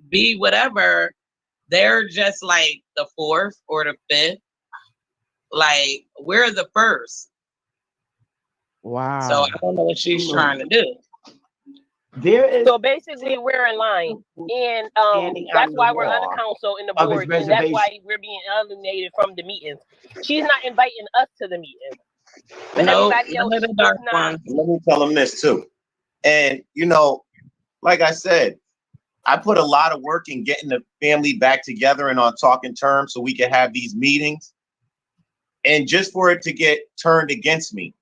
be whatever, they're just like the 4th or the 5th. Like, we're the 1st. Wow. So I don't know what she's trying to do. So basically, we're in line, and that's why we're on the council and the board, and that's why we're being eliminated from the meetings. She's not inviting us to the meetings, but everybody else is not. Let me tell them this too, and like I said, I put a lot of work in getting the family back together and on talking terms so we can have these meetings, and just for it to get turned against me,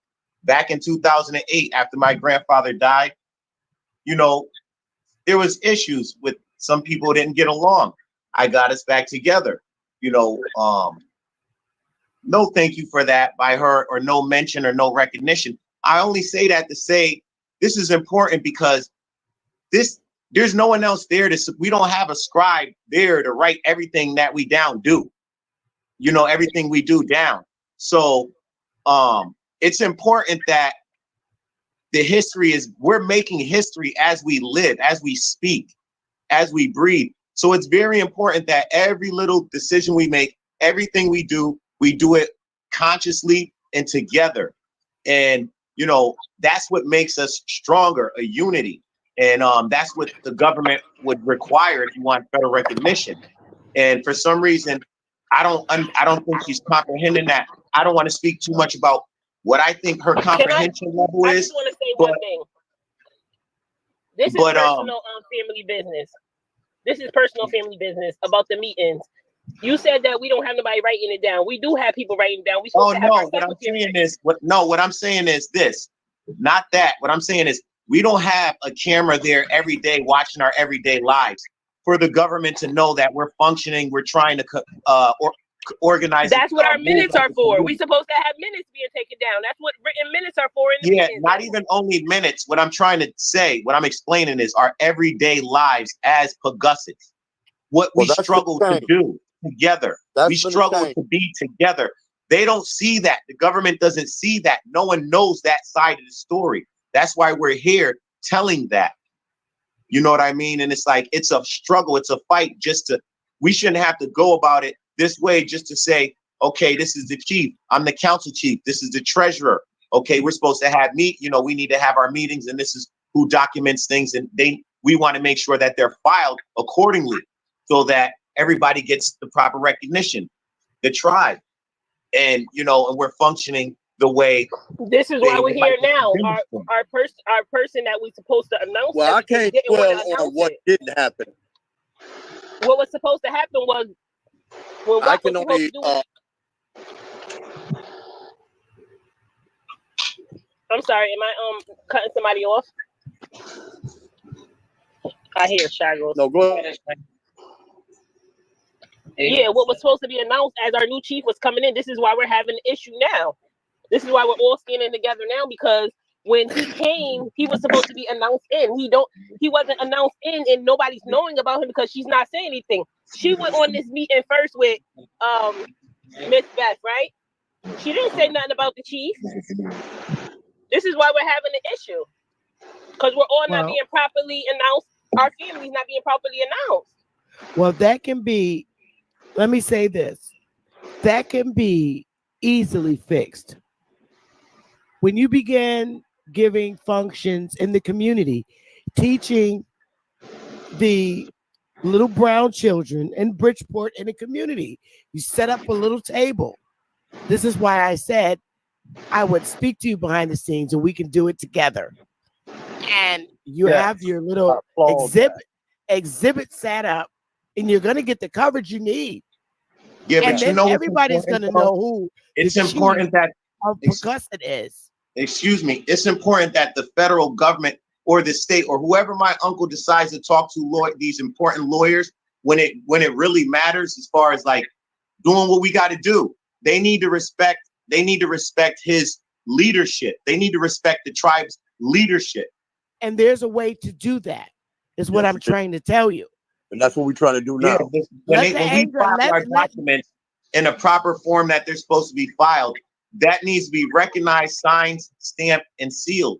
back in 2008 after my grandfather died. There was issues with some people who didn't get along. I got us back together. No thank you for that by her, or no mention or no recognition. I only say that to say this is important because there's no one else there we don't have a scribe there to write everything that we do. Everything we do down. So it's important that the history we're making history as we live, as we speak, as we breathe. So it's very important that every little decision we make, everything we do it consciously and together. And, that's what makes us stronger, a unity. And that's what the government would require if you want federal recognition. And for some reason, I don't think she's comprehending that. I don't want to speak too much about what I think her comprehension level I is. just want to say one thing. This is personal family business. This is personal family business about the meetings. You said that we don't have nobody writing it down. We do have people writing it down. We supposed to have what I'm saying is what I'm saying is this, not that. What I'm saying is we don't have a camera there every day watching our everyday lives for the government to know that we're functioning. We're trying to organize. That's what our minutes are for. We're supposed to have minutes being taken down. That's what written minutes are for in the meetings. Not even only minutes. What I'm trying to say, what I'm explaining is our everyday lives as Paugussets. What we struggle to do together. We struggle to be together. They don't see that. The government doesn't see that. No one knows that side of the story. That's why we're here telling that. You know what I mean? And it's like, it's a struggle. It's a fight we shouldn't have to go about it this way just to say, okay, this is the chief. I'm the council chief. This is the treasurer. Okay, we're supposed to have we need to have our meetings, and this is who documents things. And we want to make sure that they're filed accordingly so that everybody gets the proper recognition, the tribe. And, and we're functioning the way. This is why we're here now. Our person that we're supposed to announce. Well, I can't dwell on what didn't happen. What was supposed to happen was I can only. I'm sorry. Am I cutting somebody off? I hear Shagos. No, go ahead. Yeah, what was supposed to be announced as our new chief was coming in. This is why we're having an issue now. This is why we're all standing together now, because when he came, he was supposed to be announced in. He wasn't announced in, and nobody's knowing about him because she's not saying anything. She went on this meeting first with Miss Beth, right? She didn't say nothing about the chief. This is why we're having an issue. Because we're all not being properly announced. Our family's not being properly announced. Well, that can be, let me say this, that can be easily fixed. When you begin giving functions in the community, teaching the little brown children in Bridgeport in the community, you set up a little table. This is why I said I would speak to you behind the scenes and we can do it together. And you have your little exhibit set up, and you're going to get the coverage you need. Yeah, and but everybody's going to know who it's important that Paugussett is. Excuse me. It's important that the federal government or the state or whoever my uncle decides to talk to these important lawyers when it really matters, as far as like doing what we got to do. They need to respect his leadership. They need to respect the tribe's leadership. And there's a way to do that, is what I'm trying to tell you. And that's what we're trying to do now. When we file our documents in a proper form that they're supposed to be filed, that needs to be recognized, signed, stamped, and sealed,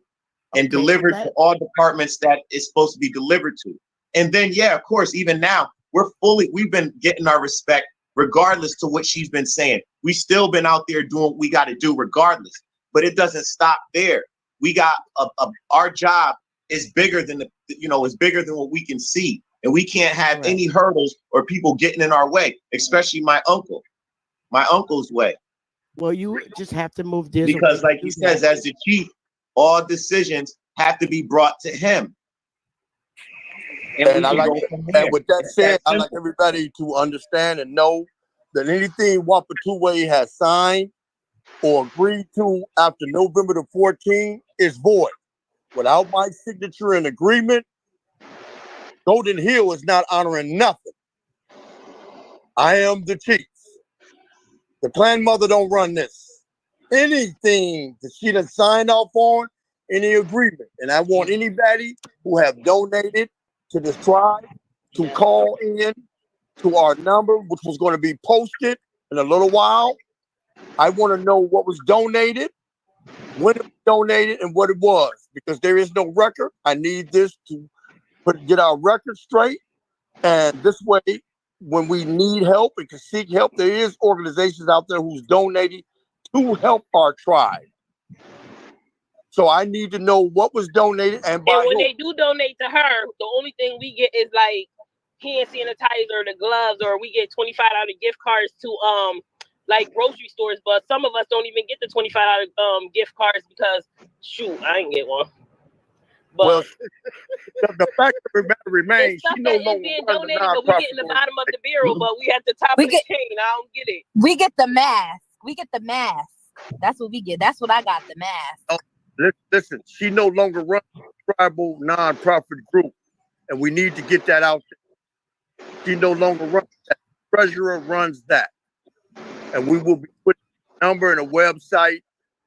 and delivered to all departments that it's supposed to be delivered to. And then, of course, even now, we've been getting our respect regardless to what she's been saying. We still been out there doing what we got to do regardless, but it doesn't stop there. We got our job is bigger than is bigger than what we can see. And we can't have any hurdles or people getting in our way, especially my uncle's way. Well, you just have to move this. Because like he says, as the chief, all decisions have to be brought to him. And with that said, I'd like everybody to understand and know that anything Wapatue has signed or agreed to after November the 14th is void. Without my signature and agreement, Golden Hill is not honoring nothing. I am the chief. The clan mother don't run this. Anything that she done signed off on, any agreement. And I want anybody who have donated to this tribe to call in to our number, which was going to be posted in a little while. I want to know what was donated, when it was donated, and what it was, because there is no record. I need this to get our record straight. And this way, when we need help and can seek help, there is organizations out there who's donating to help our tribe. So I need to know what was donated and by when who. they do donate to her, the only thing we get is like hand sanitizer, the gloves, or we get $25 gift cards to like grocery stores, but some of us don't even get the $25 gift cards because shoot, I didn't get one. But well, the fact of the matter remains, stuff she no that is longer being runs a donated, but we get in the nonprofit bottom of the barrel, but we at the top of the chain. I don't get it. We get the mask. We get the mask. That's what we get. That's what I got, the mask. Oh, listen, she no longer runs a tribal nonprofit group, and we need to get that out there. She no longer runs that. The treasurer runs that. And we will be putting a number and a website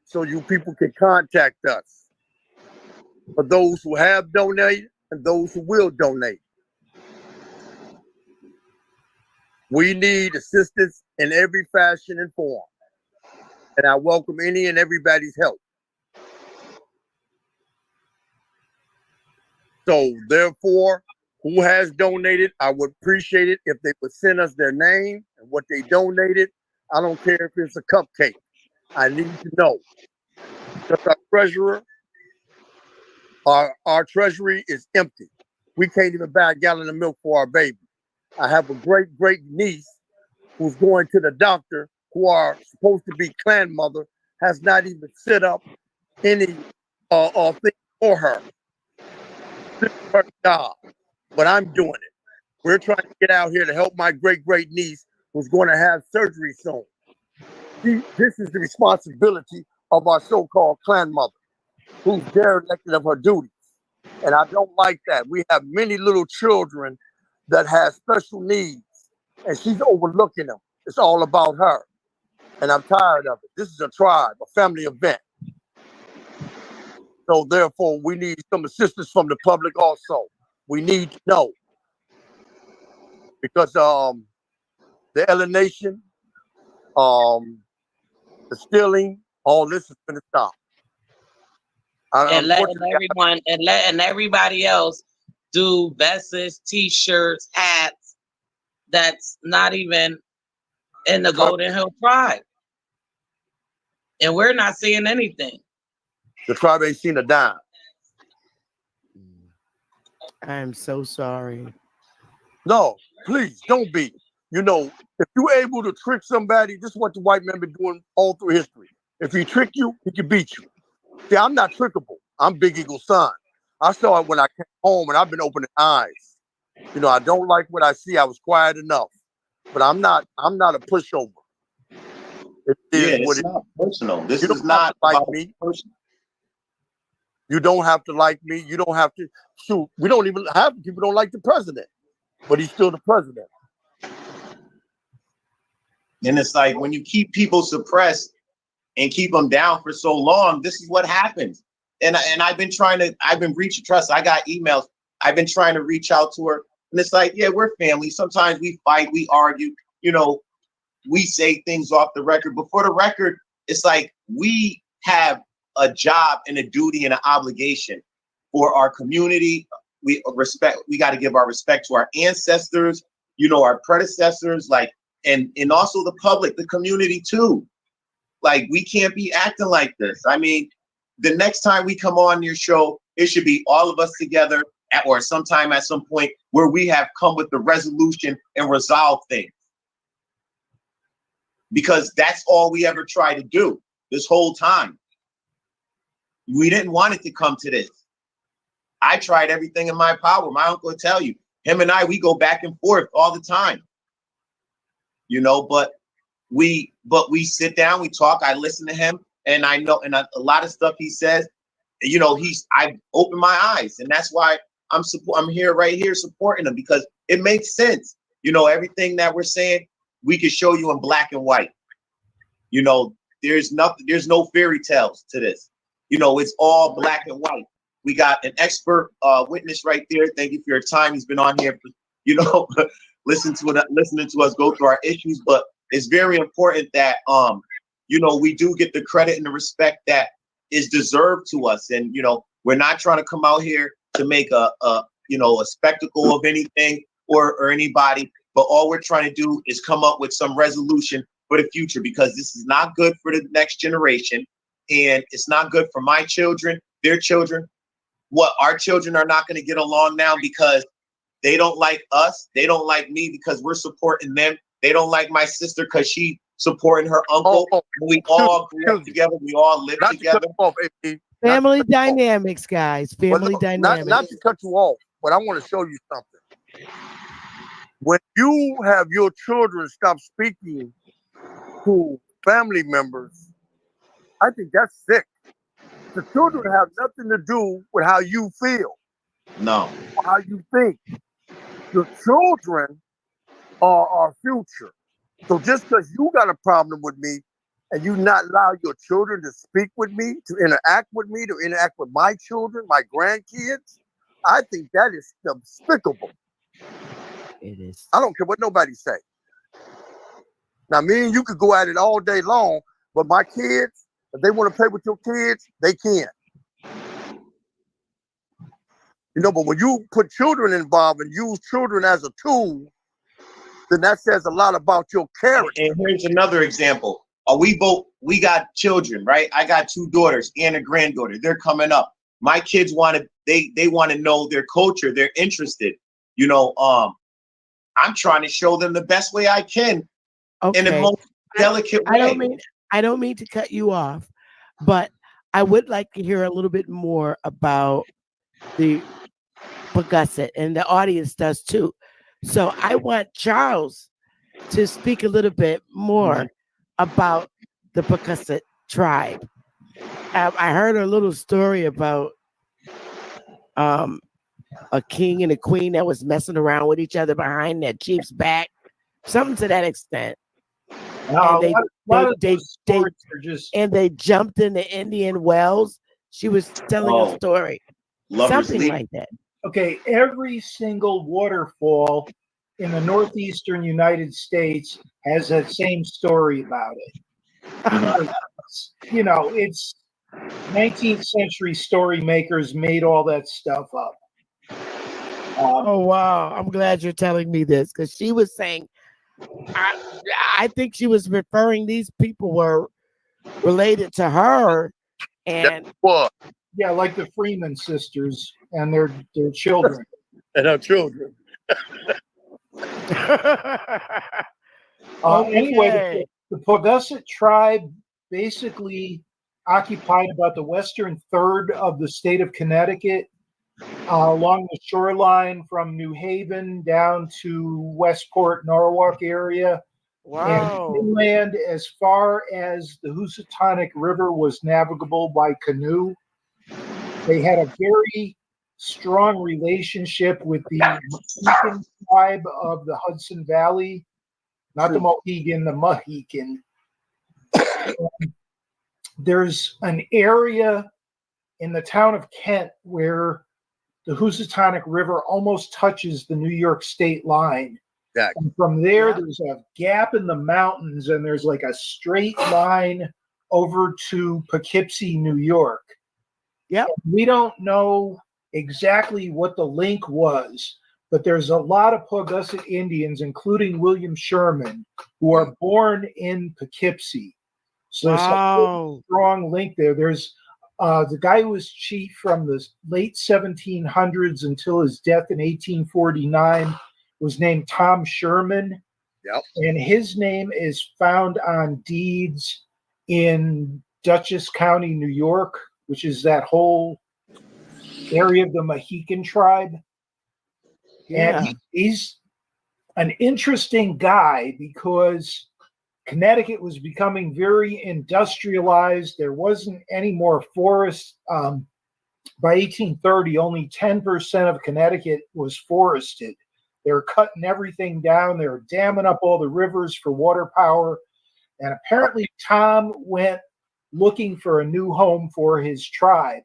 so you people can contact us. For those who have donated and those who will donate. We need assistance in every fashion and form. And I welcome any and everybody's help. So therefore, who has donated, I would appreciate it if they would send us their name and what they donated. I don't care if it's a cupcake. I need to know. Because our treasurer, our treasury is empty. We can't even buy a gallon of milk for our baby. I have a great niece who's going to the doctor, who are supposed to be clan mother, has not even set up any thing for her. This is her job, but I'm doing it. We're trying to get out here to help my great niece who's going to have surgery soon. This is the responsibility of our so-called clan mother, who's derelict of her duties. And I don't like that. We have many little children that have special needs, and she's overlooking them. It's all about her. And I'm tired of it. This is a tribe, a family event. So therefore, we need some assistance from the public also. We need to know. Because the alienation, the stealing, all this is going to stop. And letting everybody else do vests, t-shirts, hats that's not even in the Golden Hill tribe. And we're not seeing anything. The tribe ain't seen a dime. I am so sorry. No, please don't be. You know, if you're able to trick somebody, this is what the white men been doing all through history. If he trick you, he can beat you. See, I'm not trickable. I'm Big Eagle's son. I saw it when I came home, and I've been opening eyes. You know, I don't like what I see. I was quiet enough, but I'm not a pushover. It's not personal. This is not like me. Personal. You don't have to like me. You don't have to. Shoot, we don't even have people don't like the president, but he's still the president. And it's like when you keep people suppressed and keep them down for so long, this is what happens. And I've been reaching trust. I got emails. I've been trying to reach out to her, and it's like, yeah, we're family. Sometimes we fight, we argue. You know, we say things off the record, but for the record, it's like we have a job and a duty and an obligation for our community. We got to give our respect to our ancestors, you know, our predecessors, like, and also the public, the community too. Like, we can't be acting like this. I mean, the next time we come on your show, it should be all of us together or sometime at some point where we have come with the resolution and resolve things. Because that's all we ever tried to do this whole time. We didn't want it to come to this. I tried everything in my power. My uncle will tell you, him and I, we go back and forth all the time. You know, but we sit down, we talk, I listen to him, and I know, and a lot of stuff he says, you know, I open my eyes, and that's why I'm right here supporting him, because it makes sense. You know, everything that we're saying, we can show you in black and white. You know, there's no fairy tales to this. You know, it's all black and white. We got an expert witness right there. Thank you for your time. He's been on here for, you know, listening to us go through our issues. But it's very important that you know, we do get the credit and the respect that is deserved to us. And, you know, we're not trying to come out here to make a spectacle of anything or anybody. But all we're trying to do is come up with some resolution for the future, because this is not good for the next generation. And it's not good for my children, their children. What, our children are not going to get along now because they don't like us. They don't like me because we're supporting them. They don't like my sister because she supporting her uncle. We all grew up together. We all lived together. Family dynamics, guys. Family dynamics. Not to cut you off, but I want to show you something. When you have your children stop speaking to family members, I think that's sick. The children have nothing to do with how you feel. No. Or how you think. Your children are our future. So just because you got a problem with me and you not allow your children to speak with me, to interact with me, to interact with my children, my grandkids, I think that is despicable. It is. I don't care what nobody say. Now, me and you could go at it all day long, but my kids, if they want to play with your kids, they can. You know, but when you put children involved and use children as a tool, then that says a lot about your character. And here's another example. We got children, right? I got 2 daughters and a granddaughter. They're coming up. My kids they want to know their culture. They're interested. You know, I'm trying to show them the best way I can in the most delicate way. I don't mean to cut you off, but I would like to hear a little bit more about the Paugussett, and the audience does too. So I want Charles to speak a little bit more about the Paugussett tribe. I heard a little story about a king and a queen that was messing around with each other behind their chief's back, something to that extent. And they jumped in the Indian wells. She was telling a story, something like that. Okay, every single waterfall in the northeastern United States has that same story about it. You know, it's 19th century story makers made all that stuff up. Oh, wow. I'm glad you're telling me this, because she was saying, I think she was referring, these people were related to her. And yeah, like the Freeman sisters and their children. And her children. Anyway, the Paugussett tribe basically occupied about the western third of the state of Connecticut, along the shoreline from New Haven down to Westport, Norwalk area. Wow. And inland as far as the Housatonic River was navigable by canoe. They had a very strong relationship with the Mohican tribe of the Hudson Valley, not the Mohegan, the Mohican. There's an area in the town of Kent where the Housatonic River almost touches the New York state line. And from there, there's a gap in the mountains, and there's like a straight line over to Poughkeepsie, New York. Yeah, we don't know exactly what the link was, but there's a lot of Paugussett Indians, including William Sherman, who are born in Poughkeepsie. So there's a strong link there. There's the guy who was chief from the late 1700s until his death in 1849 was named Tom Sherman. Yep. And his name is found on deeds in Dutchess County, New York, which is that whole area of the Mohican tribe. Yeah. And he's an interesting guy because Connecticut was becoming very industrialized. There wasn't any more forest. By 1830, only 10% of Connecticut was forested. They were cutting everything down. They were damming up all the rivers for water power. And apparently Tom went looking for a new home for his tribe.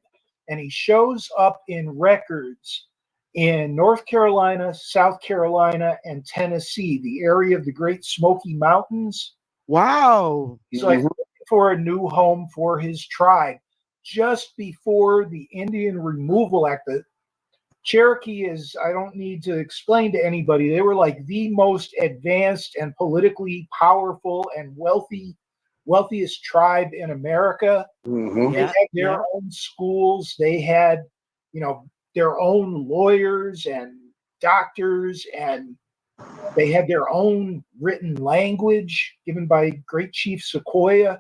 And he shows up in records in North Carolina, South Carolina, and Tennessee, the area of the Great Smoky Mountains. Wow. He's like looking for a new home for his tribe just before the Indian Removal Act. The Cherokee is, I don't need to explain to anybody, they were like the most advanced and politically powerful and wealthiest tribe in America. Mm-hmm. They had their own schools. They had, their own lawyers and doctors, and They had their own written language given by Great Chief Sequoyah.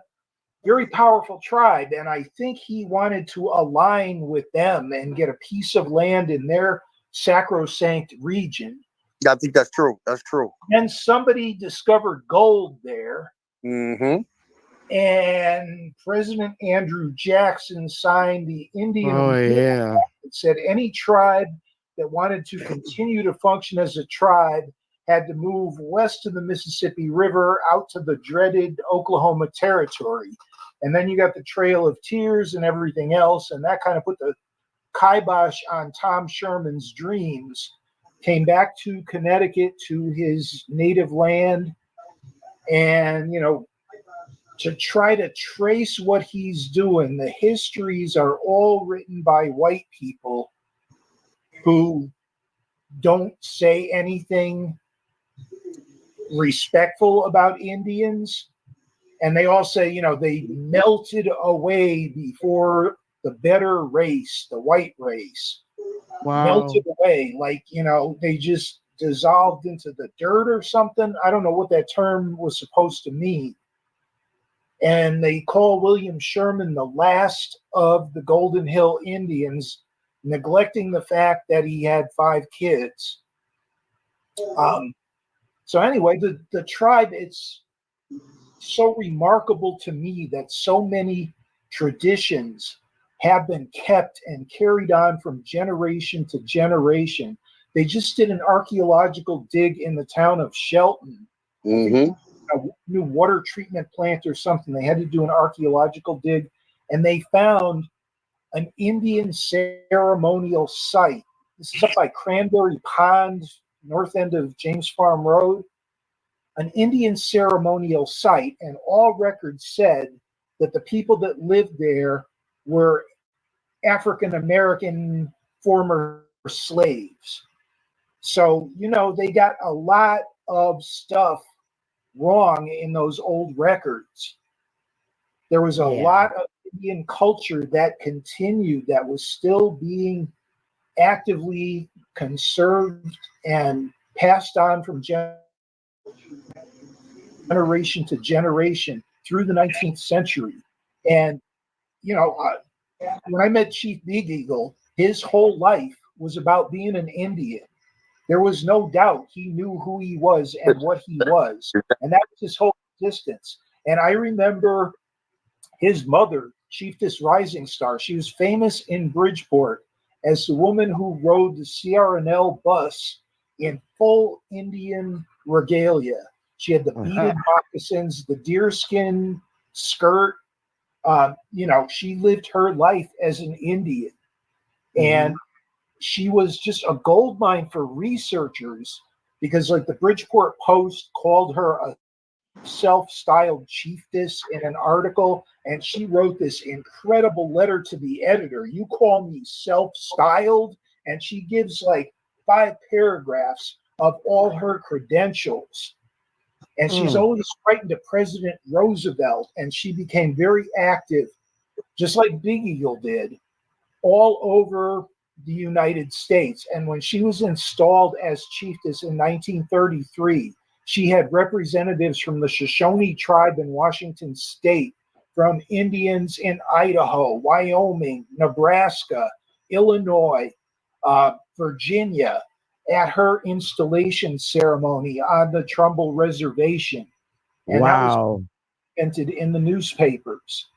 Very powerful tribe, and I think he wanted to align with them and get a piece of land in their sacrosanct region. I think that's true. That's true. And somebody discovered gold there, Mm-hmm. and President Andrew Jackson signed the Indian Oh, Agreement yeah. that said any tribe that wanted to continue to function as a tribe had to move west of the Mississippi River out to the dreaded Oklahoma Territory. And then you got the Trail of Tears and everything else, and that kind of put the kibosh on Tom Sherman's dreams. Came back to Connecticut, to his native land, and, you know, to try to trace what he's doing. The histories are all written by white people who don't say anything respectful about Indians. And they all say, you know, they melted away before the better race, the white race. Wow. Melted away, like, you know, they just dissolved into the dirt or something. I don't know what that term was supposed to mean. And they call William Sherman the last of the Golden Hill Indians, neglecting the fact that he had 5 kids. So anyway, the tribe, it's so remarkable to me that so many traditions have been kept and carried on from generation to generation. They just did an archaeological dig in the town of Shelton. Mm-hmm. A new water treatment plant or something. They had to do an archaeological dig, and they found an Indian ceremonial site. This is up by Cranberry Pond, north end of James Farm Road. An Indian ceremonial site, and all records said that the people that lived there were African American former slaves. So, you know, they got a lot of stuff wrong in those old records. There was a lot of Indian culture that continued, that was still being actively conserved and passed on from generation to generation through the 19th century. And, you know, when I met Chief Big Eagle, his whole life was about being an Indian. There was no doubt he knew who he was and what he was. And that was his whole existence. And I remember his mother, Chiefess Rising Star. She was famous in Bridgeport as the woman who rode the CRNL bus in full Indian regalia. She had the beaded moccasins, the deerskin skirt. You know, she lived her life as an Indian. And she was just a gold mine for researchers, because like the Bridgeport Post called her a self-styled chiefess in an article, and she wrote this incredible letter to the editor. You call me self-styled? And she gives like 5 paragraphs of all her credentials. And she's always writing to President Roosevelt, and she became very active, just like Big Eagle did, all over the United States. And when she was installed as chiefess in 1933, she had representatives from the Shoshone tribe in Washington State, from Indians in Idaho, Wyoming, Nebraska, Illinois, Virginia, at her installation ceremony on the Trumbull Reservation. And that was entered in the newspapers.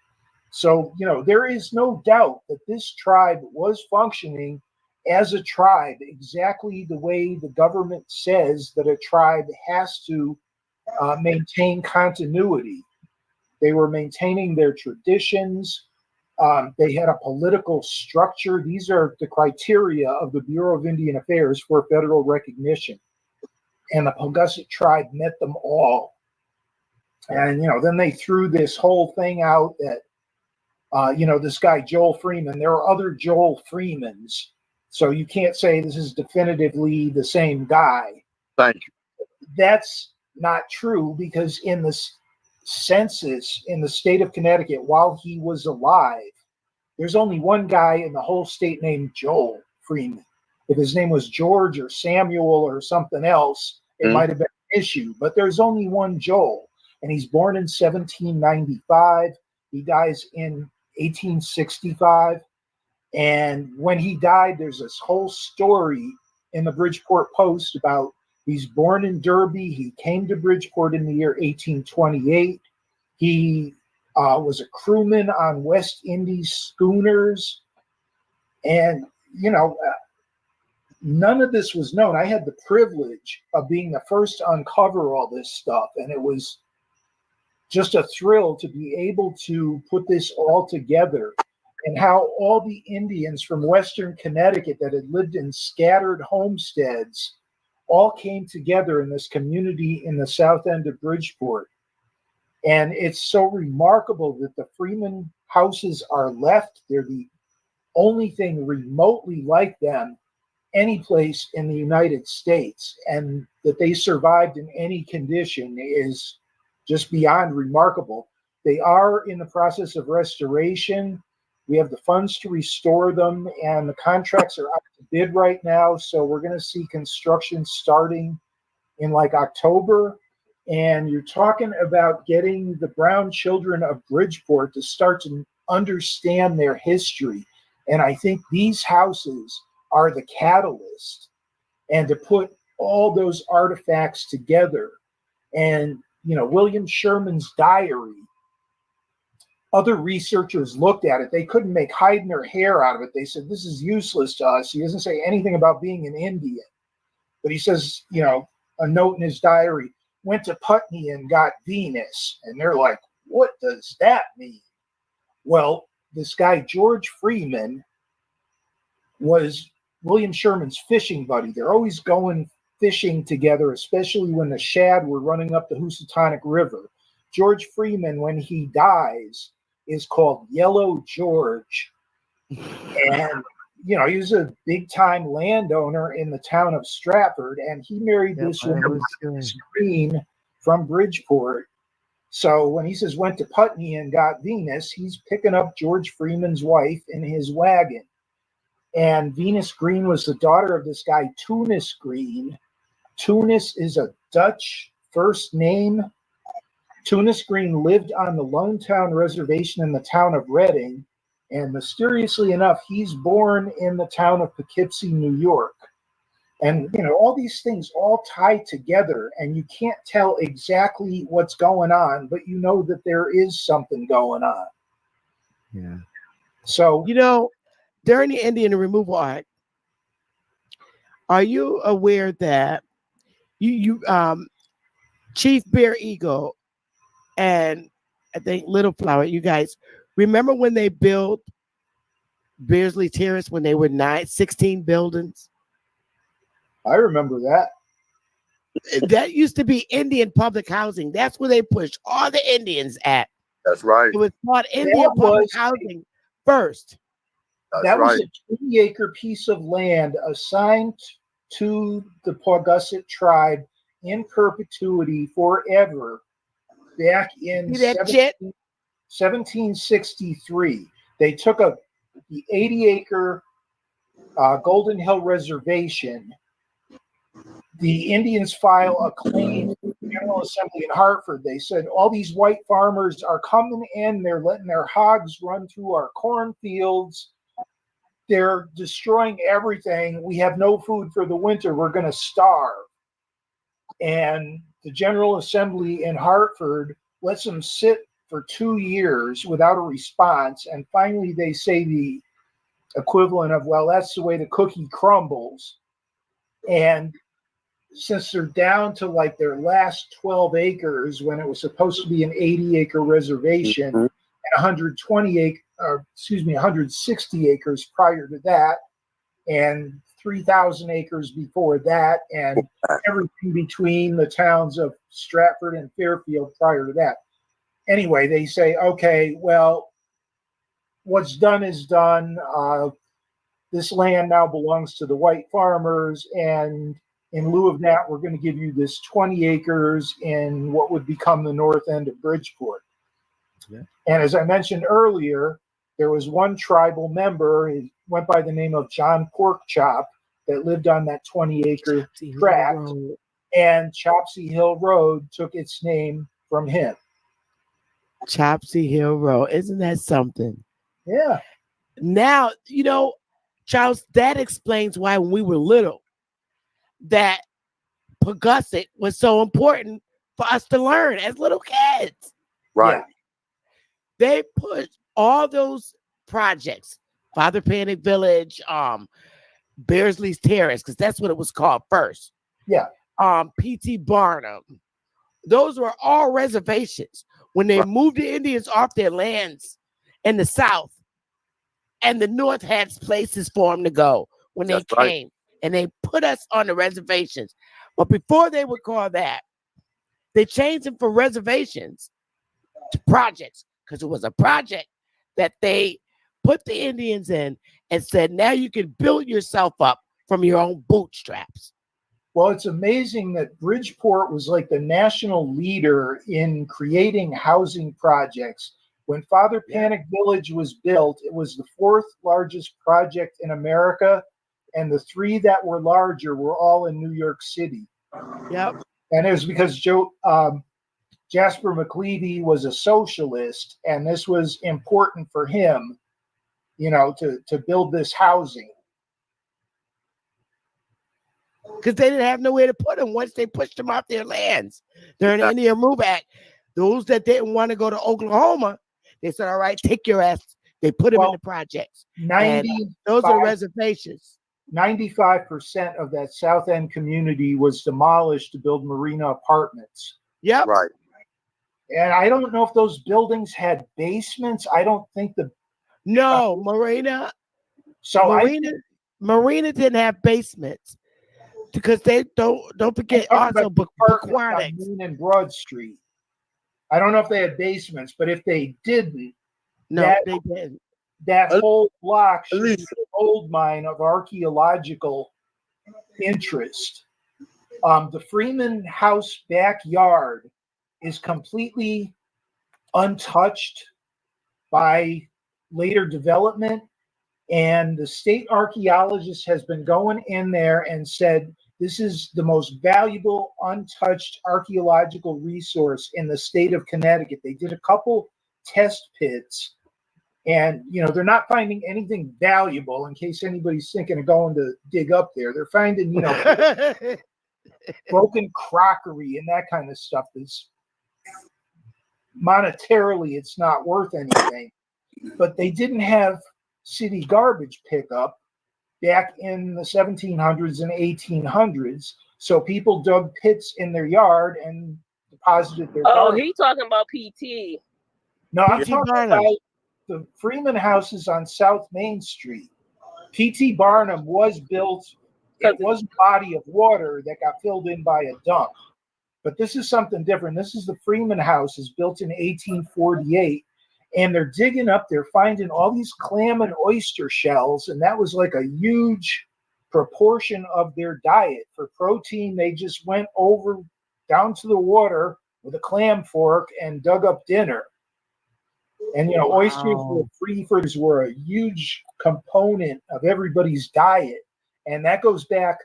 So, you know, there is no doubt that this tribe was functioning as a tribe exactly the way the government says that a tribe has to maintain continuity. They were maintaining their traditions. They had a political structure. These are the criteria of the Bureau of Indian Affairs for federal recognition. And the Paugussett tribe met them all. And, you know, then they threw this whole thing out that, you know, this guy, Joel Freeman, there are other Joel Freemans. So you can't say this is definitively the same guy. Thank you. That's not true, because in the census in the state of Connecticut, while he was alive, there's only one guy in the whole state named Joel Freeman. If his name was George or Samuel or something else, it might have been an issue. But there's only one Joel, and he's born in 1795. He dies in 1865. And when he died, there's this whole story in the Bridgeport Post about he's born in Derby. He came to Bridgeport in the year 1828. He was a crewman on West Indies schooners. And, you know, none of this was known. I had the privilege of being the first to uncover all this stuff. And it was just a thrill to be able to put this all together, and how all the Indians from Western Connecticut that had lived in scattered homesteads all came together in this community in the south end of Bridgeport. And it's so remarkable that the Freeman houses are left. They're the only thing remotely like them any place in the United States. And that they survived in any condition is just beyond remarkable. They are in the process of restoration. We have the funds to restore them, and the contracts are up to bid right now. So we're going to see construction starting in like October. And you're talking about getting the brown children of Bridgeport to start to understand their history. And I think these houses are the catalyst, and to put all those artifacts together. And, you know, William Sherman's diary, other researchers looked at it. They couldn't make hide nor hair out of it. They said, this is useless to us. He doesn't say anything about being an Indian. But he says, you know, a note in his diary, went to Putney and got Venus. And they're like, what does that mean? Well, this guy, George Freeman, was William Sherman's fishing buddy. They're always going fishing together, especially when the shad were running up the Housatonic River. George Freeman, when he dies, is called Yellow George. And, you know, he was a big-time landowner in the town of Stratford, and he married this woman, Green, from Bridgeport. So when he says went to Putney and got Venus, he's picking up George Freeman's wife in his wagon. And Venus Green was the daughter of this guy, Tunis Green. Tunis is a Dutch first name. Tunis Green lived on the Lonetown Reservation in the town of Reading, and mysteriously enough, he's born in the town of Poughkeepsie, New York. And, you know, all these things all tie together, and you can't tell exactly what's going on, but you know that there is something going on. Yeah. So, you know, during the Indian Removal Act, are you aware that Chief Bear Eagle and I think Little Flower, you guys remember when they built Beardsley Terrace when they were 16 buildings? I remember that. That used to be Indian public housing. That's where they pushed all the Indians at. That's right. It was called Indian public housing first. That was a 20-acre piece of land assigned to the Paugussett tribe in perpetuity forever back in 1763. They took the 80-acre Golden Hill Reservation. The Indians file a claim to the General Assembly in Hartford. They said, all these white farmers are coming in. They're letting their hogs run through our cornfields. They're destroying everything. We have no food for the winter. We're going to starve. And the General Assembly in Hartford lets them sit for 2 years without a response. And finally, they say the equivalent of, well, that's the way the cookie crumbles. And since they're down to like their last 12 acres when it was supposed to be an 80-acre reservation, and 160 acres prior to that, and 3,000 acres before that, and everything between the towns of Stratford and Fairfield prior to that. Anyway, they say, okay, well, what's done is done. This land now belongs to the white farmers, and in lieu of that, we're going to give you this 20 acres in what would become the north end of Bridgeport. Yeah. And as I mentioned earlier, there was one tribal member, he went by the name of John Porkchop, that lived on that 20-acre tract. and Chopsy Hill Road took its name from him. Chopsy Hill Road. Isn't that something? Yeah. Now, Charles, that explains why when we were little, that Paugussett was so important for us to learn as little kids. Right. Yeah. They put all those projects, Father Panic Village, Bearsley's Terrace, because that's what it was called first. Yeah. P.T. Barnum. Those were all reservations. When they moved the Indians off their lands in the South, and the North had places for them to go when they came, and they put us on the reservations. But before they would call that, they changed them from reservations to projects, because it was a project that they put the Indians in and said, now you can build yourself up from your own bootstraps. Well, it's amazing that Bridgeport was like the national leader in creating housing projects. When Father Panic Village was built, it was the 4th largest project in America, and the 3 that were larger were all in New York City. Yep. And it was because Jasper McLeavy was a socialist, and this was important for him, to build this housing. Because they didn't have nowhere to put them once they pushed them off their lands during the Indian Move Act. Those that didn't want to go to Oklahoma, they said, all right, take your ass. They put them in the projects. Those are the reservations. 95% of that South End community was demolished to build marina apartments. Yep. Right. And I don't know if those buildings had basements. I don't think No, Marina. So Marina didn't have basements. Because they don't forget also aquatics. Main and Broad Street. I don't know if they had basements, but if they didn't, they didn't. That whole block should be an gold mine of archaeological interest. The Freeman House backyard is completely untouched by later development, and the state archaeologist has been going in there and said, this is the most valuable, untouched archaeological resource in the state of Connecticut. They did a couple test pits, and they're not finding anything valuable in case anybody's thinking of going to dig up there. They're finding, broken crockery and that kind of stuff. That's monetarily, it's not worth anything. But they didn't have city garbage pickup back in the 1700s and 1800s. So people dug pits in their yard and deposited their garbage. He talking about PT. No, I'm talking about the Freeman houses on South Main Street. P.T. Barnum was built, it was a body of water that got filled in by a dump. But this is something different. This is the Freeman houses built in 1848. And they're digging up, they're finding all these clam and oyster shells, and that was like a huge proportion of their diet. For protein, they just went over down to the water with a clam fork and dug up dinner. And, oysters were a huge component of everybody's diet. And that goes back,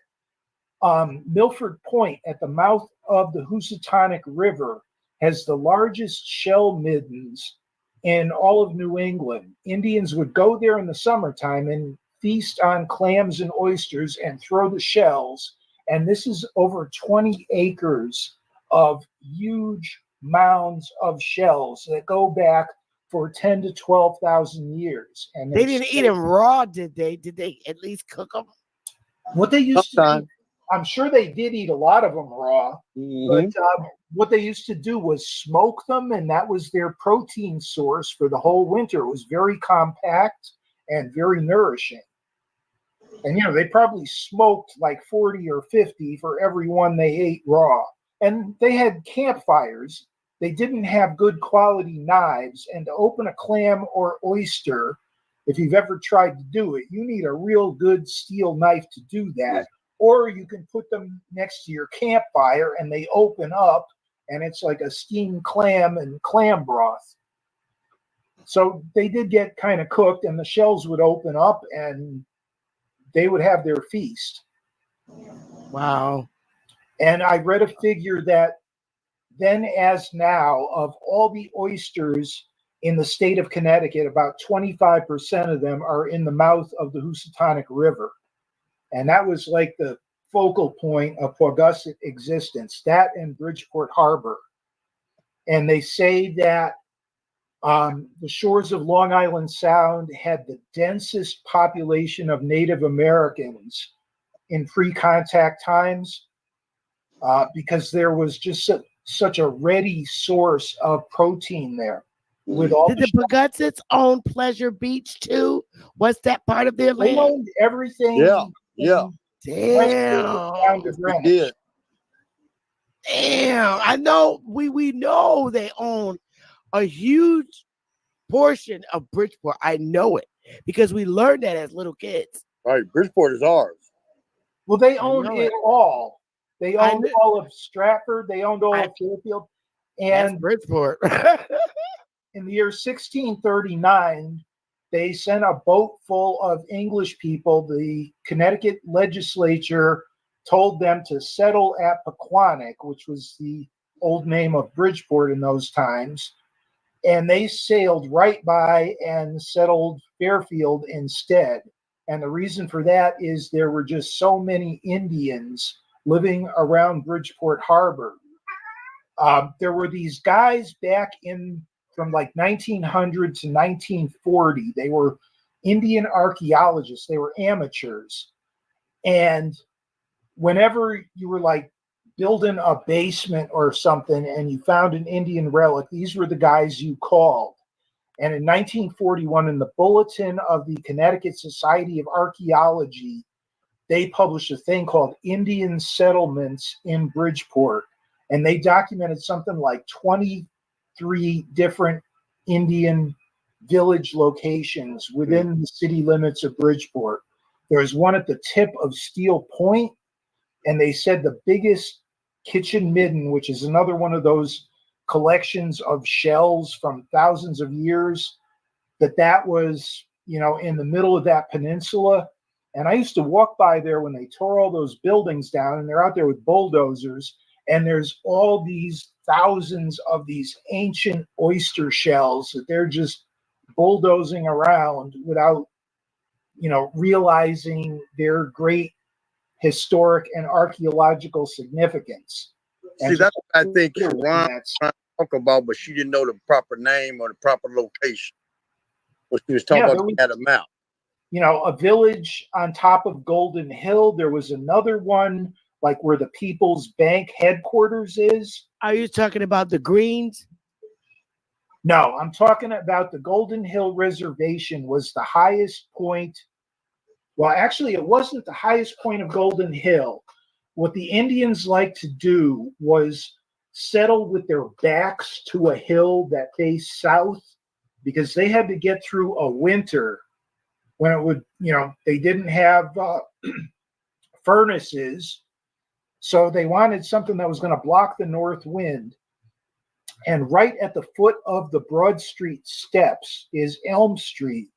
Milford Point at the mouth of the Housatonic River has the largest shell middens in all of New England. Indians would go there in the summertime and feast on clams and oysters and throw the shells. And this is over 20 acres of huge mounds of shells that go back for 10 to 12,000 years. And they didn't eat them raw, did they? Did they at least cook them? What they used to eat, I'm sure they did eat a lot of them raw, but what they used to do was smoke them, and that was their protein source for the whole winter. It was very compact and very nourishing. And, they probably smoked like 40 or 50 for every one they ate raw. And they had campfires. They didn't have good quality knives. And to open a clam or oyster, if you've ever tried to do it, you need a real good steel knife to do that. Or you can put them next to your campfire and they open up, and it's like a steamed clam and clam broth. So they did get kind of cooked, and the shells would open up and they would have their feast. Wow. And I read a figure that then as now, of all the oysters in the state of Connecticut, about 25% of them are in the mouth of the Housatonic River. And that was like the focal point of Paugussett existence, that and Bridgeport Harbor. And they say that the shores of Long Island Sound had the densest population of Native Americans in pre-contact times because there was just such a ready source of protein there. With all Did the Paugussetts own Pleasure Beach too? Was that part of their land? They owned everything. Yeah. Damn. They did. Damn. I know we know they own a huge portion of Bridgeport. I know it because we learned that as little kids. Right. Bridgeport is ours. Well, they owned it all. They owned all of Stratford. They owned all of Fairfield. And Bridgeport. In the year 1639, they sent a boat full of English people. The Connecticut legislature told them to settle at Pequannock, which was the old name of Bridgeport in those times. And they sailed right by and settled Fairfield instead. And the reason for that is there were just so many Indians living around Bridgeport Harbor. There were these guys back in from like 1900 to 1940. They were Indian archaeologists. They were amateurs. And whenever you were like building a basement or something and you found an Indian relic, these were the guys you called. And in 1941, in the Bulletin of the Connecticut Society of Archaeology, they published a thing called Indian Settlements in Bridgeport. And they documented something like 23 different Indian village locations within the city limits of Bridgeport. There's one at the tip of Steel Point, and they said the biggest kitchen midden, which is another one of those collections of shells from thousands of years, that was, in the middle of that peninsula. And I used to walk by there when they tore all those buildings down, and they're out there with bulldozers, and there's all these thousands of these ancient oyster shells that they're just bulldozing around without, realizing their great historic and archaeological significance. See, that's what I think Ron was trying to talk about, but she didn't know the proper name or the proper location. What she was talking about at a map. A village on top of Golden Hill. There was another one like where the People's Bank headquarters is. Are you talking about the Greens? No, I'm talking about the Golden Hill Reservation was the highest point. Well, actually, it wasn't the highest point of Golden Hill. What the Indians liked to do was settle with their backs to a hill that faced south because they had to get through a winter when it would, they didn't have furnaces. So they wanted something that was going to block the north wind. And right at the foot of the Broad Street steps is Elm Street.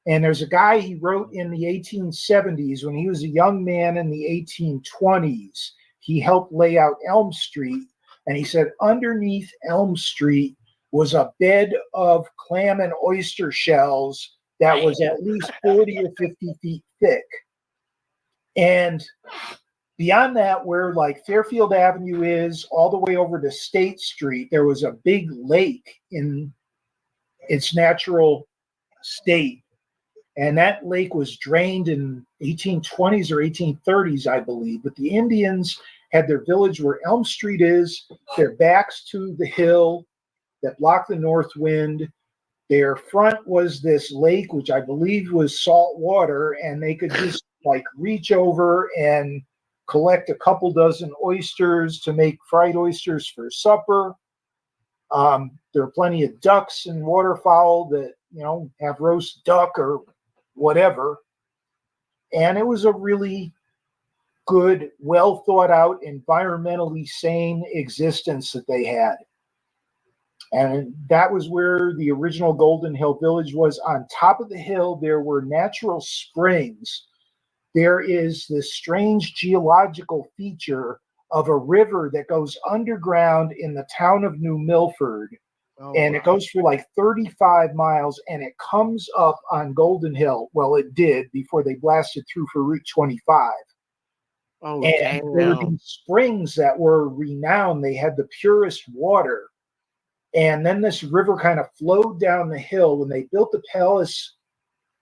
And there's a guy he wrote in the 1870s when he was a young man in the 1820s. He helped lay out Elm Street. And he said underneath Elm Street was a bed of clam and oyster shells that was at least 40 or 50 feet thick. And beyond that, where like Fairfield Avenue is, all the way over to State Street, there was a big lake in its natural state. And that lake was drained in 1820s or 1830s, I believe. But the Indians had their village where Elm Street is, their backs to the hill that blocked the north wind. Their front was this lake, which I believe was salt water, and they could just like reach over and collect a couple dozen oysters to make fried oysters for supper. There are plenty of ducks and waterfowl that, have roast duck or whatever. And it was a really good, well thought out, environmentally sane existence that they had. And that was where the original Golden Hill Village was. On top of the hill, there were natural springs. There is this strange geological feature of a river that goes underground in the town of New Milford. And it goes for like 35 miles, and it comes up on Golden Hill. Well, it did before they blasted through for Route 25. Oh, And damn. there were these springs that were renowned. They had the purest water. And then this river kind of flowed down the hill. When they built the Palace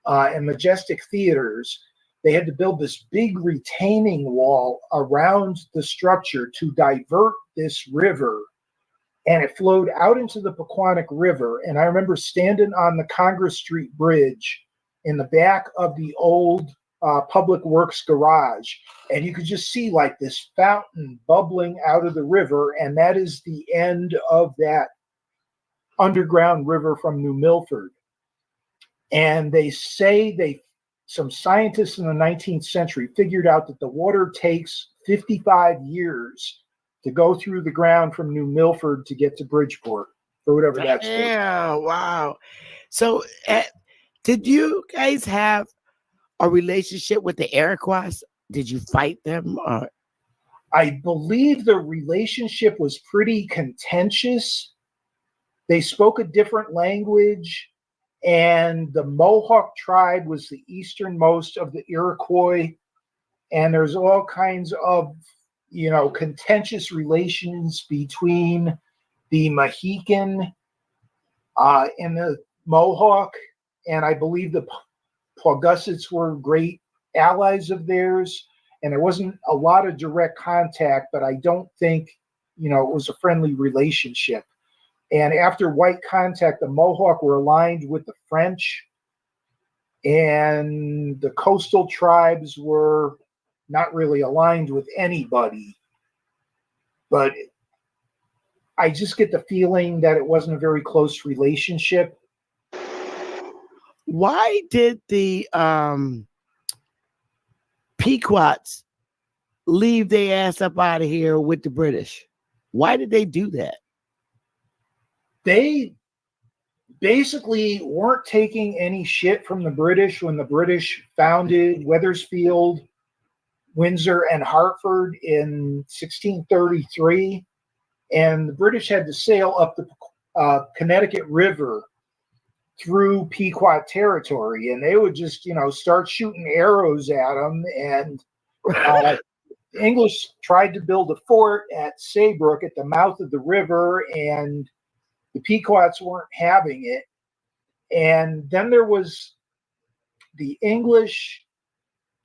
and Majestic Theaters, they had to build this big retaining wall around the structure to divert this river. And it flowed out into the Pequannock River. And I remember standing on the Congress Street Bridge in the back of the old Public Works garage. And you could just see like this fountain bubbling out of the river. And that is the end of that underground river from New Milford. And they say some scientists in the 19th century figured out that the water takes 55 years to go through the ground from New Milford to get to Bridgeport, or whatever that's worth. Yeah, wow. So, did you guys have a relationship with the Iroquois? Did you fight them? Or? I believe the relationship was pretty contentious. They spoke a different language, and the Mohawk tribe was the easternmost of the Iroquois. And there's all kinds of, contentious relations between the Mohican and the Mohawk. And I believe the Paugussets were great allies of theirs. And there wasn't a lot of direct contact, but I don't think, it was a friendly relationship. And after white contact, the Mohawk were aligned with the French, and the coastal tribes were not really aligned with anybody. But I just get the feeling that it wasn't a very close relationship. Why did the Pequots leave their ass up out of here with the British? Why did they do that? They basically weren't taking any shit from the British when the British founded Wethersfield, Windsor, and Hartford in 1633. And the British had to sail up the Connecticut River through Pequot territory. And they would just, start shooting arrows at them. And the English tried to build a fort at Saybrook at the mouth of the river, and the Pequots weren't having it. And then there was the English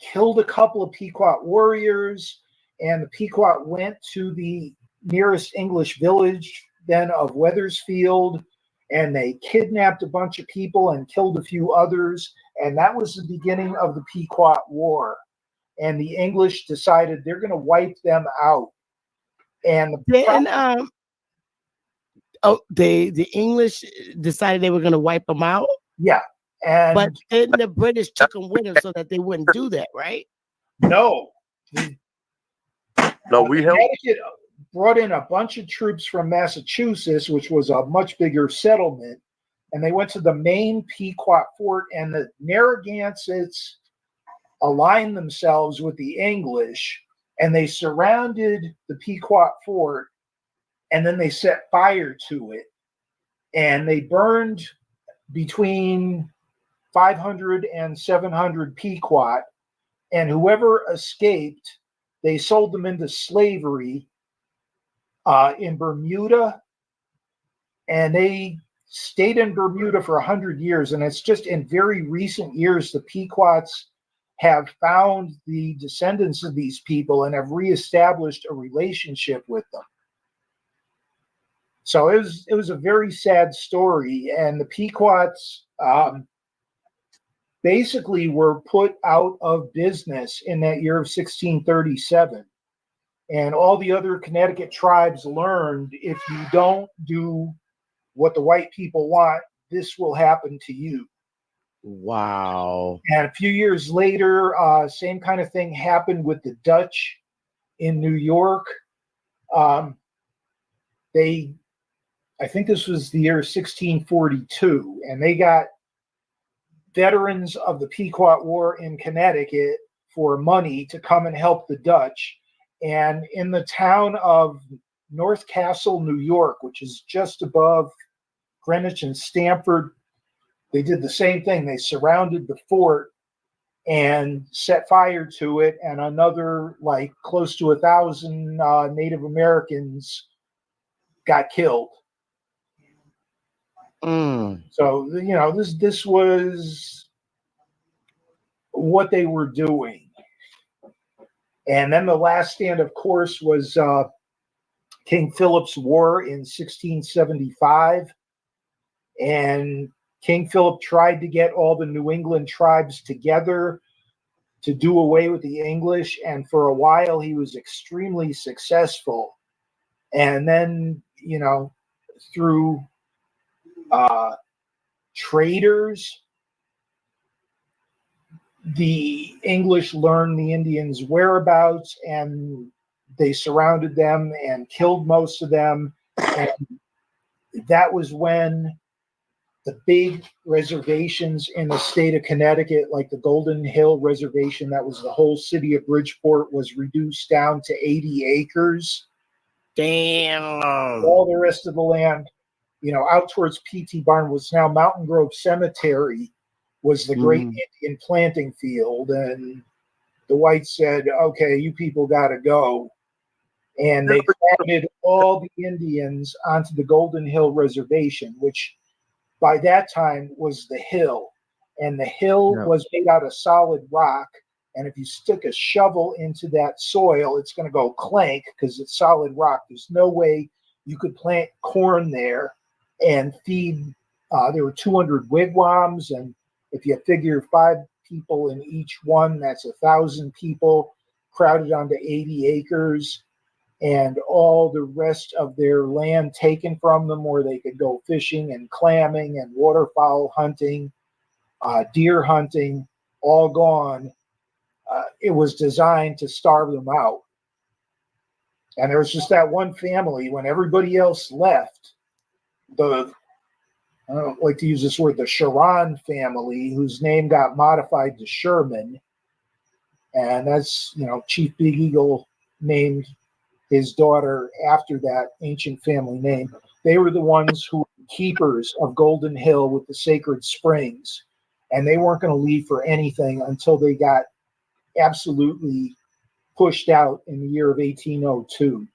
killed a couple of Pequot warriors, and the Pequot went to the nearest English village then of Wethersfield, and they kidnapped a bunch of people and killed a few others. And that was the beginning of the Pequot War. And the English decided they're going to wipe them out. And the English decided they were going to wipe them out? Yeah. But then the British took them with them so that they wouldn't do that, right? No. No, we helped. Connecticut brought in a bunch of troops from Massachusetts, which was a much bigger settlement, and they went to the main Pequot fort, and the Narragansetts aligned themselves with the English, and they surrounded the Pequot fort, and then they set fire to it, and they burned between 500 and 700 Pequot, and whoever escaped, they sold them into slavery in Bermuda, and they stayed in Bermuda for 100 years. And it's just in very recent years the Pequots have found the descendants of these people and have reestablished a relationship with them. So it was a very sad story, and the Pequots basically were put out of business in that year of 1637. And all the other Connecticut tribes learned, if you don't do what the white people want, this will happen to you. Wow. And a few years later, same kind of thing happened with the Dutch in New York. I think this was the year 1642, and they got veterans of the Pequot War in Connecticut for money to come and help the Dutch. And in the town of North Castle, New York, which is just above Greenwich and Stamford, they did the same thing. They surrounded the fort and set fire to it, and another like close to 1,000 Native Americans got killed. So this was what they were doing. And then the last stand, of course, was King Philip's War in 1675. And King Philip tried to get all the New England tribes together to do away with the English. And for a while, he was extremely successful. And then, through traders, the English learned the Indians' whereabouts, and they surrounded them and killed most of them. And that was when the big reservations in the state of Connecticut, like the Golden Hill Reservation, that was the whole city of Bridgeport, was reduced down to 80 acres. Damn. All the rest of the land, out towards P.T. Barn, was now Mountain Grove Cemetery, was the great Indian planting field. And the whites said, okay, you people got to go. And they crowded all the Indians onto the Golden Hill Reservation, which by that time was the hill. And the hill was made out of solid rock. And if you stick a shovel into that soil, it's going to go clank because it's solid rock. There's no way you could plant corn there and feed. There were 200 wigwams. And if you figure 5 people in each one, that's 1,000 people crowded onto 80 acres. And all the rest of their land taken from them where they could go fishing and clamming and waterfowl hunting, deer hunting, all gone. It was designed to starve them out. And there was just that one family when everybody else left. I don't like to use this word, the Sharon family, whose name got modified to Sherman. And that's, Chief Big Eagle named his daughter after that ancient family name. They were the ones who were keepers of Golden Hill with the sacred springs. And they weren't going to leave for anything until they got absolutely pushed out in the year of 1802.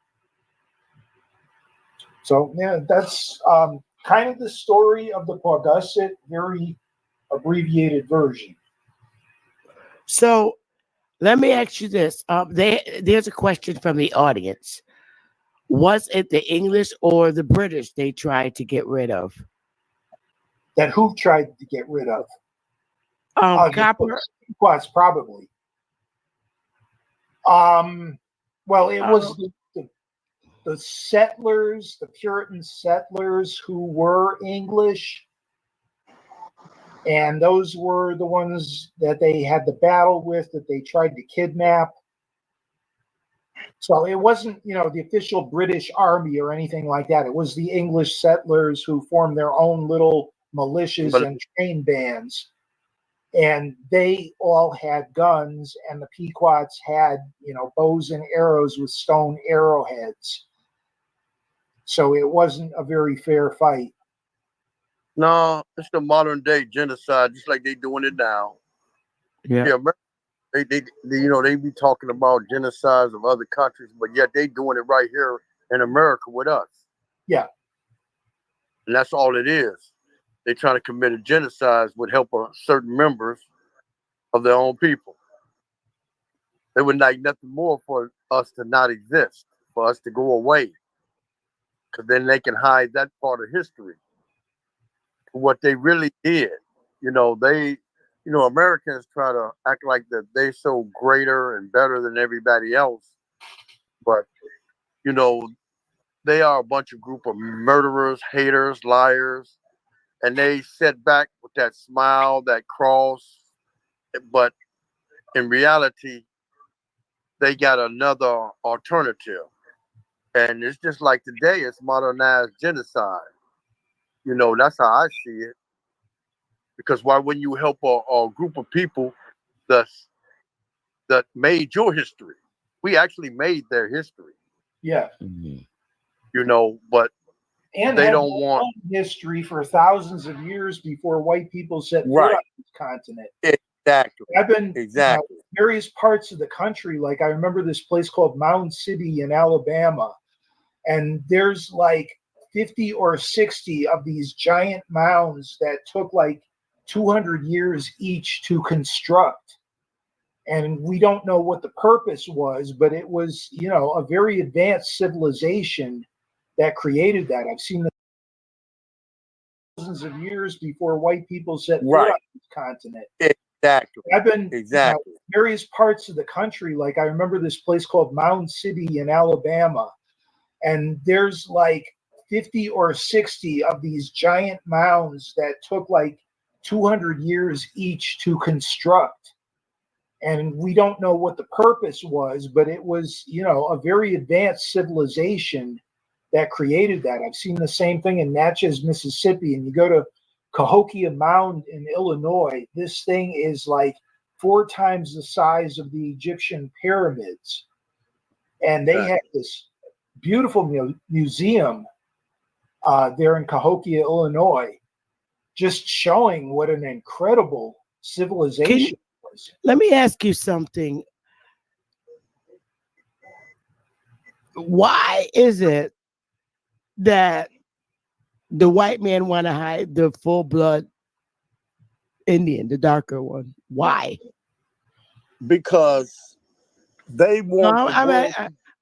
So, that's kind of the story of the Paugussett, very abbreviated version. So, let me ask you this. There's a question from the audience. Was it the English or the British they tried to get rid of? That who tried to get rid of? Copper? Pequots, probably. Well, it was the settlers, the Puritan settlers who were English. And those were the ones that they had the battle with, that they tried to kidnap. So it wasn't, the official British army or anything like that. It was the English settlers who formed their own little militias and train bands. And they all had guns, and the Pequots had, bows and arrows with stone arrowheads. So it wasn't a very fair fight. No, it's the modern day genocide, just like they doing it now. Yeah. They they be talking about genocides of other countries, but yet they doing it right here in America with us. Yeah. And that's all it is. They trying to commit a genocide with help of certain members of their own people. They would like nothing more for us to not exist, for us to go away. Because then they can hide that part of history. What they really did. Americans try to act like that they're so greater and better than everybody else. But, they are a bunch of group of murderers, haters, liars. And they sit back with that smile, that cross. But in reality, they got another alternative. And it's just like today, it's modernized genocide. That's how I see it. Because why wouldn't you help a group of people that made your history? we actually made their history. Yeah. You know, but and they had don't want history for thousands of years before white people set foot Right. on this continent. Exactly. I've been Exactly. various parts of the country. Like I remember this place called Mound City in Alabama, and there's like 50 or 60 of these giant mounds that took like 200 years each to construct. And we don't know what the purpose was, but it was, you know, a very advanced civilization that created that. I've seen the thousands of years before white people set foot Right. on this continent. Exactly. I've been Exactly. various parts of the country. Like I remember this place called Mound City in Alabama, and there's like 50 or 60 of these giant mounds that took like 200 years each to construct. And we don't know what the purpose was, but it was, you know, a very advanced civilization that created that. I've seen the same thing in Natchez, Mississippi, and you go to Cahokia Mound in Illinois. This thing is like 4 times the size of the Egyptian pyramids. And they have this beautiful museum there in Cahokia, Illinois, just showing what an incredible civilization was. Let me ask you something. Why is it that the white man want to hide the full blood Indian, the darker one? Why? Because they want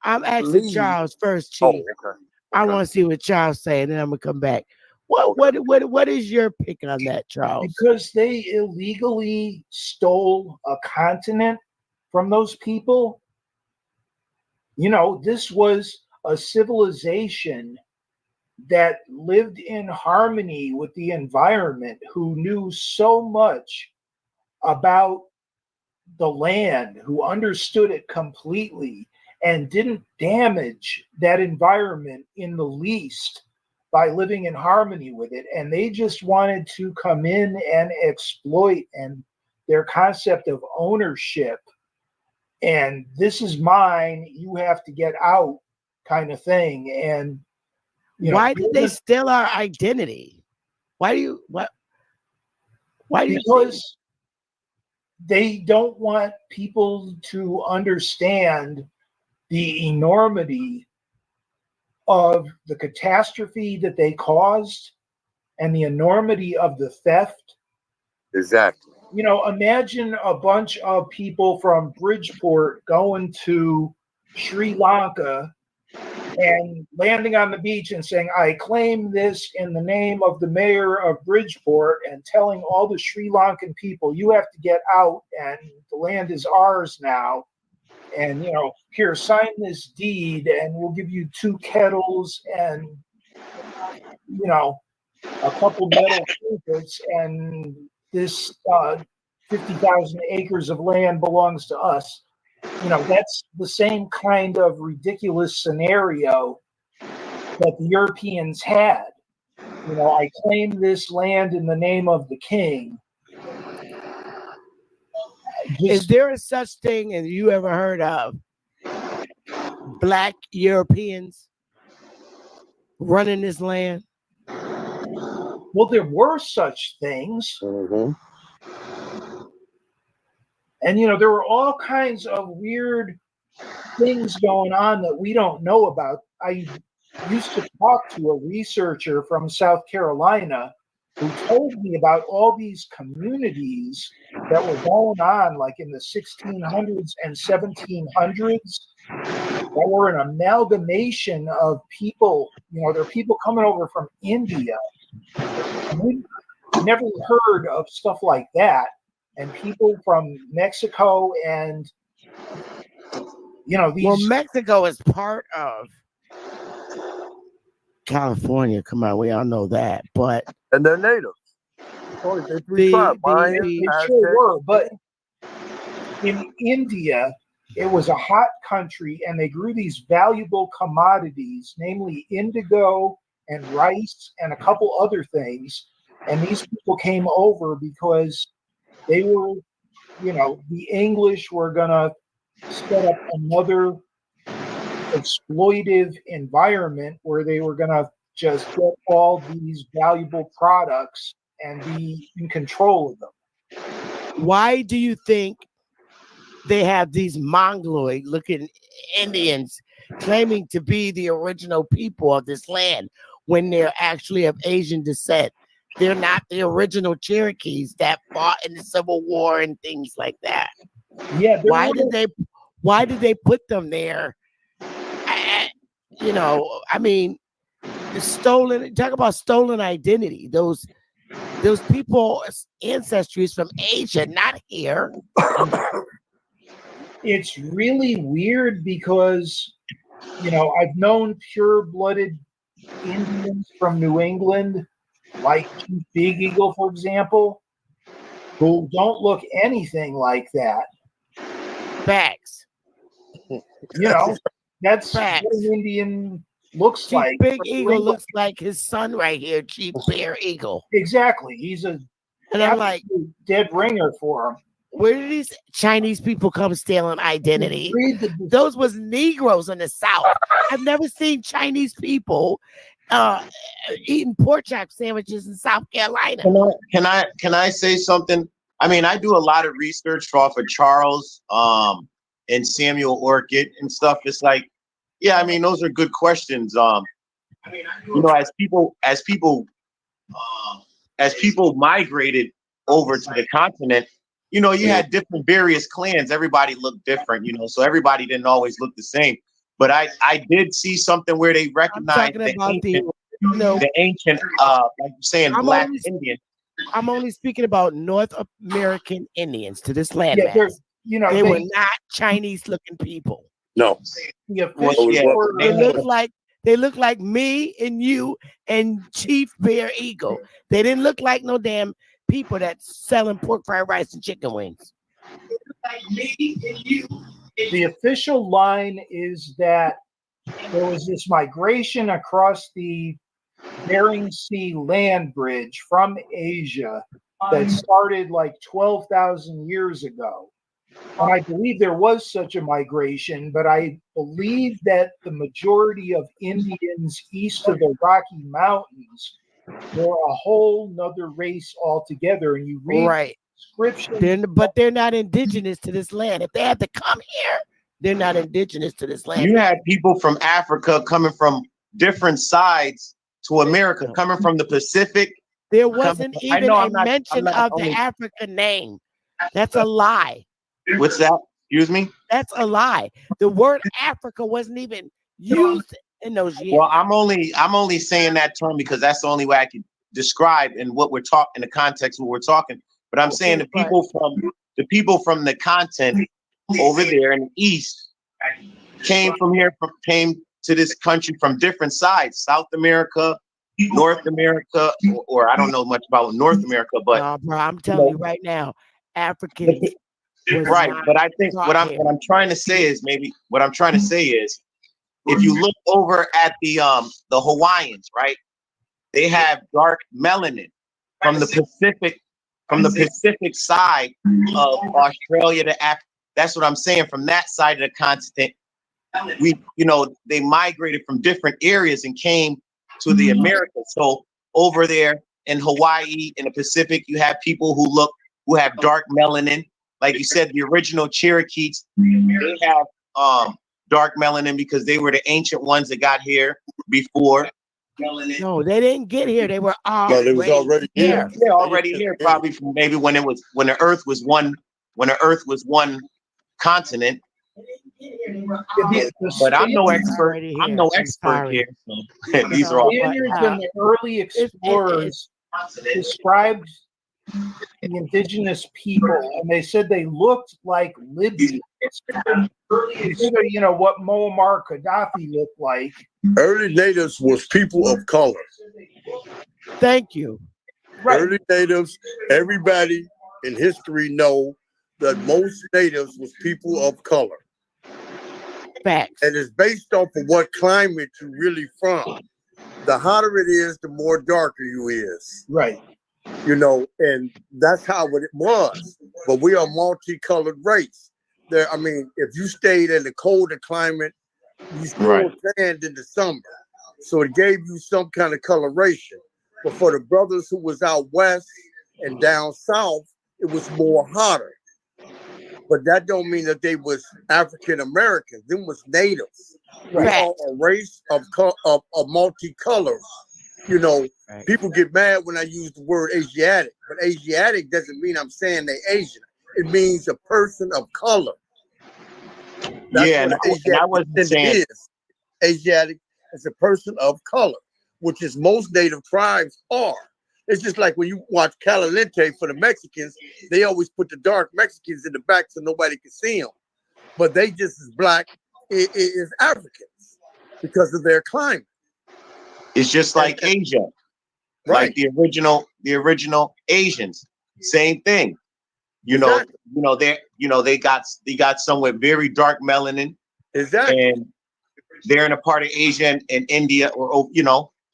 I'm asking Charles first, Chief. Okay. I want to see what Charles say, and then I'm gonna come back. What is your pick on that, Charles? Because they illegally stole a continent from those people. You know, this was a civilization that lived in harmony with the environment, who knew so much about the land, who understood it completely and didn't damage that environment in the least by living in harmony with it. And they just wanted to come in and exploit, and their concept of ownership, and this is mine, you have to get out kind of thing. And why did they steal our identity? Because they don't want people to understand the enormity of the catastrophe that they caused and the enormity of the theft. Exactly. You know, imagine a bunch of people from Bridgeport going to Sri Lanka and landing on the beach and saying, I claim this in the name of the mayor of Bridgeport, and telling all the Sri Lankan people, you have to get out and the land is ours now. And, you know, here, sign this deed and we'll give you 2 kettles and, you know, a couple metal trinkets, and this 50,000 acres of land belongs to us. You know, that's the same kind of ridiculous scenario that the Europeans had. You know, I claim this land in the name of the king. Is there a such thing, and you ever heard of Black Europeans running this land? Well, there were such things. Mm-hmm. And, you know, there were all kinds of weird things going on that we don't know about. I used to talk to a researcher from South Carolina who told me about all these communities that were going on, like in the 1600s and 1700s, that were an amalgamation of people. You know, there are people coming over from India. And we never heard of stuff like that. And people from Mexico and, you know, these. Well, Mexico is part of California. Come on, we all know that. But and they're natives. They sure were, but in India, it was a hot country, and they grew these valuable commodities, namely indigo and rice and a couple other things. And these people came over because they were, you know, the English were going to set up another exploitive environment where they were going to just get all these valuable products and be in control of them. Why do you think they have these mongoloid looking Indians claiming to be the original people of this land when they're actually of Asian descent? They're not the original Cherokees that fought in the Civil War and things like that. Yeah. Why did they put them there? You know, I mean, talk about stolen identity. Those people's ancestry is from Asia, not here. It's really weird because, you know, I've known pure-blooded Indians from New England, like Chief Big Eagle, for example, who don't look anything like that. Facts. You know, that's Facts. what an Indian looks Chief like. Big Eagle looks like his son right here, Chief Bear Eagle. Exactly. He's a and I'm like, dead ringer for him. Where did these Chinese people come stealing identity? Those was Negroes in the South. I've never seen Chinese people eating pork chop sandwiches in South Carolina. Can I say something? I mean, I do a lot of research off of Charles and Samuel Orchid and stuff. It's like, yeah, I mean, those are good questions. You know, as people migrated over to the continent, you know, you had different various clans. Everybody looked different, you know, so everybody didn't always look the same. But I did see something where they recognized the ancient, like you're saying, Black Indian. I'm only speaking about North American Indians to this land. Yeah, you know, they were not Chinese-looking people. No. They look like me and you and Chief Bear Eagle. They didn't look like no damn people that's selling pork fried rice and chicken wings. Like me and you. The official line is that there was this migration across the Bering Sea land bridge from Asia that started like 12,000 years ago. And I believe there was such a migration, but I believe that the majority of Indians east of the Rocky Mountains were a whole nother race altogether. And you read descriptions. But they're not indigenous to this land. If they had to come here, they're not indigenous to this land. You had people from Africa coming from different sides to America, coming from the Pacific. There wasn't even a mention of the African name. That's a lie. What's that? Excuse me? That's a lie. The word Africa wasn't even used in those years. Well, I'm only saying that term because that's the only way I can describe in what we're talking in the context of what we're talking. But I'm saying the people from the continent over there in the east came came to this country from different sides, South America, North America, or I don't know much about North America, but bro, I'm telling you right now, Africans. Right, but I think what I'm trying to say is if you look over at the Hawaiians, right, they have dark melanin from the Pacific side of Australia to Africa. That's what I'm saying. From that side of the continent, they migrated from different areas and came to the Americas. So over there in Hawaii, in the Pacific, you have people who have dark melanin. Like you said, the original Cherokees, they have dark melanin because they were the ancient ones that got here before. No, they didn't get here. They were already here. They're already here, probably from maybe when the Earth was one continent. But I'm no expert. I'm no expert here. So these are all. Spaniards and the early explorers described the indigenous people, and they said they looked like Libyans. You know what Muammar Gaddafi looked like. Early natives was people of color. Thank you. Right. Early natives, everybody in history know that most natives was people of color. Facts. And it's based off of what climate you really from. The hotter it is, the more darker you is. Right. You know, and that's how it was. But we are a multicolored race. there. I mean, if you stayed in the colder climate, you still tanned in the summer, so it gave you some kind of coloration. But for the brothers who was out west and down south, it was more hotter. But that don't mean that they was African Americans. Them was natives. We are a race of multicolors. You know, people get mad when I use the word Asiatic, but Asiatic doesn't mean I'm saying they're Asian. It means a person of color. That's what Asiatic is. Asiatic is a person of color, which is most native tribes are. It's just like when you watch Caliente for the Mexicans, they always put the dark Mexicans in the back so nobody can see them. But they just as black as Africans because of their climate. It's just like Asia, like the original Asians. Same thing. You know, they got some with very dark melanin. Exactly. And they're in a part of Asia and India, or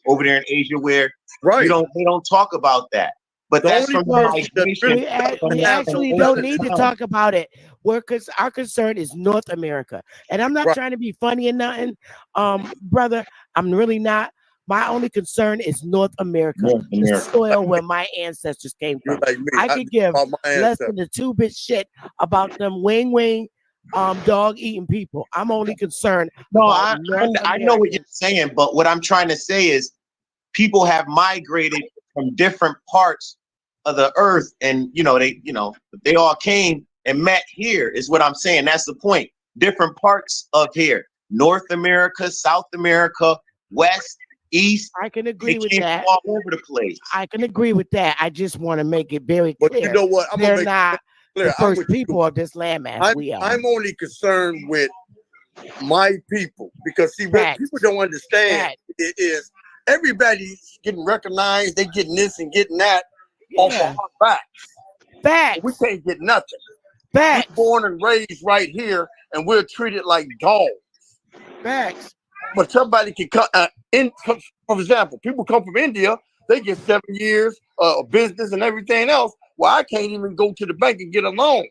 over there in Asia where they don't talk about that. But that's from the migration. We actually don't need to talk about it. Because our concern is North America. And I'm not trying to be funny or nothing, brother. I'm really not. My only concern is North America, the soil where my ancestors came from. Like I could give less than a 2-bit shit about them wing dog eating people. I'm only concerned. No, I know what you're saying, but what I'm trying to say is people have migrated from different parts of the earth, and they all came and met here, is what I'm saying. That's the point. Different parts of here. North America, South America, West, East. I can agree with that. All over the place. I can agree with that. I just want to make it very clear. But you know what? They're not the first people of this landmass. I'm only concerned with my people because see, what people don't understand is everybody's getting recognized. They getting this and getting that off of our backs. Facts. We can't get nothing. Facts. We're born and raised right here, and we're treated like dogs. Facts. But somebody can come for example, people come from India, they get 7 years of business and everything else. Well, I can't even go to the bank and get a loan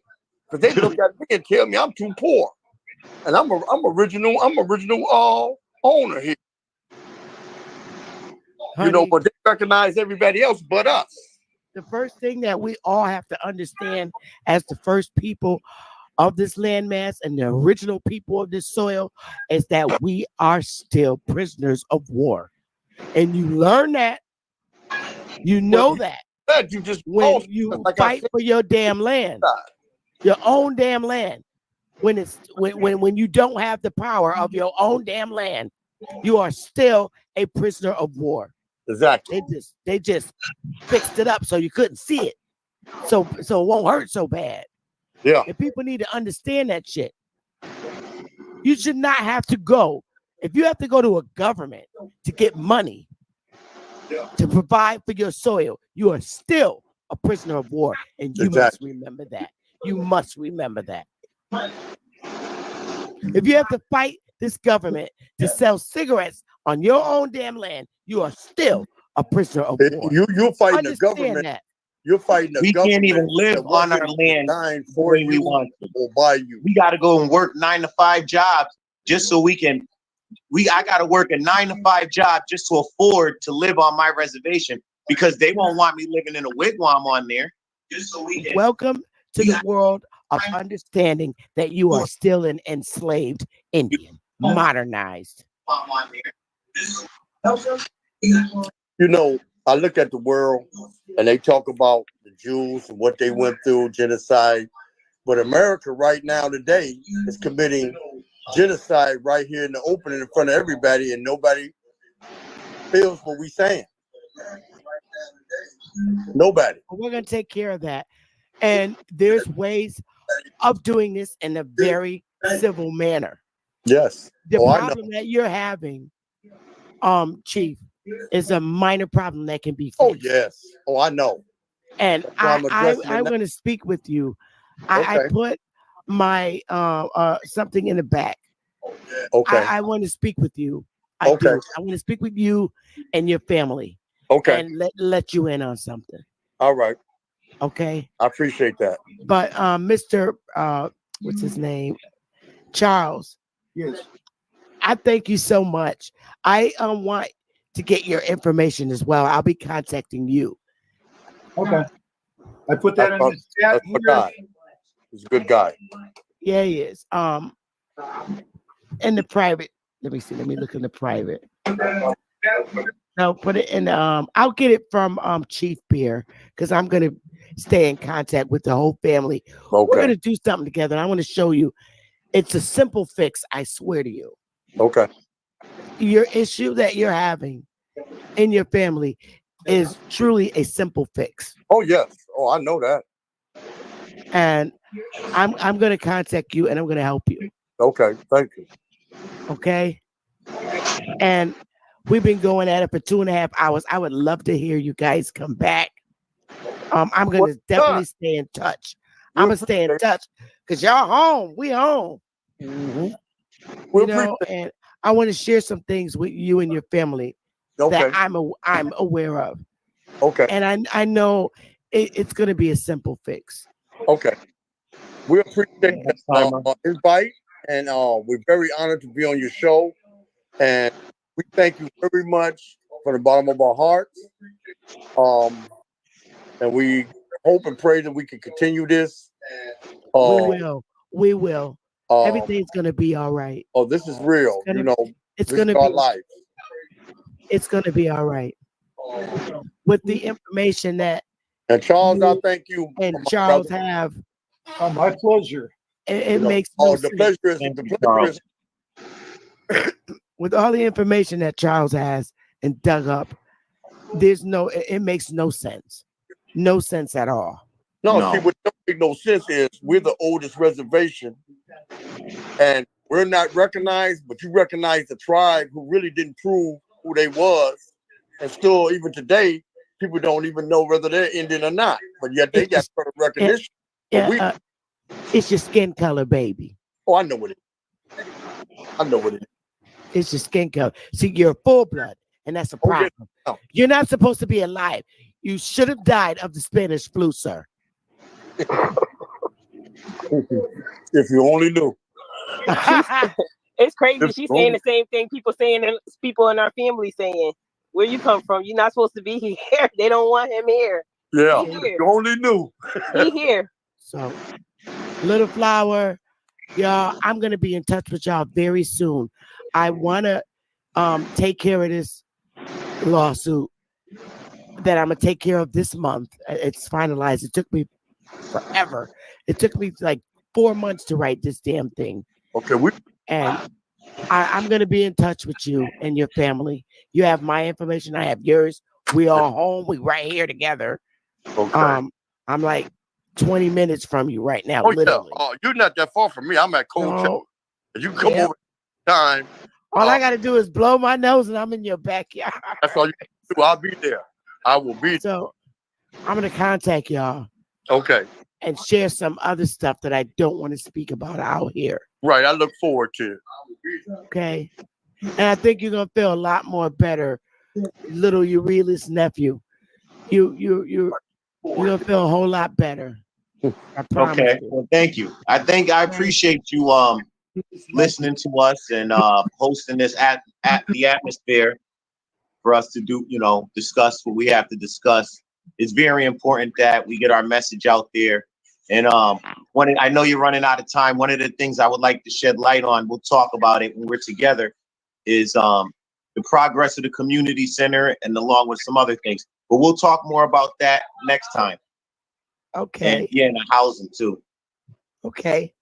because they look at me and tell me I'm too poor, and I'm original owner here. Honey, but they recognize everybody else but us. The first thing that we all have to understand as the first people of this landmass and the original people of this soil is that we are still prisoners of war. And you learn that, you know that when you fight for your damn land, your own damn land. When you don't have the power of your own damn land, you are still a prisoner of war. Exactly. They just fixed it up so you couldn't see it, so it won't hurt so bad. Yeah. And people need to understand that shit. You should not have to go. If you have to go to a government to get money to provide for your soil, you are still a prisoner of war. And you must remember that. You must remember that. If you have to fight this government to sell cigarettes on your own damn land, you are still a prisoner of war. You're fighting the government. That. You're fighting the we government. can't even live on our land the way we want to. Or by you. We got to go and work 9 to 5 jobs just so we can. I got to work a 9 to 5 job just to afford to live on my reservation because they won't want me living in a wigwam on there. Just so we can. Welcome to the world of understanding that you are still an enslaved Indian, modernized. I look at the world and they talk about the Jews and what they went through, genocide. But America right now today is committing genocide right here in the open in front of everybody, and nobody feels what we're saying. Nobody. We're going to take care of that. And there's ways of doing this in a very civil manner. Yes. The problem that you're having, Chief, is a minor problem that can be fixed. Oh, yes. Oh, I know. And I'm going to speak with you. I put my something in the back. Okay. I want to speak with you. I want to speak with you and your family. Okay. And let you in on something. All right. Okay. I appreciate that. But Mr. what's his name? Charles. Yes. I thank you so much. I want to get your information as well. I'll be contacting you. Okay. I put that in the chat. That's my guy. He's a good guy. Yeah, he is. In the private. Let me see. Let me look in the private. No, put it in. I'll get it from Chief Beer because I'm gonna stay in contact with the whole family. Okay. We're gonna do something together. I want to show you. It's a simple fix. I swear to you. Okay. Your issue that you're having in your family is truly a simple fix. Oh yes. Oh, I know that. And I'm gonna contact you and I'm gonna help you. Okay. Thank you. Okay. And we've been going at it for 2.5 hours. I would love to hear you guys come back. I'm gonna definitely stay in touch. I'm gonna stay in touch because y'all home. We home. Mm-hmm. You know, and I want to share some things with you and your family that I'm aware of. Okay. And I know it's gonna be a simple fix. Okay. We appreciate the invite, and we're very honored to be on your show. And we thank you very much from the bottom of our hearts. And we hope and pray that we can continue this. We will. Everything's gonna be all right. Oh, this is real. It's this gonna is be our life. It's gonna be all right. With the information that and Charles, I thank you. And Charles have. Oh, my pleasure. It makes no the sense. pleasure is With all the information that Charles has and dug up, it makes no sense. No sense at all. No, see, what don't make no sense is we're the oldest reservation and we're not recognized, but you recognize the tribe who really didn't prove who they was. And still, even today, people don't even know whether they're Indian or not, but yet they got recognition. It's your skin color, baby. Oh, I know what it is. I know what it is. It's your skin color. See, you're full blood, and that's a problem. No. You're not supposed to be alive. You should have died of the Spanish flu, sir. If you only knew. It's crazy. She's saying the same thing people in our family saying. Where you come from? You're not supposed to be here. They don't want him here. Yeah, you only knew. He here. So, Little Flower, y'all, I'm going to be in touch with y'all very soon. I want to take care of this lawsuit that I'm going to take care of this month. It's finalized. It took me forever. It took me like 4 months to write this damn thing. Okay, I'm going to be in touch with you and your family. You have my information. I have yours. We all home. We right here together. Okay. I'm like 20 minutes from you right now. Oh, literally. yeah. Oh, you're not that far from me. I'm at Coachella. You come over time. All I got to do is blow my nose and I'm in your backyard. That's all you can do. I'll be there. I will be there. So I'm going to contact y'all. Okay. And share some other stuff that I don't want to speak about out here. Right. I look forward to it. Okay. And I think you're going to feel a lot more better, little Eurelis nephew. You're going to feel a whole lot better. I promise. Okay. Well, thank you. I appreciate you listening to us and hosting this at the atmosphere for us to do, discuss what we have to discuss. It's very important that we get our message out there. And I know you're running out of time. One of the things I would like to shed light on, we'll talk about it when we're together, is the progress of the community center and along with some other things. But we'll talk more about that next time. Okay. And and the housing too. Okay.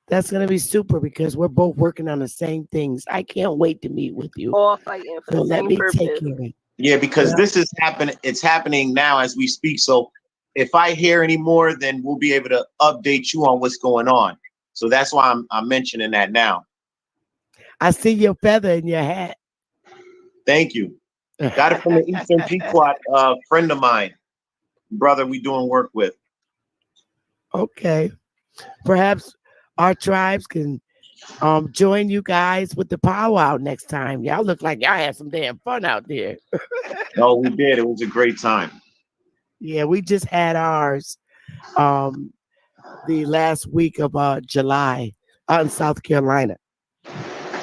That's going to be super because we're both working on the same things. I can't wait to meet with you. All fighting for the same purpose. Take care of it. Yeah, because this is happening. It's happening now as we speak. So if I hear any more, then we'll be able to update you on what's going on. So that's why I'm mentioning that now. I see your feather in your hat. Thank you. Got it from the Eastern Pequot friend of mine, brother we doing work with. Okay. Perhaps our tribes can join you guys with the powwow next time. Y'all look like y'all had some damn fun out there. Oh, we did. It was a great time. Yeah, we just had ours. the last week of July out in South Carolina.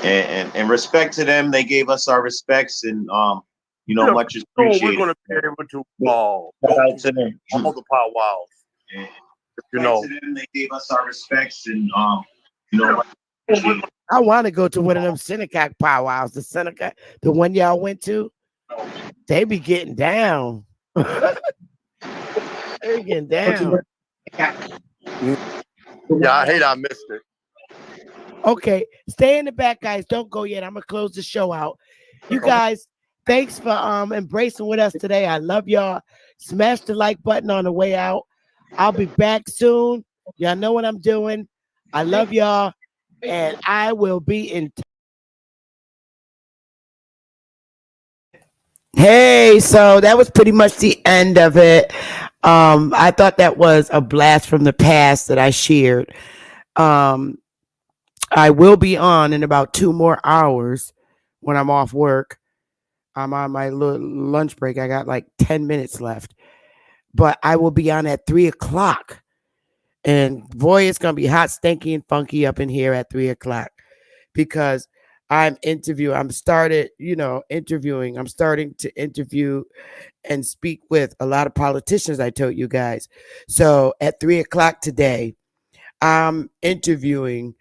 And respect to them, they gave us our respects, and much is appreciated. We're going to be able to shout out to them. all the powwows. And respect to them, they gave us our respects, and I want to go to one of them synagogue powwows. The synagogue, the one y'all went to, they be getting down. They be getting down. Yeah, I hate I missed it. Okay, stay in the back, guys. Don't go yet. I'm gonna close the show out. You guys, thanks for embracing with us today. I love y'all. Smash the like button on the way out. I'll be back soon. Y'all know what I'm doing. I love y'all, and I will be in. Hey, so that was pretty much the end of it. I thought that was a blast from the past that I shared. I will be on in about 2 more hours when I'm off work. I'm on my lunch break. I got like 10 minutes left. But I will be on at 3 o'clock. And boy, it's going to be hot, stinky, and funky up in here at 3 o'clock. Because I'm starting to interview and speak with a lot of politicians, I told you guys. So at 3 o'clock today, I'm interviewing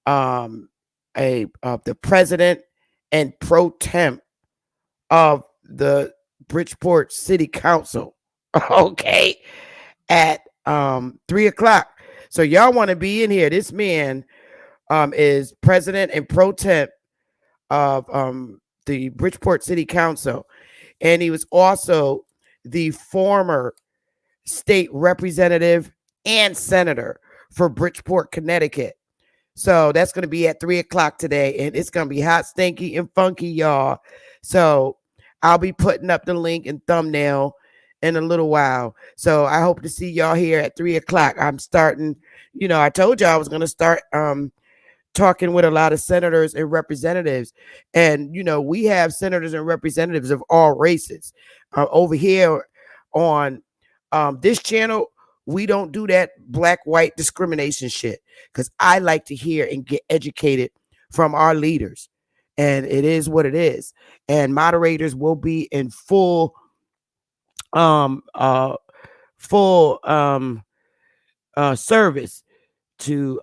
the president and pro temp of the Bridgeport City Council. Okay, at 3 o'clock. So y'all want to be in here. This man is president and pro temp of the Bridgeport City Council, and he was also the former state representative and senator for Bridgeport, Connecticut. So that's going to be at 3 o'clock today, and it's going to be hot, stinky, and funky, y'all. So I'll be putting up the link and thumbnail in a little while. So I hope to see y'all here at 3 o'clock. I'm starting, I told y'all I was going to start talking with a lot of senators and representatives. And, we have senators and representatives of all races. Over here on this channel, we don't do that black-white discrimination shit, because I like to hear and get educated from our leaders. And it is what it is. And moderators will be in full service to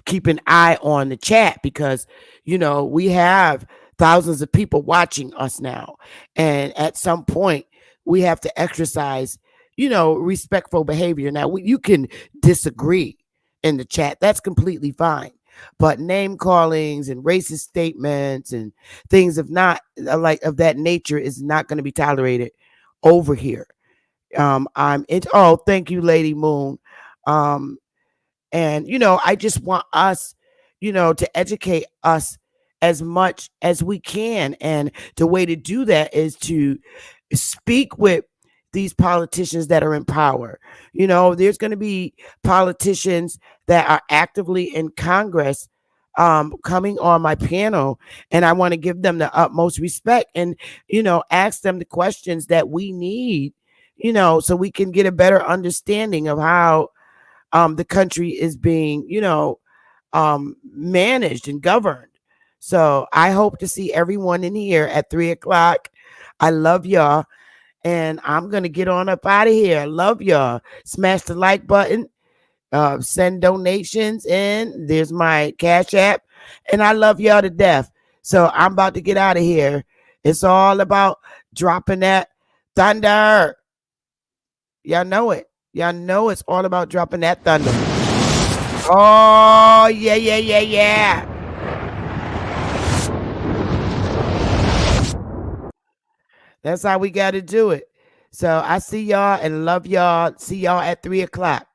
keep an eye on the chat, because we have thousands of people watching us now, and at some point we have to exercise respectful behavior. Now you can disagree in the chat, that's completely fine, but name callings and racist statements and things of that nature is not going to be tolerated over here. Thank you, Lady Moon. And I just want us to educate us as much as we can, and the way to do that is to speak with these politicians that are in power. There's going to be politicians that are actively in Congress coming on my panel, and I want to give them the utmost respect and ask them the questions that we need, so we can get a better understanding of how the country is being managed and governed. So I hope to see everyone in here at 3 o'clock. I love y'all. And I'm going to get on up out of here. I love y'all. Smash the like button. Send donations in. There's my Cash App. And I love y'all to death. So I'm about to get out of here. It's all about dropping that thunder. Y'all know it. Y'all know it's all about dropping that thunder. Oh, yeah. That's how we got to do it. So I see y'all and love y'all. See y'all at 3 o'clock.